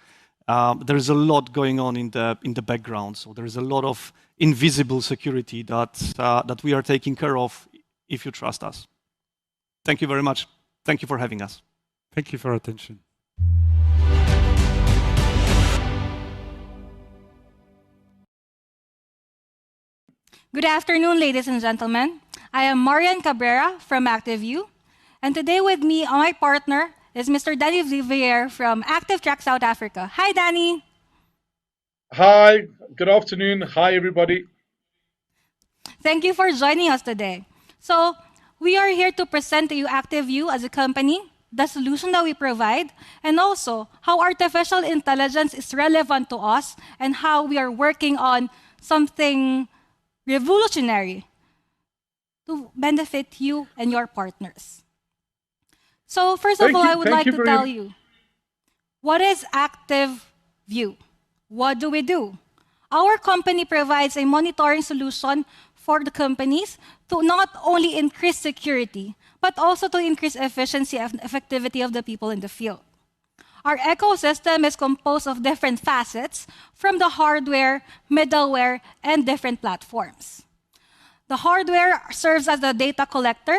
there is a lot going on in the background. So there is a lot of invisible security that we are taking care of if you trust us. Thank you very much. Thank you for having us. Thank you for your attention. Good afternoon, ladies and gentlemen. I am Marian Cabrera from ActiveView, and today with me, my partner, is Mr. Danny Vivier from ActiveTrack South Africa. Hi, Danny. Hi, good afternoon. Hi, everybody. Thank you for joining us today. So, we are here to present to you ActiveView as a company, the solution that we provide, and also how artificial intelligence is relevant to us and how we are working on something revolutionary to benefit you and your partners. So first of all, I would like to tell you, what is ActiveView? What do we do? Our company provides a monitoring solution for the companies to not only increase security, but also to increase efficiency and effectivity of the people in the field. Our ecosystem is composed of different facets from the hardware, middleware, and different platforms. The hardware serves as the data collector.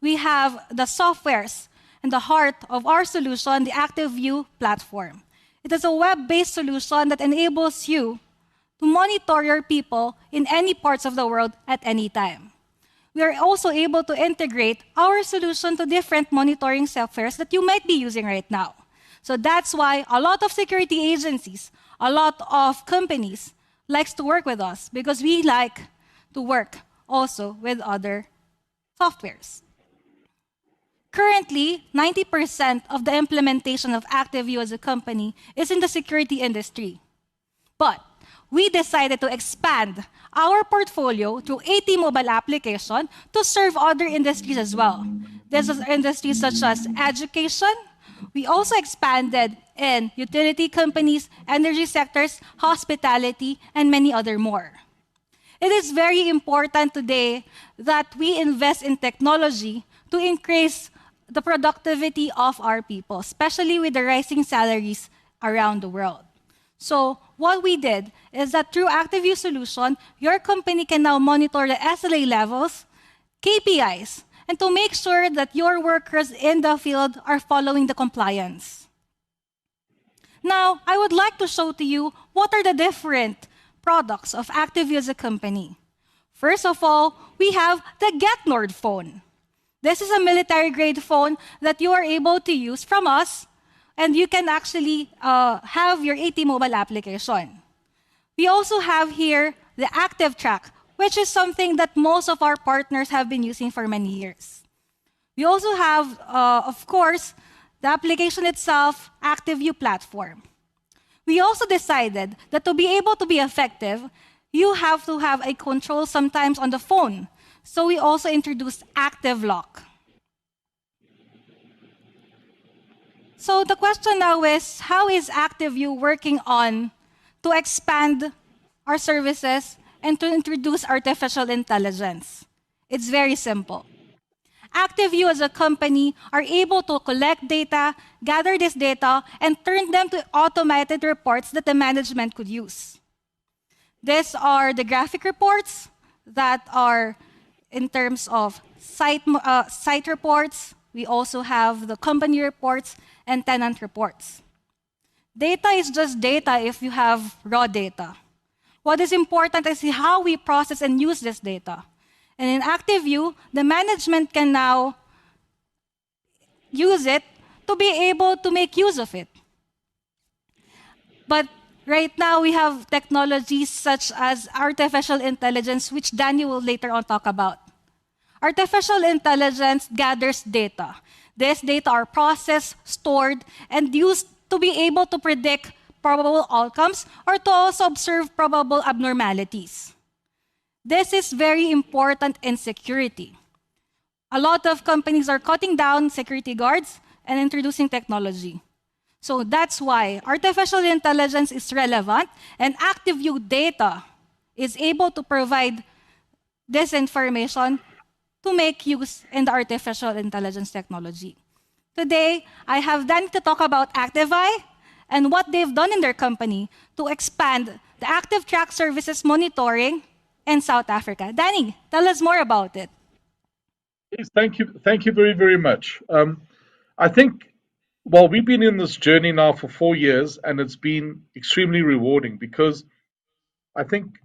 We have the softwares and the heart of our solution, the ActiveView platform. It is a web-based solution that enables you to monitor your people in any parts of the world at any time. We are also able to integrate our solution to different monitoring softwares that you might be using right now. So that's why a lot of security agencies, a lot of companies likes to work with us because we like to work also with other softwares. Currently, 90% of the implementation of ActiveView as a company is in the security industry. But we decided to expand our portfolio to 80 mobile applications to serve other industries as well. This is industries such as education. We also expanded in utility companies, energy sectors, hospitality, and many other more. It is very important today that we invest in technology to increase the productivity of our people, especially with the rising salaries around the world. So what we did is that through ActiveView solution, your company can now monitor the SLA levels, KPIs, and to make sure that your workers in the field are following the compliance. Now, I would like to show to you what are the different products of ActiveView as a company. First of all, we have the GetNord phone. This is a military-grade phone that you are able to use from us, and you can actually have your AT mobile application. We also have here the ActiveTrack, which is something that most of our partners have been using for many years. We also have, of course, the application itself, ActiveView platform. We also decided that to be able to be effective, you have to have a control sometimes on the phone. So we also introduced ActiveLock. So the question now is, how is ActiveView working on to expand our services and to introduce artificial intelligence? It's very simple. ActiveView as a company are able to collect data, gather this data, and turn them to automated reports that the management could use. These are the graphic reports that are in terms of site reports. We also have the company reports and tenant reports. Data is just data if you have raw data. What is important is how we process and use this data. And in ActiveView, the management can now use it to be able to make use of it. But right now, we have technologies such as artificial intelligence, which Danny will later on talk about. Artificial intelligence gathers data. These data are processed, stored, and used to be able to predict probable outcomes or to also observe probable abnormalities. This is very important in security. A lot of companies are cutting down security guards and introducing technology. So that's why artificial intelligence is relevant, and ActiveView data is able to provide this information to make use in the artificial intelligence technology. Today, I have Danny to talk about ActiveEye, and what they've done in their company to expand the active track services monitoring in South Africa. Danny, tell us more about it. Yes, thank you very, very much. I think, well, we've been in this journey now for 4 years, and it's been extremely rewarding because I think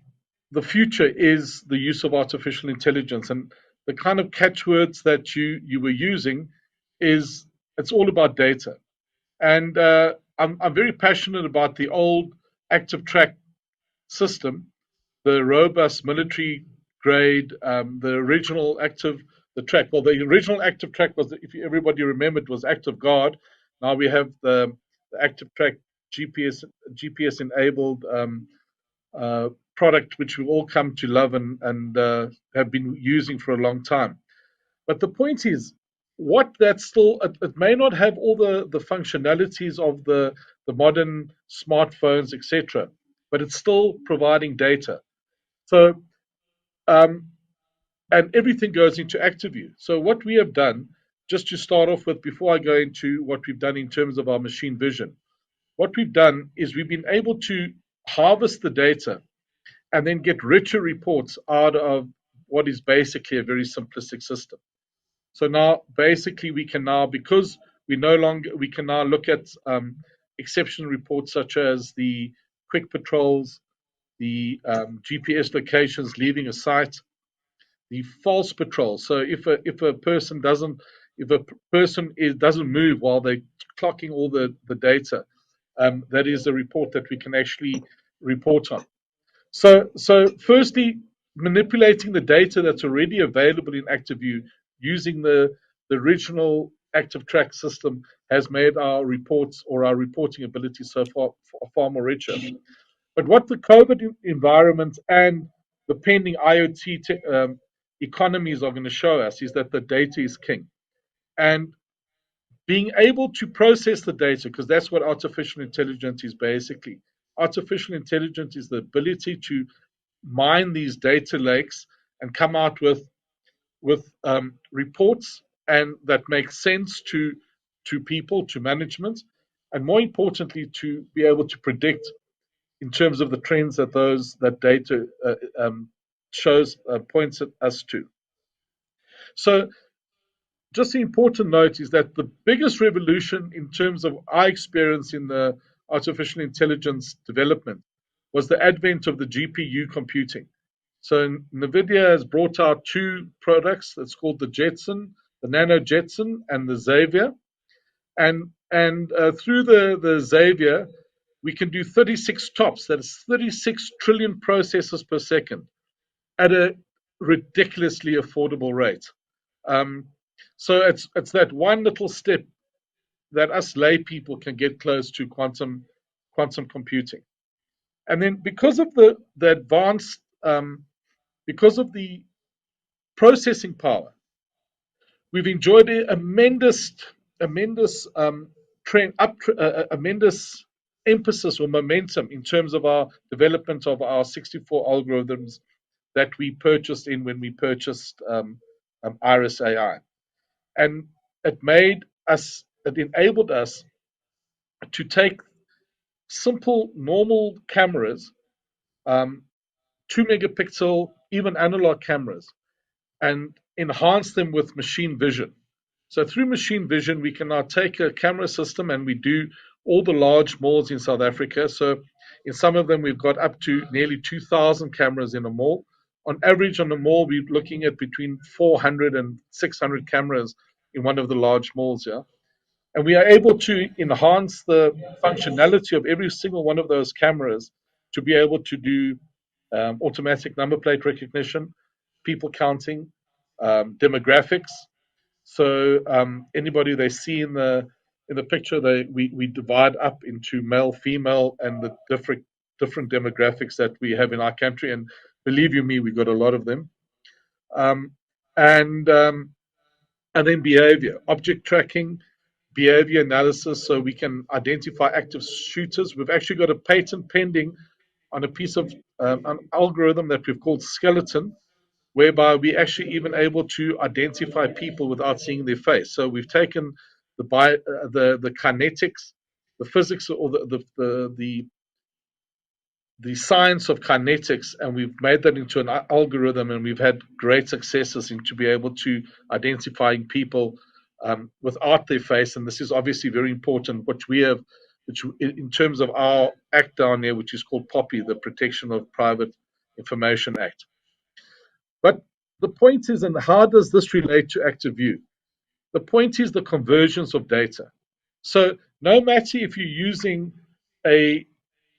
the future is the use of artificial intelligence, and the kind of catchwords that you were using is it's all about data. And I'm very passionate about the old active track system, the robust military grade, the original the track. Well, the original active track was, if everybody remembered, was Active Guard. Now we have the active track GPS enabled product, which we've all come to love and have been using for a long time. But the point is, what that's still, it may not have all the functionalities of the modern smartphones, etc., but it's still providing data. So, and everything goes into ActiveView. So what we have done, just to start off with, before I go into what we've done in terms of our machine vision, what we've done is we've been able to harvest the data and then get richer reports out of what is basically a very simplistic system. So now, basically, we can now, because we can now look at exception reports such as the quick patrols, the GPS locations leaving a site, the false patrol. So if a person doesn't move while they're clocking all the data, that is a report that we can actually report on. So firstly, manipulating the data that's already available in ActiveView using the original active track system has made our reports or our reporting ability so far more richer. But what the COVID environment and the pending IoT economies are going to show us is that the data is king. And being able to process the data, because that's what artificial intelligence is basically. Artificial intelligence is the ability to mine these data lakes and come out with reports and that make sense to people, to management, and more importantly, to be able to predict in terms of the trends that data shows points at us to. So just the important note is that the biggest revolution in terms of our experience in the artificial intelligence development was the advent of the GPU computing. So NVIDIA has brought out 2 products. It's called the Jetson, the Nano Jetson, and the Xavier. And through the Xavier, we can do 36 TOPS. That is 36 trillion processes per second at a ridiculously affordable rate. So it's that one little step that us lay people can get close to quantum computing. And then because of the advanced, because of the processing power, we've enjoyed a tremendous emphasis or momentum in terms of our development of our 64 algorithms that we purchased when we purchased Iris AI. And it enabled us to take simple, normal cameras, 2 megapixel, even analog cameras, and enhance them with machine vision. So through machine vision, we can now take a camera system and we do all the large malls in South Africa. So in some of them, we've got up to nearly 2,000 cameras in a mall. On average, on a mall, we're looking at between 400 and 600 cameras in one of the large malls here. And we are able to enhance the functionality of every single one of those cameras to be able to do automatic number plate recognition, people counting, demographics. So anybody they see in the picture, we divide up into male, female, and the different demographics that we have in our country. And believe you me, we've got a lot of them. And then behavior, object tracking, behavior analysis, so we can identify active shooters. We've actually got a patent pending on a piece of an algorithm that we've called Skeleton, whereby we're actually even able to identify people without seeing their face. So we've taken the kinetics physics or the science of kinetics, and we've made that into an algorithm, and we've had great successes in to be able to identifying people without their face. And this is obviously very important, which in terms of our act down there, which is called POPI, the Protection of Private Information Act. But the point is, and how does this relate to active view? The point is the convergence of data. So no matter if you're using a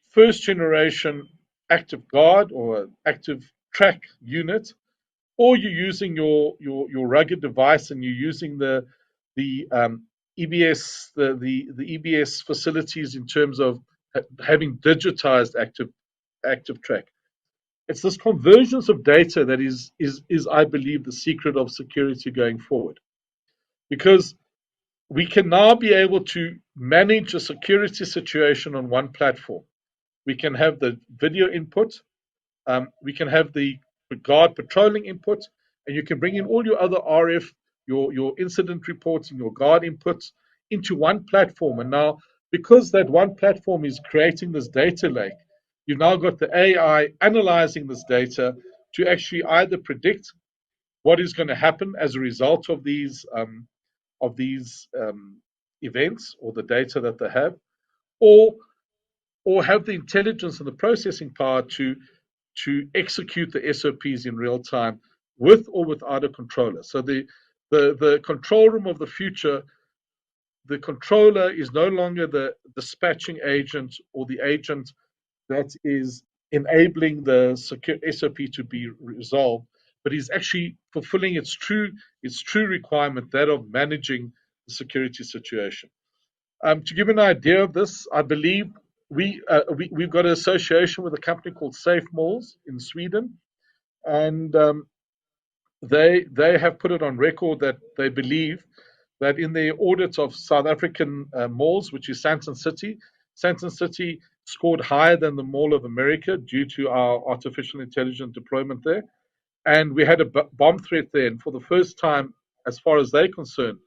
first generation active guard or active track unit, or you're using your rugged device and you're using the EBS the EBS facilities in terms of having digitized active track. It's this convergence of data that is I believe the secret of security going forward, because we can now be able to manage a security situation on one platform. We can have the video input, we can have the guard patrolling input, and you can bring in all your other RF, your incident reports and your guard inputs into one platform. And now, because that one platform is creating this data lake, you've now got the AI analyzing this data to actually either predict what is going to happen as a result of these events or the data that they have, or have the intelligence and the processing power to execute the SOPs in real time with or without a controller. So the control room of the future, the controller is no longer the dispatching agent or the agent that is enabling the secure SOP to be resolved, but is actually fulfilling its true requirement, that of managing the security situation. To give an idea of this, I believe we've got an association with a company called Safe Malls in Sweden, and they have put it on record that they believe that in their audit of South African malls, which is Sandton City scored higher than the Mall of America due to our artificial intelligence deployment there. And we had a bomb threat there, and for the first time, as far as they're concerned,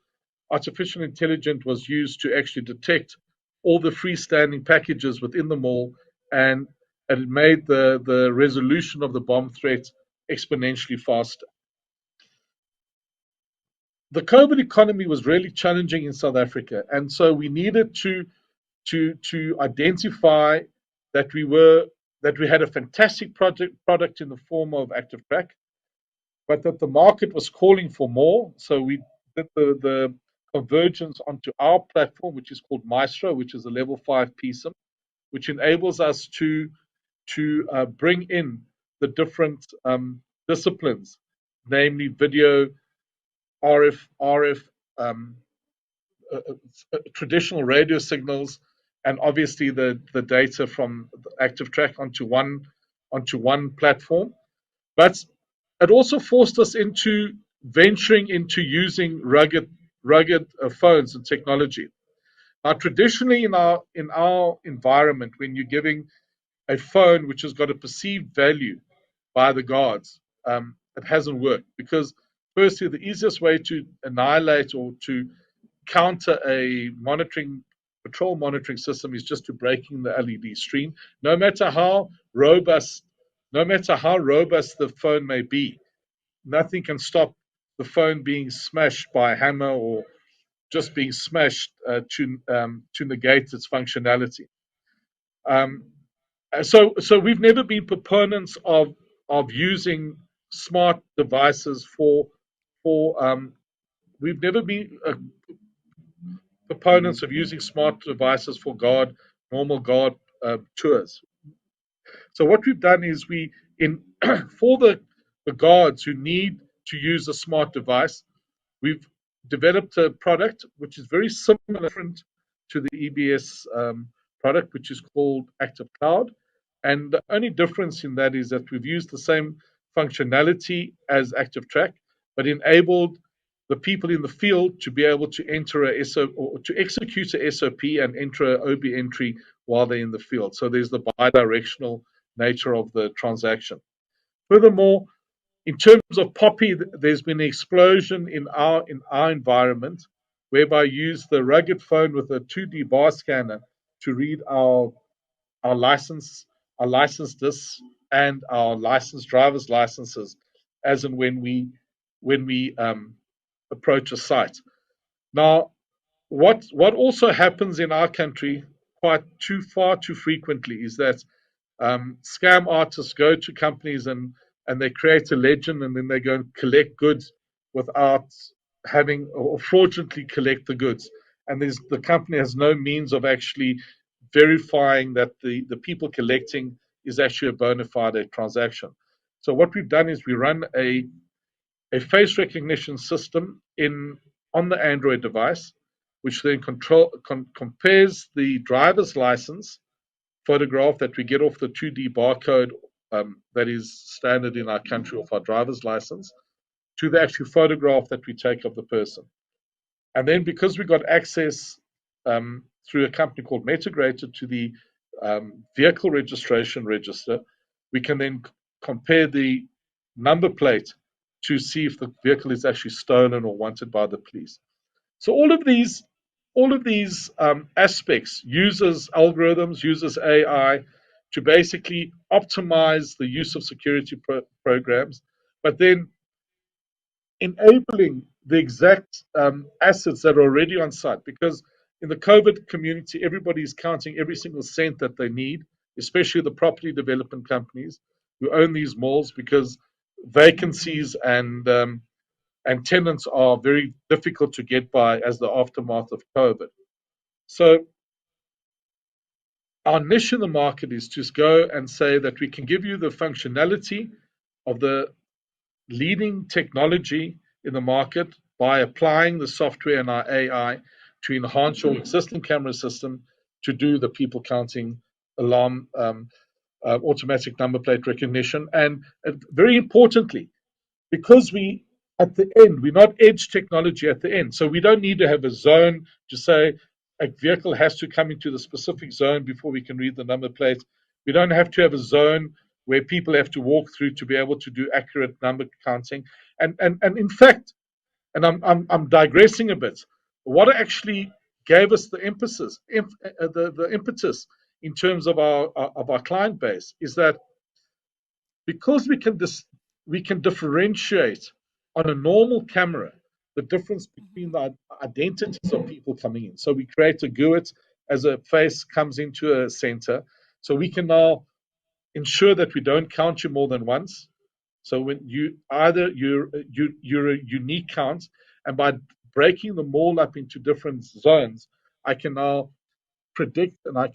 artificial intelligence was used to actually detect all the freestanding packages within the mall, and it made the resolution of the bomb threat exponentially faster. The COVID economy was really challenging in South Africa, and so we needed to identify that we had a fantastic product in the form of Active Track, but that the market was calling for more. So we did the convergence onto our platform, which is called Maestro, which is a level 5 PSIM, which enables us to bring in the different disciplines, namely video, RF, traditional radio signals, and obviously the data from the Active Track onto one platform. But it also forced us into venturing into using rugged phones and technology. Now, traditionally in our environment, when you're giving a phone which has got a perceived value by the guards, it hasn't worked, because firstly, the easiest way to annihilate or to counter a patrol monitoring system is just to breaking the LED stream. No matter how robust the phone may be, nothing can stop the phone being smashed by a hammer or just being smashed to negate its functionality. So we've never been proponents of using smart devices we've never been proponents of using smart devices for normal guard tours. So what we've done is for the guards who need to use a smart device, we've developed a product which is very similar to the EBS product, which is called Active Cloud. And the only difference in that is that we've used the same functionality as Active Track, but enabled the people in the field to be able to enter a SOP or to execute a SOP and enter an OB entry while they're in the field. So there's the bidirectional nature of the transaction. Furthermore, in terms of POPI, there's been an explosion in our environment, whereby I use the rugged phone with a 2D bar scanner to read our license discs and our driver's licenses as and when we approach a site. Now, what also happens in our country far too frequently is that scam artists go to companies and they create a legend, and then they go and collect goods without having, or fraudulently collect the goods. And the company has no means of actually verifying that the people collecting is actually a bona fide transaction. So what we've done is we run a face recognition system on the Android device, which then compares the driver's license photograph that we get off the 2D barcode that is standard in our country of our driver's license to the actual photograph that we take of the person. And then because we got access through a company called Metagrated to the vehicle registration register, we can then compare the number plate to see if the vehicle is actually stolen or wanted by the police. So all of these aspects uses algorithms, uses AI to basically optimize the use of security programs, but then enabling the exact assets that are already on site. Because in the COVID community, everybody is counting every single cent that they need, especially the property development companies who own these malls, because vacancies and tenants are very difficult to get by as the aftermath of COVID. So our niche in the market is to go and say that we can give you the functionality of the leading technology in the market by applying the software and our AI to enhance your existing camera system to do the people counting, alarm, automatic number plate recognition. And very importantly, because at the end, we're not edge technology at the end. So we don't need to have a zone to say a vehicle has to come into the specific zone before we can read the number plate. We don't have to have a zone where people have to walk through to be able to do accurate number counting. And in fact, and I'm digressing a bit, what actually gave us the impetus in terms of our client base is that because we can differentiate on a normal camera the difference between the identities of people coming in. So we create a GUID as a face comes into a center. So we can now ensure that we don't count you more than once. So when you're a unique count, and by breaking them all up into different zones, I can now predict and I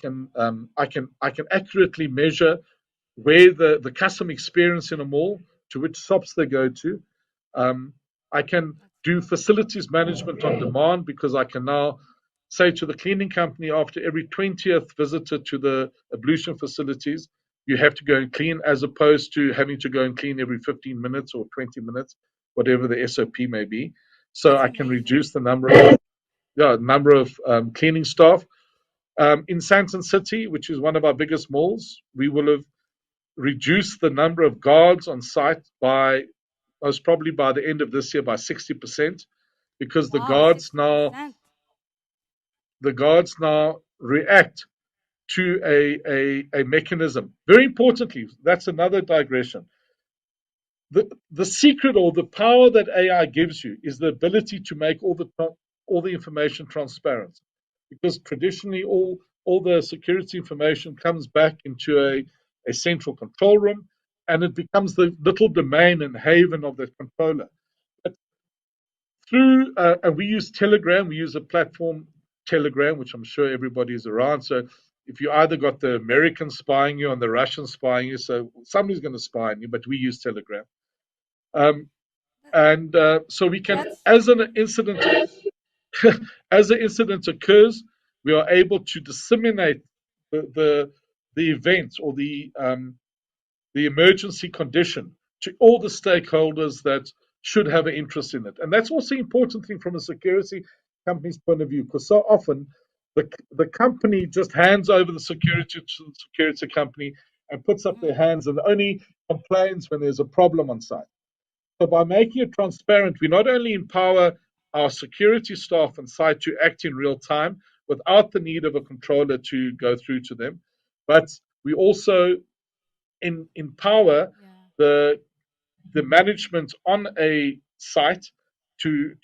can accurately measure where the customer experience in a mall, to which shops they go to. I can do facilities management on demand because I can now say to the cleaning company after every 20th visitor to the ablution facilities, you have to go and clean, as opposed to having to go and clean every 15 minutes or 20 minutes, whatever the SOP may be. So I can reduce the number of cleaning staff. In Santon City, which is one of our biggest malls, we will have reduced the number of guards on site by most probably by the end of this year by 60%, because the guards now react to a mechanism. Very importantly, that's another digression. The secret or the power that AI gives you is the ability to make all the information transparent, because traditionally all the security information comes back into a central control room, and it becomes the little domain and haven of the controller. But through, and we use Telegram, we use a platform, Telegram, which I'm sure everybody is around. So if you either got the Americans spying you or the Russians spying you, so somebody's going to spy on you, but we use Telegram. So we can, as an incident occurs, we are able to disseminate the event or the emergency condition to all the stakeholders that should have an interest in it. And that's also an important thing from a security company's point of view, because so often the company just hands over the security to the security company and puts up their hands and only complains when there's a problem on site. So by making it transparent, we not only empower our security staff on site to act in real time without the need of a controller to go through to them. But we also empower the management on a site to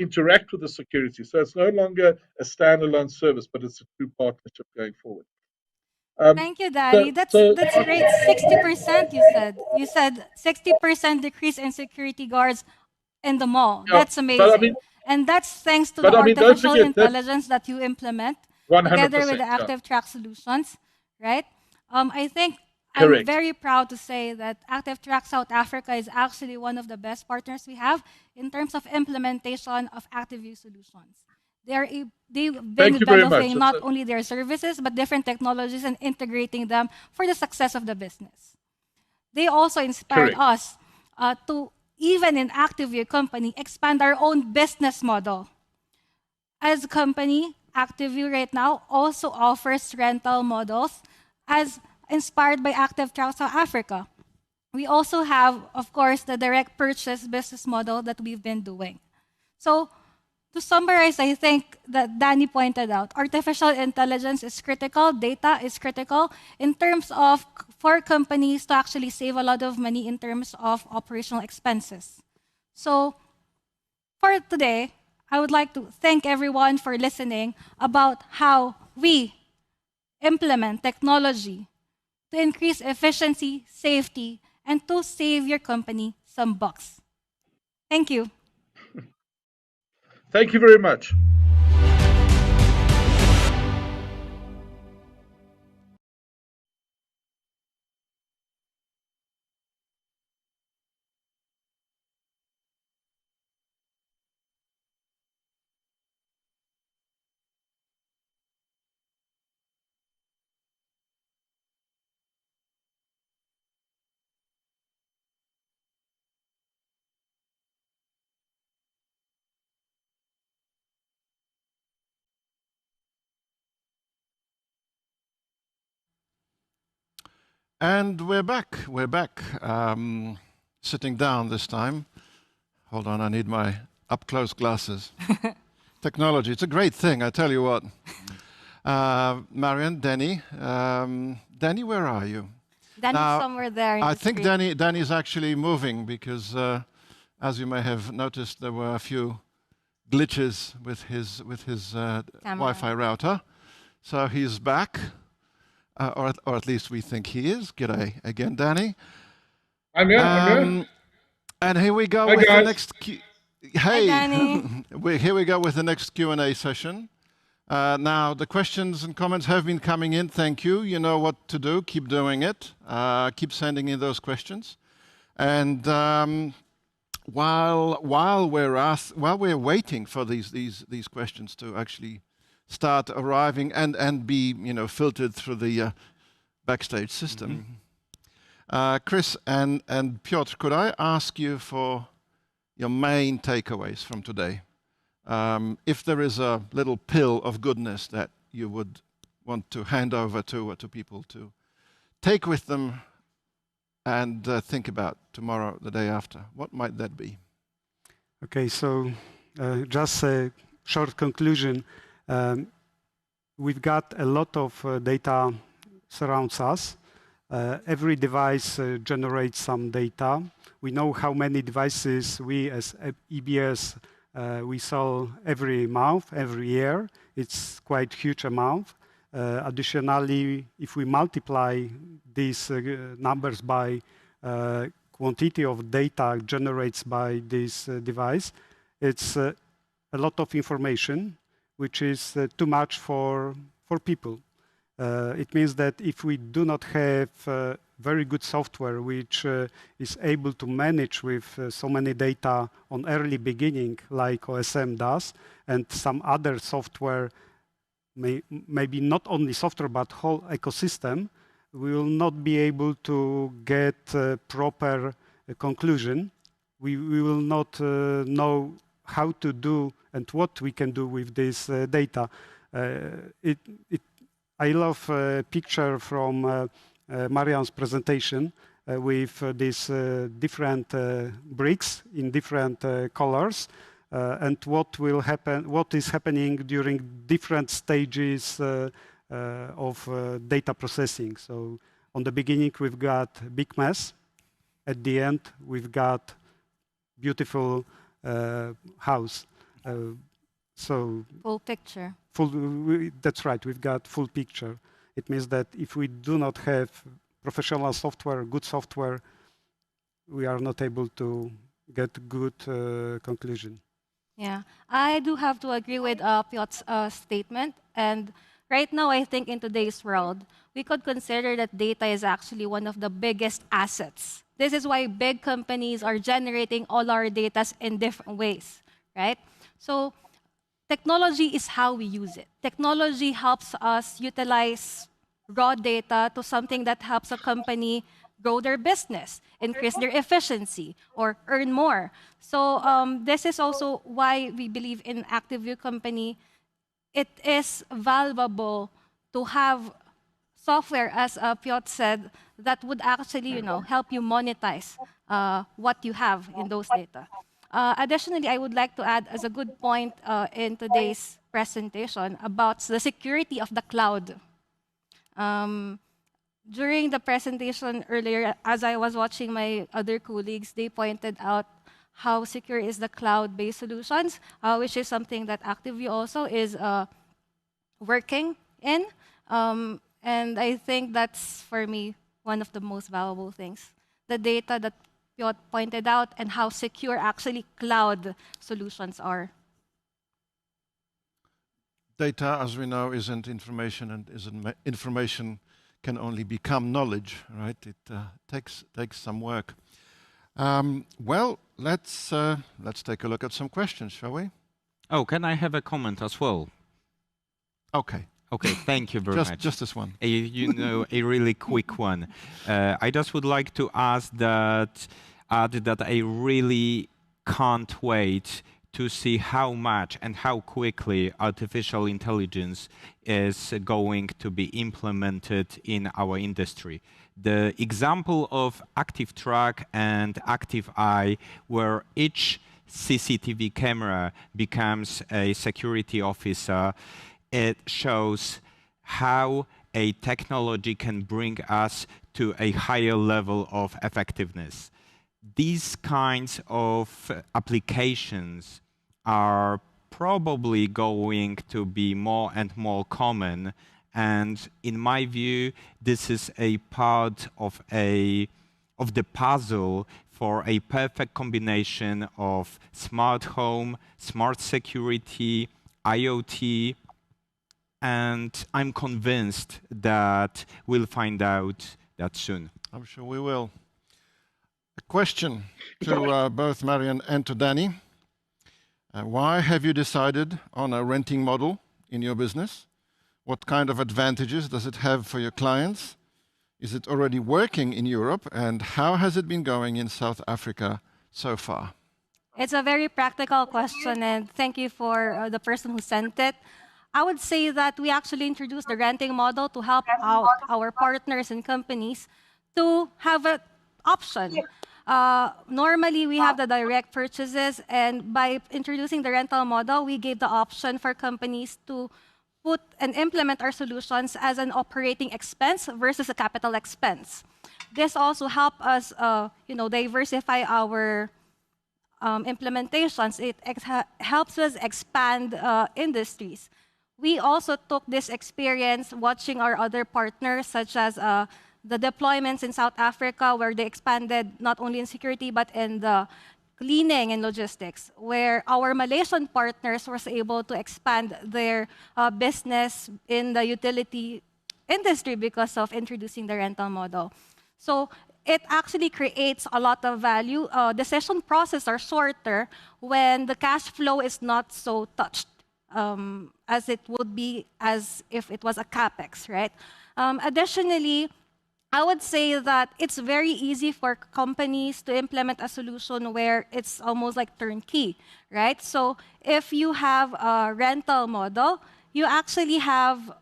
interact with the security. So it's no longer a standalone service, but it's a true partnership going forward. Thank you, Danny. That's great. 60% you said. You said 60% decrease in security guards in the mall. Yeah, That's amazing. I mean, and that's thanks to the artificial intelligence that you implement 100%, together with the Active Track solutions, right? I think Correct. I'm very proud to say that Active Track South Africa is actually one of the best partners we have in terms of implementation of ActiveView solutions. They've been developing not only their services, but different technologies and integrating them for the success of the business. They also inspired us to, even in ActiveView company, expand our own business model. As a company, ActiveView right now also offers rental models as inspired by Active Track South Africa. We also have, of course, the direct purchase business model that we've been doing. So, to summarize, I think that Danny pointed out, artificial intelligence is critical, data is critical in terms of for companies to actually save a lot of money in terms of operational expenses. So for today, I would like to thank everyone for listening about how we implement technology to increase efficiency, safety, and to save your company some bucks. Thank you. Thank you very much. And we're back. We're back. Sitting down this time. Hold on, I need my up-close glasses. Technology, it's a great thing, I tell you what. Marion, Danny. Danny, where are you? Danny's somewhere there. I think Danny's actually moving because, as you may have noticed, there were a few glitches with his Wi-Fi router. So he's back. Or at least we think he is. G'day again, Danny. I'm here. And here we go with the next. Hey, Danny. Here we go with the next Q&A session. Now the questions and comments have been coming in. Thank you. You know what to do. Keep doing it. Keep sending in those questions. And while we're waiting for these questions to actually start arriving and be filtered through the backstage system. Chris and Piotr, could I ask you for your main takeaways from today? If there is a little pill of goodness that you would want to hand over to people to take with them and think about tomorrow, the day after, what might that be? Okay, so just a short conclusion. We've got a lot of data surrounds us. Every device generates some data. We know how many devices we as EBS we sell every month, every year. It's quite a huge amount. Additionally, if we multiply these numbers by quantity of data generated by this device, it's a lot of information, which is too much for people. It means that if we do not have very good software which is able to manage with so many data on early beginning, like OSM does, and some other software, maybe not only software, but whole ecosystem, we will not be able to get proper conclusion. We will not know how to do and what we can do with this data. I love a picture from Marian's presentation with these different bricks in different colors. and what will happen, what is happening during different stages of data processing. So on the beginning, we've got big mess. At the end, we've got beautiful house. So full picture. That's right. We've got full picture. It means that if we do not have professional software, good software, we are not able to get good conclusion. Yeah, I do have to agree with Piotr's statement. And right now, I think in today's world, we could consider that data is actually one of the biggest assets. This is why big companies are generating all our data in different ways, right? So technology is how we use it. Technology helps us utilize raw data to something that helps a company grow their business, increase their efficiency, or earn more. So this is also why we believe in ActiveView company. It is valuable to have software, as Piotr said, that would actually help you monetize what you have in those data. Additionally, I would like to add as a good point in today's presentation about the security of the cloud. During the presentation earlier, as I was watching my other colleagues, they pointed out how secure is the cloud-based solutions, which is something that ActiveView also is working in. And I think that's, for me, one of the most valuable things. The data that Piotr pointed out and how secure actually cloud solutions are. Data, as we know, isn't information, and information can only become knowledge, right? It takes some work. Well, let's take a look at some questions, shall we? Oh, can I have a comment as well? Okay. Okay, thank you very much. Just this one. A really quick one. I just would like to add that I really can't wait to see how much and how quickly artificial intelligence is going to be implemented in our industry. The example of ActiveTrack and ActiveEye, where each CCTV camera becomes a security officer, it shows how a technology can bring us to a higher level of effectiveness. These kinds of applications are probably going to be more and more common, and in my view, this is a part of the puzzle for a perfect combination of smart home, smart security, IoT, and I'm convinced that we'll find out that soon. I'm sure we will. A question to both Marian and to Danny. Why have you decided on a renting model in your business? What kind of advantages does it have for your clients? Is it already working in Europe? And how has it been going in South Africa so far? It's a very practical question, and thank you for the person who sent it. I would say that we actually introduced the renting model to help out our partners and companies to have an option. Normally, we have the direct purchases, and by introducing the rental model, we gave the option for companies to put and implement our solutions as an operating expense versus a capital expense. This also helps us, diversify our implementations. It helps us expand industries. We also took this experience watching our other partners, such as the deployments in South Africa, where they expanded not only in security, but in the cleaning and logistics, where our Malaysian partners were able to expand their business in the utility industry because of introducing the rental model. So it actually creates a lot of value. Decision processes are shorter when the cash flow is not so touched as it would be as if it was a CapEx, right? Additionally, I would say that it's very easy for companies to implement a solution where it's almost like turnkey, right? So if you have a rental model, you actually have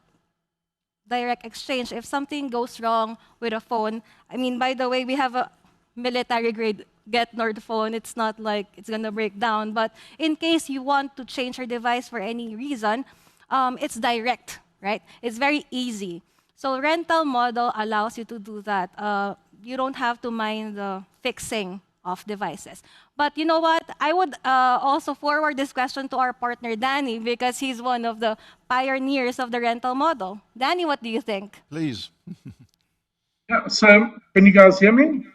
direct exchange. If something goes wrong with a phone, I mean, by the way, we have military grade Get Nord phone. It's not like it's gonna break down. But in case you want to change your device for any reason, it's direct, right? It's very easy. So rental model allows you to do that. You don't have to mind the fixing of devices. But you know what? I would also forward this question to our partner, Danny, because he's one of the pioneers of the rental model. Danny, what do you think? Please. Yeah, so can you guys hear me?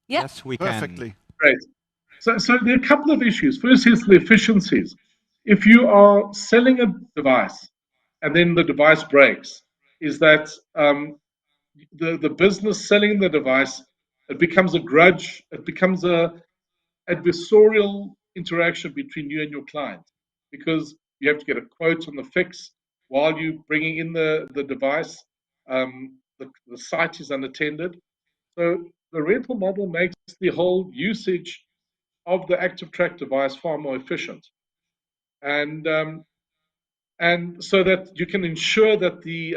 Yeah. Yes, we Perfectly. can. Great. So there are a couple of issues. First is the efficiencies. If you are selling a device and then the device breaks, is that the business selling the device, it becomes a grudge, it becomes a adversarial interaction between you and your client, because you have to get a quote on the fix while you're bringing in the device. The site is unattended. So the rental model makes the whole usage of the active track device far more efficient. And so that you can ensure that the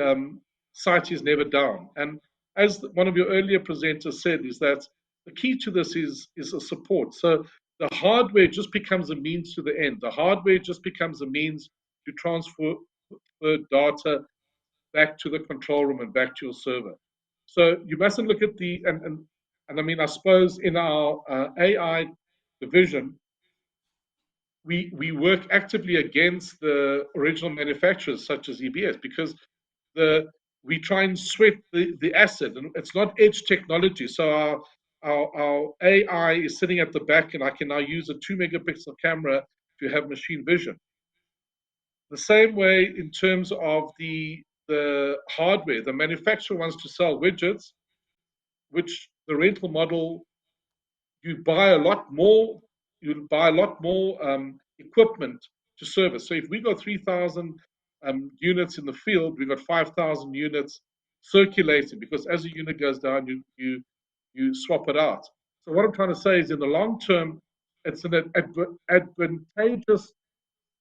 site is never down. And as one of your earlier presenters said, is that the key to this is a support. So the hardware just becomes a means to the end. The hardware just becomes a means to transfer data back to the control room and back to your server. So you mustn't look at the, and I mean, I suppose in our AI division, we work actively against the original manufacturers such as EBS, because we try and sweat the asset, and it's not edge technology. So our AI is sitting at the back, and I can now use a 2 megapixel camera to have machine vision. The same way in terms of the hardware, the manufacturer wants to sell widgets, which the rental model, you buy a lot more equipment to service. So if we got 3,000 units in the field, we got 5,000 units circulating, because as a unit goes down, you swap it out. So what I'm trying to say is, in the long term, it's an advantageous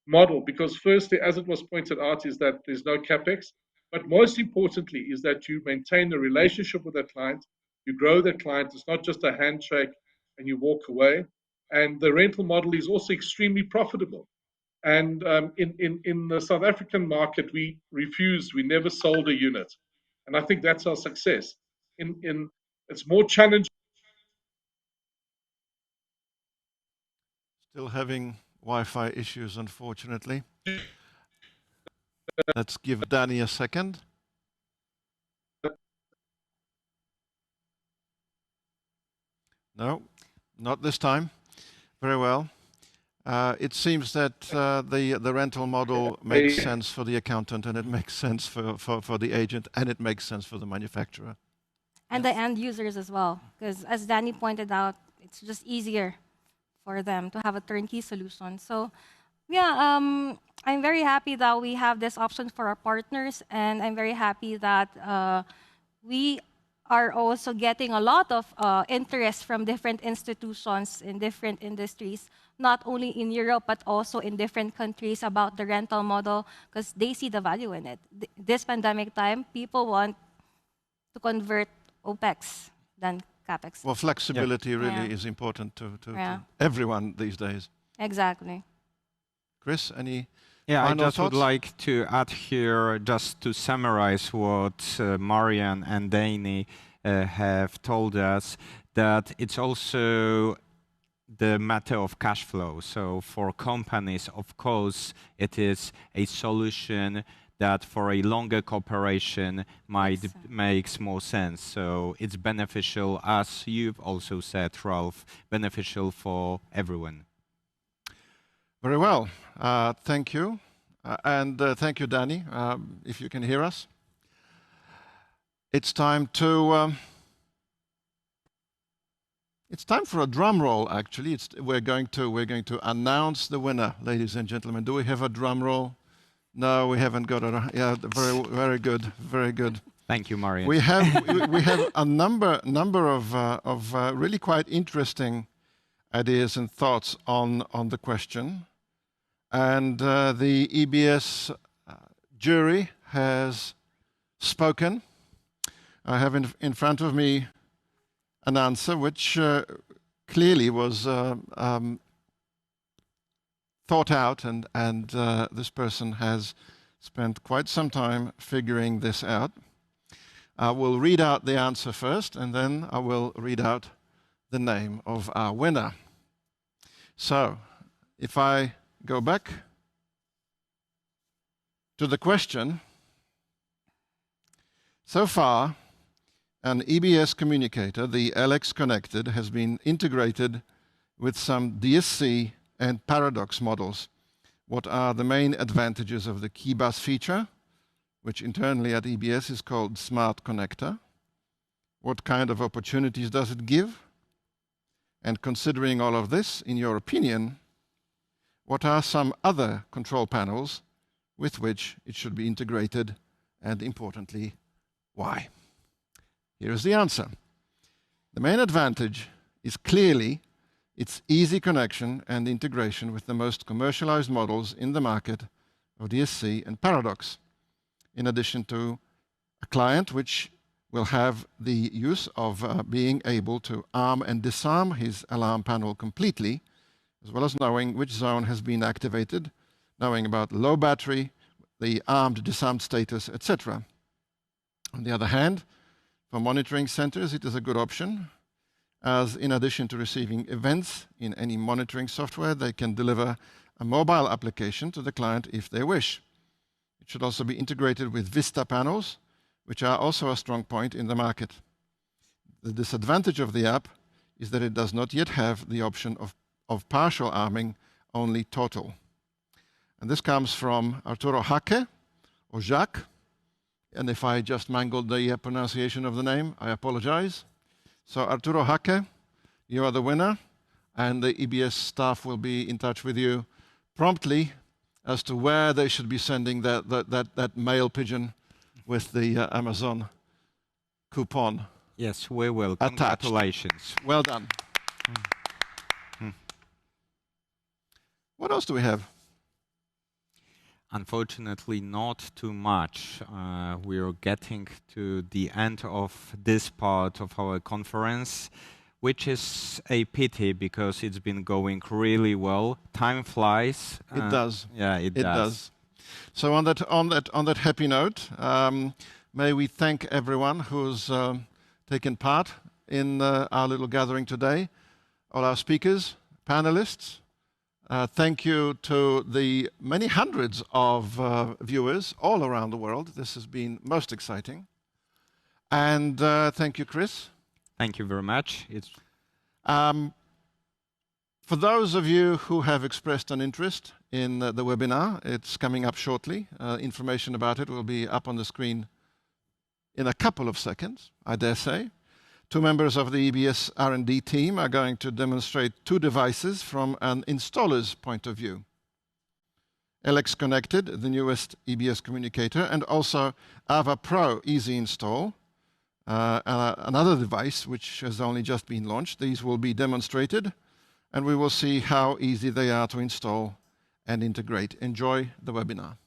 model, because firstly, as it was pointed out, is that there's no capex, but most importantly is that you maintain the relationship with that client, you grow that client. It's not just a handshake and you walk away. And the rental model is also extremely profitable. And in the South African market, we refused. We never sold a unit, and I think that's our success. It's more challenging. Still having Wi-Fi issues, unfortunately. Let's give Danny a second. No, not this time. Very well. It seems that the rental model makes sense for the accountant, and it makes sense for the agent, and it makes sense for the manufacturer. And the end users as well, because as Danny pointed out, it's just easier for them to have a turnkey solution. So yeah, I'm very happy that we have this option for our partners, and I'm very happy that we are also getting a lot of interest from different institutions in different industries, not only in Europe, but also in different countries, about the rental model, because they see the value in it. This pandemic time, people want to convert OPEX than CAPEX. Well, flexibility really is important to everyone these days. Exactly. Chris, any I final just thoughts? would like to add here, just to summarize what Marian and Danny have told us, that it's also the matter of cash flow. So for companies, of course, it is a solution that for a longer cooperation might makes more sense. So it's beneficial, as you've also said, Ralph, beneficial for everyone. Very well. Thank you. And thank you, Danny, if you can hear us. It's time to... it's time for a drum roll, actually. We're going to announce the winner, ladies and gentlemen. Do we have a drum roll? No, we haven't got it. Yeah, very good, very good. Thank you, Marian. We have a number of really quite interesting ideas and thoughts on the question, and the EBS jury has spoken. I have in front of me an answer which clearly was thought out, and this person has spent quite some time figuring this out. I will read out the answer first, and then I will read out the name of our winner. So, if I go back to the question, so far, an EBS communicator, the LX Connected, has been integrated with some DSC and Paradox models. What are the main advantages of the key bus feature, which internally at EBS is called Smart Connector? What kind of opportunities does it give? And considering all of this, in your opinion, what are some other control panels with which it should be integrated, and importantly, why? Here is the answer. The main advantage is clearly its easy connection and integration with the most commercialized models in the market of DSC and Paradox, in addition to a client which will have the use of being able to arm and disarm his alarm panel completely, as well as knowing which zone has been activated, knowing about low battery, the armed disarmed status, etc. On the other hand, for monitoring centers, it is a good option, as in addition to receiving events in any monitoring software, they can deliver a mobile application to the client if they wish. It should also be integrated with Vista panels, which are also a strong point in the market. The disadvantage of the app is that it does not yet have the option of partial arming, only total. And this comes from Arturo Jaque, or Jacques, and if I just mangled the pronunciation of the name, I apologize. So Arturo Jaque, you are the winner, and the EBS staff will be in touch with you promptly as to where they should be sending that mail pigeon with the Amazon coupon. Yes, we will. Attached. Congratulations. Well done. What else do we have? Unfortunately, not too much. We are getting to the end of this part of our conference, which is a pity because it's been going really well. Time flies. It does. Yeah, it does. So on that happy note, may we thank everyone who's taken part in our little gathering today, all our speakers, panelists. Thank you to the many hundreds of viewers all around the world. This has been most exciting. And thank you, Chris. Thank you very much. For those of you who have expressed an interest in the webinar, it's coming up shortly. Information about it will be up on the screen in a couple of seconds, I dare say. 2 members of the EBS R&D team are going to demonstrate 2 devices from an installer's point of view. LX Connected, the newest EBS communicator, and also Ava Pro Easy Install, another device which has only just been launched. These will be demonstrated, and we will see how easy they are to install and integrate. Enjoy the webinar.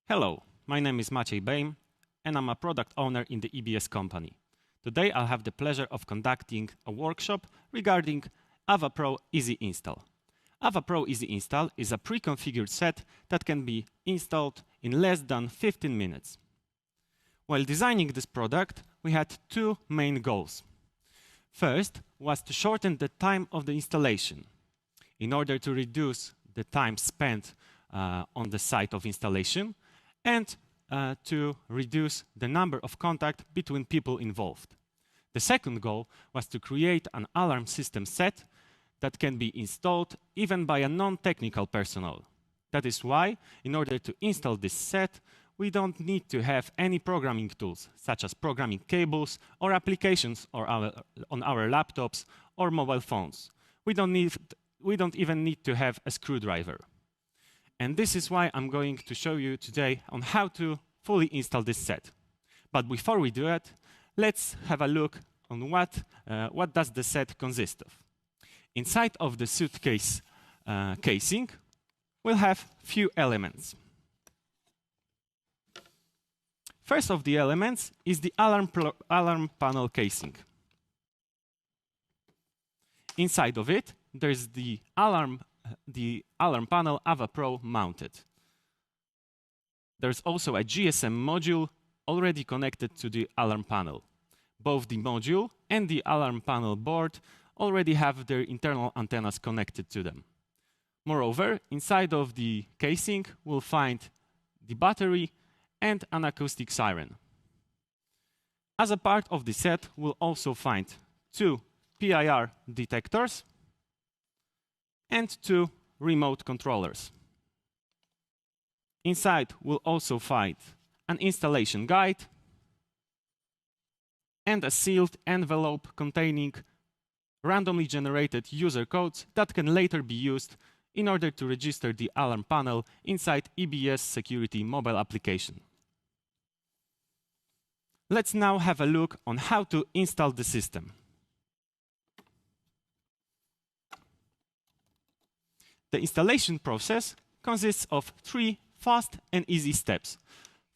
Hello, my name is Maciej Bejm, and I'm a product owner in the EBS company. Today I'll have the pleasure of conducting a workshop regarding Ava Pro Easy Install. Ava Pro Easy Install is a pre-configured set that can be installed in less than 15 minutes. While designing this product, we had 2 main goals. First was to shorten the time of the installation. In order to reduce the time spent on the site of installation, and to reduce the number of contacts between people involved. The second goal was to create an alarm system set that can be installed even by a non-technical personnel. That is why, in order to install this set, we don't need to have any programming tools, such as programming cables or applications on our laptops or mobile phones. We don't even need to have a screwdriver. And this is why I'm going to show you today on how to fully install this set. But before we do it, let's have a look on what does the set consist of. Inside of the suitcase casing, we'll have few elements. First of the elements is the alarm panel casing. Inside of it, there's the alarm panel AVA Pro mounted. There's also a GSM module already connected to the alarm panel. Both the module and the alarm panel board already have their internal antennas connected to them. Moreover, inside of the casing, we'll find the battery and an acoustic siren. As a part of the set, we'll also find 2 PIR detectors and 2 remote controllers. Inside, we'll also find an installation guide and a sealed envelope containing randomly generated user codes that can later be used in order to register the alarm panel inside EBS Security mobile application. Let's now have a look on how to install the system. The installation process consists of 3 fast and easy steps.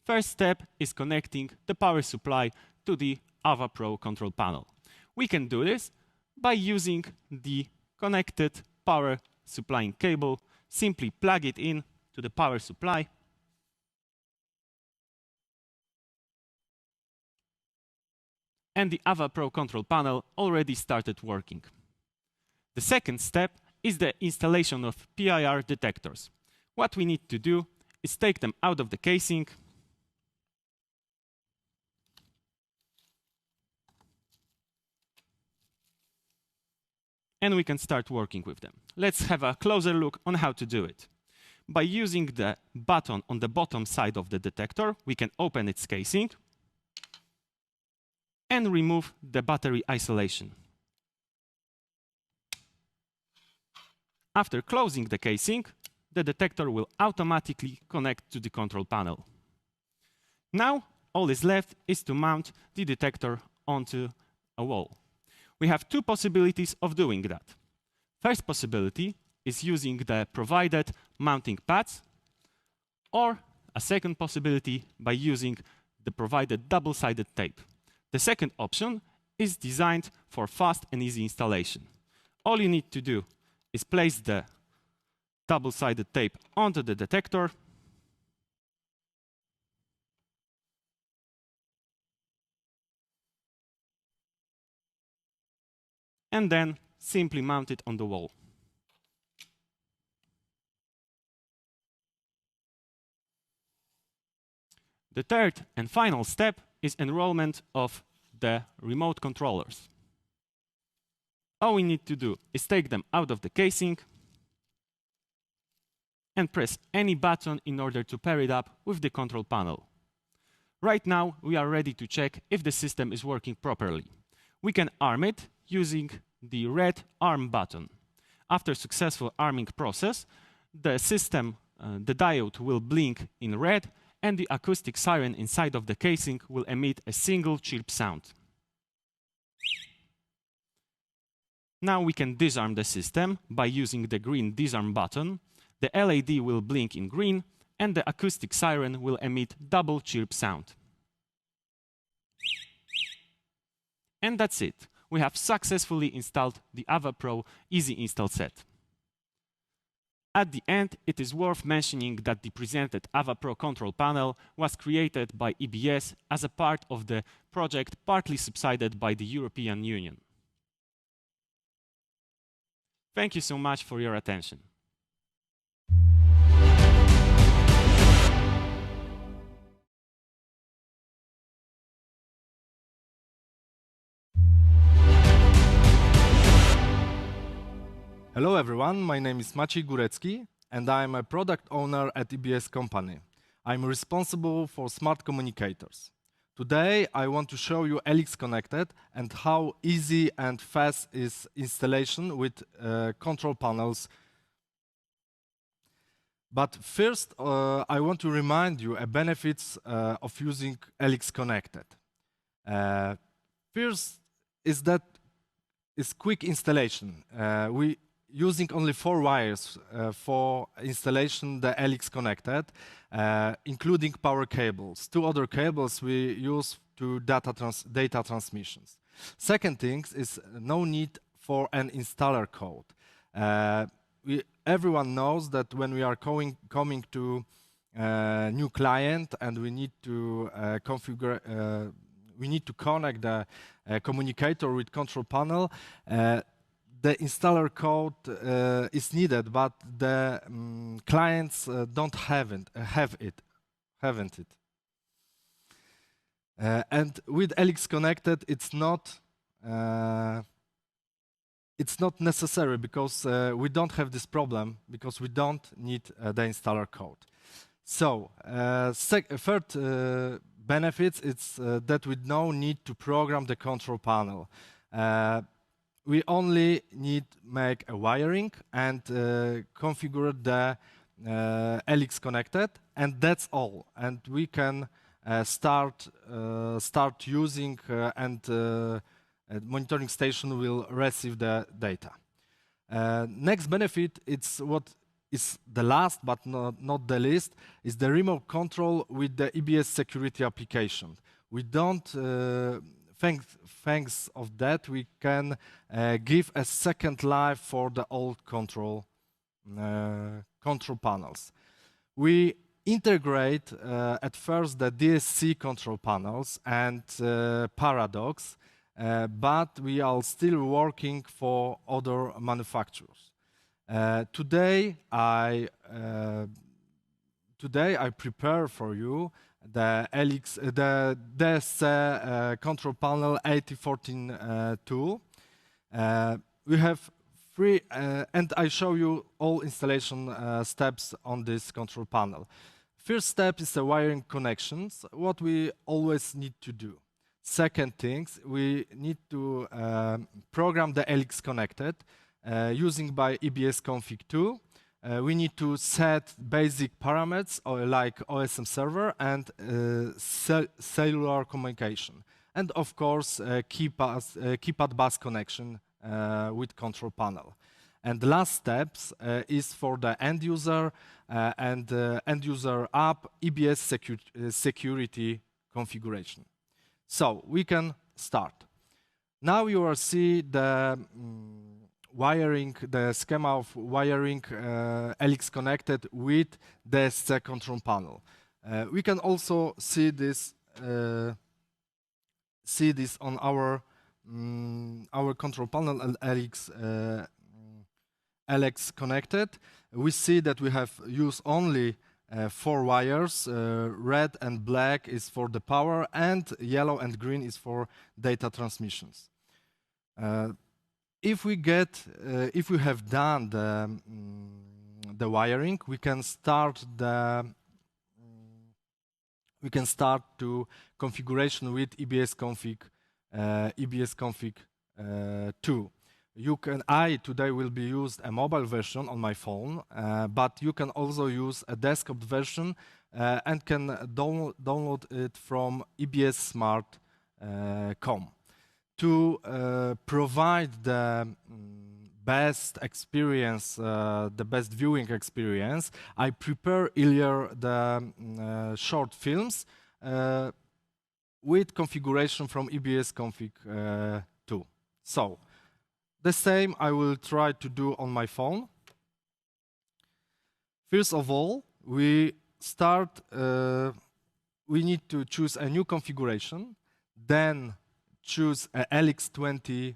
First step is connecting the power supply to the AVA Pro control panel. We can do this by using the connected power supplying cable. Simply plug it in to the power supply and the AVA Pro control panel already started working. The second step is the installation of PIR detectors. What we need to do is take them out of the casing and we can start working with them. Let's have a closer look on how to do it. By using the button on the bottom side of the detector, we can open its casing and remove the battery isolation. After closing the casing, the detector will automatically connect to the control panel. Now, all is left is to mount the detector onto a wall. We have 2 possibilities of doing that. First possibility is using the provided mounting pads, or a second possibility by using the provided double-sided tape. The second option is designed for fast and easy installation. All you need to do is place the double-sided tape onto the detector and then simply mount it on the wall. The third and final step is enrollment of the remote controllers. All we need to do is take them out of the casing and press any button in order to pair it up with the control panel. Right now, we are ready to check if the system is working properly. We can arm it using the red arm button. After successful arming process, the system, the diode will blink in red and the acoustic siren inside of the casing will emit a single chirp sound. Now we can disarm the system by using the green disarm button. The LED will blink in green and the acoustic siren will emit double chirp sound. And that's it. We have successfully installed the AVA Pro Easy Install set. At the end, it is worth mentioning that the presented AVA Pro control panel was created by EBS as a part of the project partly subsidized by the European Union. Thank you so much for your attention. Hello everyone, my name is Maciej Górecki and I'm a product owner at EBS company. I'm responsible for smart communicators. Today I want to show you LX Connected and how easy and fast is installation with control panels. But first I want to remind you of benefits of using LX Connected. First is that it's quick installation. We using only 4 wires for installation the LX Connected, including power cables. 2 other cables we use to data transmissions. Second thing is no need for an installer code. Everyone knows that when we are coming to a new client and we need to configure, we need to connect the communicator with control panel, the installer code is needed, but the clients don't haven't it. And with LX Connected, it's not necessary because we don't have this problem because we don't need the installer code. So third benefits it's that we don't need to program the control panel. We only need make a wiring and configure the LX Connected, and that's all. And we can start using and monitoring station will receive the data. Next benefit, it's what is the last but not the least, is the remote control with the EBS Security application. We don't, thanks of that, we can give a second life for the old control panels. We integrate at first the DSC control panels and Paradox, but we are still working for other manufacturers. Today I prepare for you the DSC control panel 8014 tool. We have 3, and I show you all installation steps on this control panel. First step is the wiring connections, what we always need to do. Second things, we need to program the LX Connected using by EBS config 2. We need to set basic parameters like OSM server and cellular communication. And of course, keypad bus connection with control panel. And the last steps is for the end user and end user app EBS security configuration. So we can start. Now you will see the wiring, the schema of wiring LX Connected with the DSC control panel. We can also see this on our control panel LX Connected. We see that we have used only 4 wires. Red and black is for the power, and yellow and green is for data transmissions. If we have done the wiring, we can start to configuration with EBS config 2. I today will be used a mobile version on my phone, but you can also use a desktop version and can download it from ebssmart.com. To provide the best experience, the best viewing experience, I prepare earlier the short films with configuration from EBS config 2. So the same I will try to do on my phone. First of all, we need to choose a new configuration, then choose a LX20B.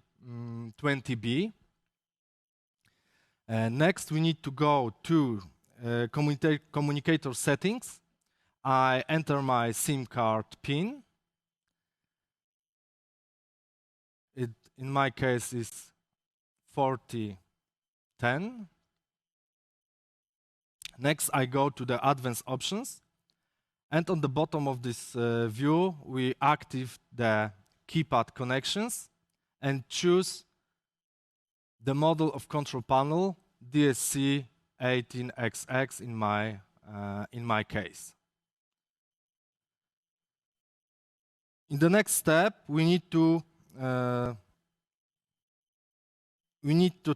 Next, we need to go to communicator settings. I enter my SIM card PIN. In my case, is 40 10. Next, I go to the advanced options. And on the bottom of this view, we activate the keypad connections and choose the model of control panel DSC 18XX in my case. In the next step, we need to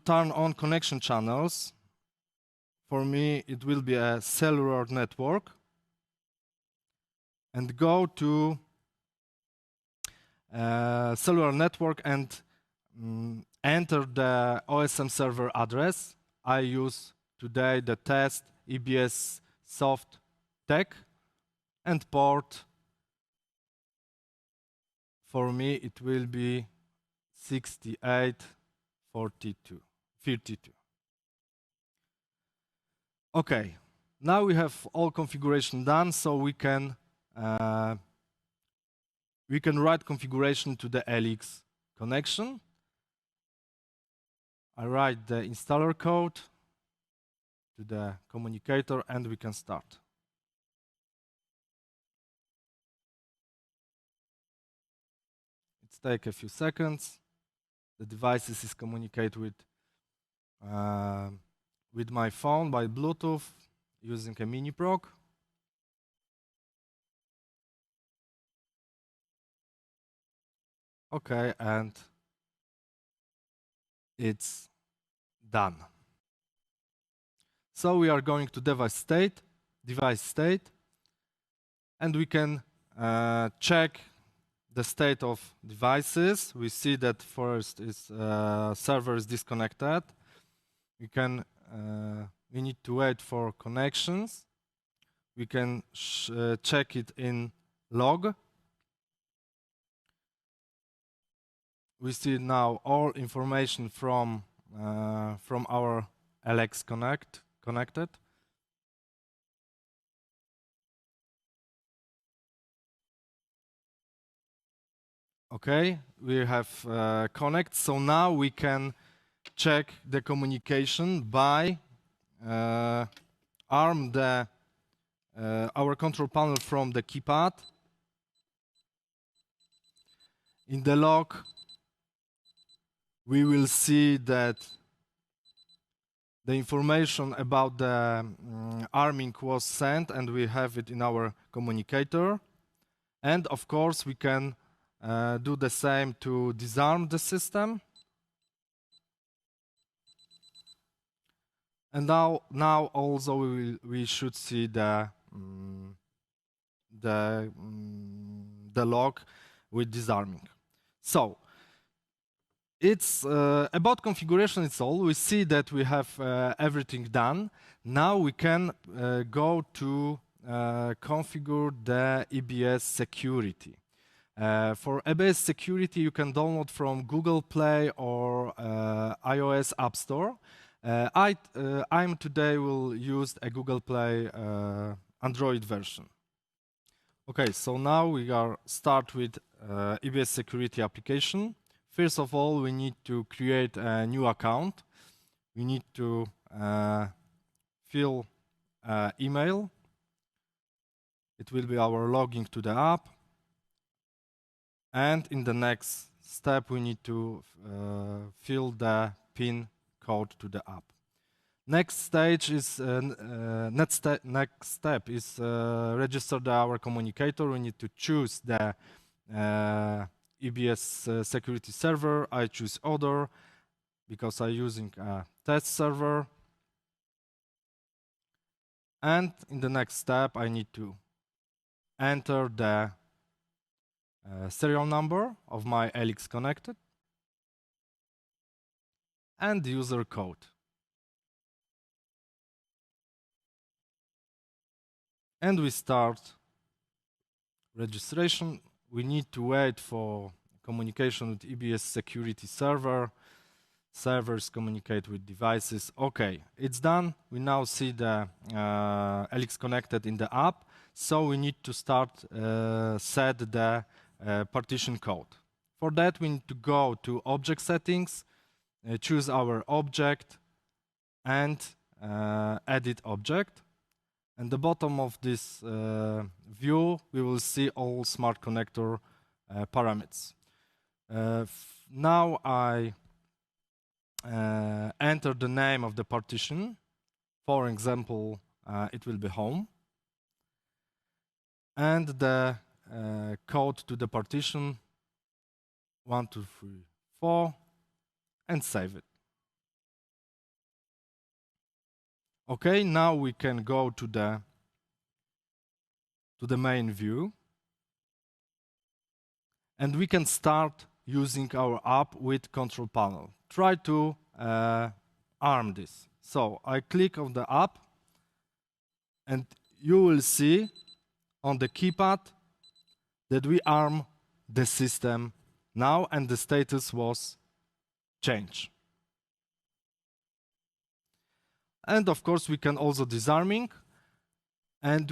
turn on connection channels. For me, it will be a cellular network. And go to cellular network and enter the OSM server address. I use today the test EBS soft tech and port. For me, it will be 6842. Okay, now we have all configuration done, so we can write configuration to the Helix connection. I write the installer code to the communicator and we can start. It takes a few seconds. The devices is communicate with my phone by Bluetooth using a mini proc. Okay, and it's done. So we are going to device state, and we can check the state of devices. We see that first is server is disconnected. We need to wait for connections. We can check it in log. We see now all information from our LX connected. Okay, we have connect. So now we can check the communication by arm our control panel from the keypad. In the log, we will see that the information about the arming was sent and we have it in our communicator. And of course, we can do the same to disarm the system. And now also we should see the log with disarming. So it's about configuration. It's all. We see that we have everything done. Now we can go to configure the EBS Security. For EBS Security, you can download from Google Play or iOS App Store. I'm today will use a Google Play Android version. Okay, so now we are start with EBS Security application. First of all, we need to create a new account. We need to fill email. It will be our login to the app. And in the next step, we need to fill the PIN code to the app. Next stage is next step is register our communicator. We need to choose the EBS security server. I choose other because I'm using a test server. And in the next step, I need to enter the serial number of my Helix connected and user code. And we start registration. We need to wait for communication with EBS security server. Servers communicate with devices. Okay, it's done. We now see the Helix connected in the app. So we need to start set the partition code. For that, we need to go to object settings, choose our object, and edit object. And the bottom of this view, we will see all smart connector parameters. Now I enter the name of the partition. For example, it will be home. And the code to the partition 1, 2, 3, 4, and save it. Okay, now we can go to the main view, and we can start using our app with control panel. Try to arm this. So I click on the app, and you will see on the keypad that we arm the system now, and the status was changed. And of course, we can also disarming, and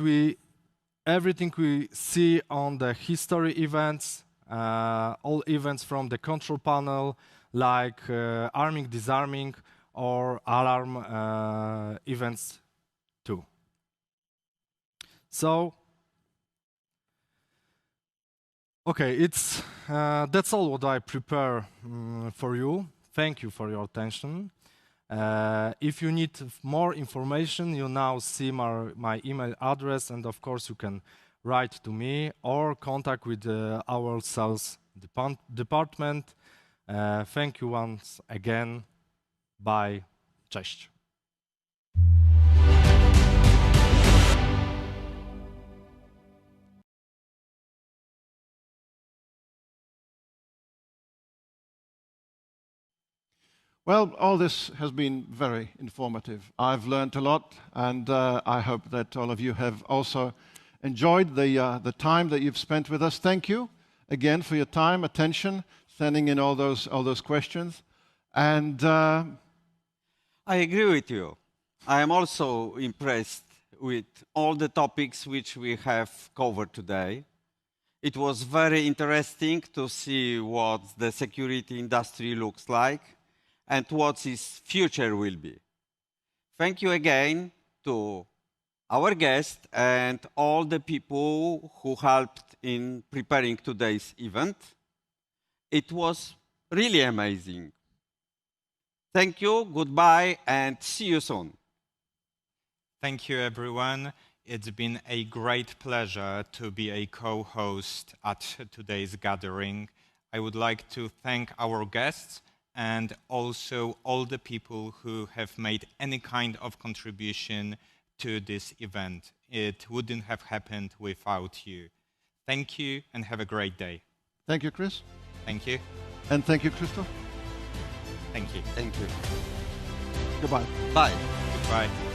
everything we see on the history events, all events from the control panel, like arming, disarming, or alarm events too. So, okay, that's all what I prepare for you. Thank you for your attention. If you need more information, you now see my email address, and of course you can write to me or contact with our sales department. Thank you once again. Bye. Cześć. Well, all this has been very informative. I've learned a lot, and I hope that all of you have also enjoyed the time that you've spent with us. Thank you again for your time, attention, sending in all those questions. And I agree with you. I am also impressed with all the topics which we have covered today. It was very interesting to see what the security industry looks like and what its future will be. Thank you again to our guests and all the people who helped in preparing today's event. It was really amazing. Thank you, goodbye, and see you soon. Thank you, everyone. It's been a great pleasure to be a co-host at today's gathering. I would like to thank our guests and also all the people who have made any kind of contribution to this event. It wouldn't have happened without you. Thank you and have a great day. Thank you, Chris. Thank you. And thank you, Christoph. Thank you. Thank you. Goodbye. Bye. Goodbye.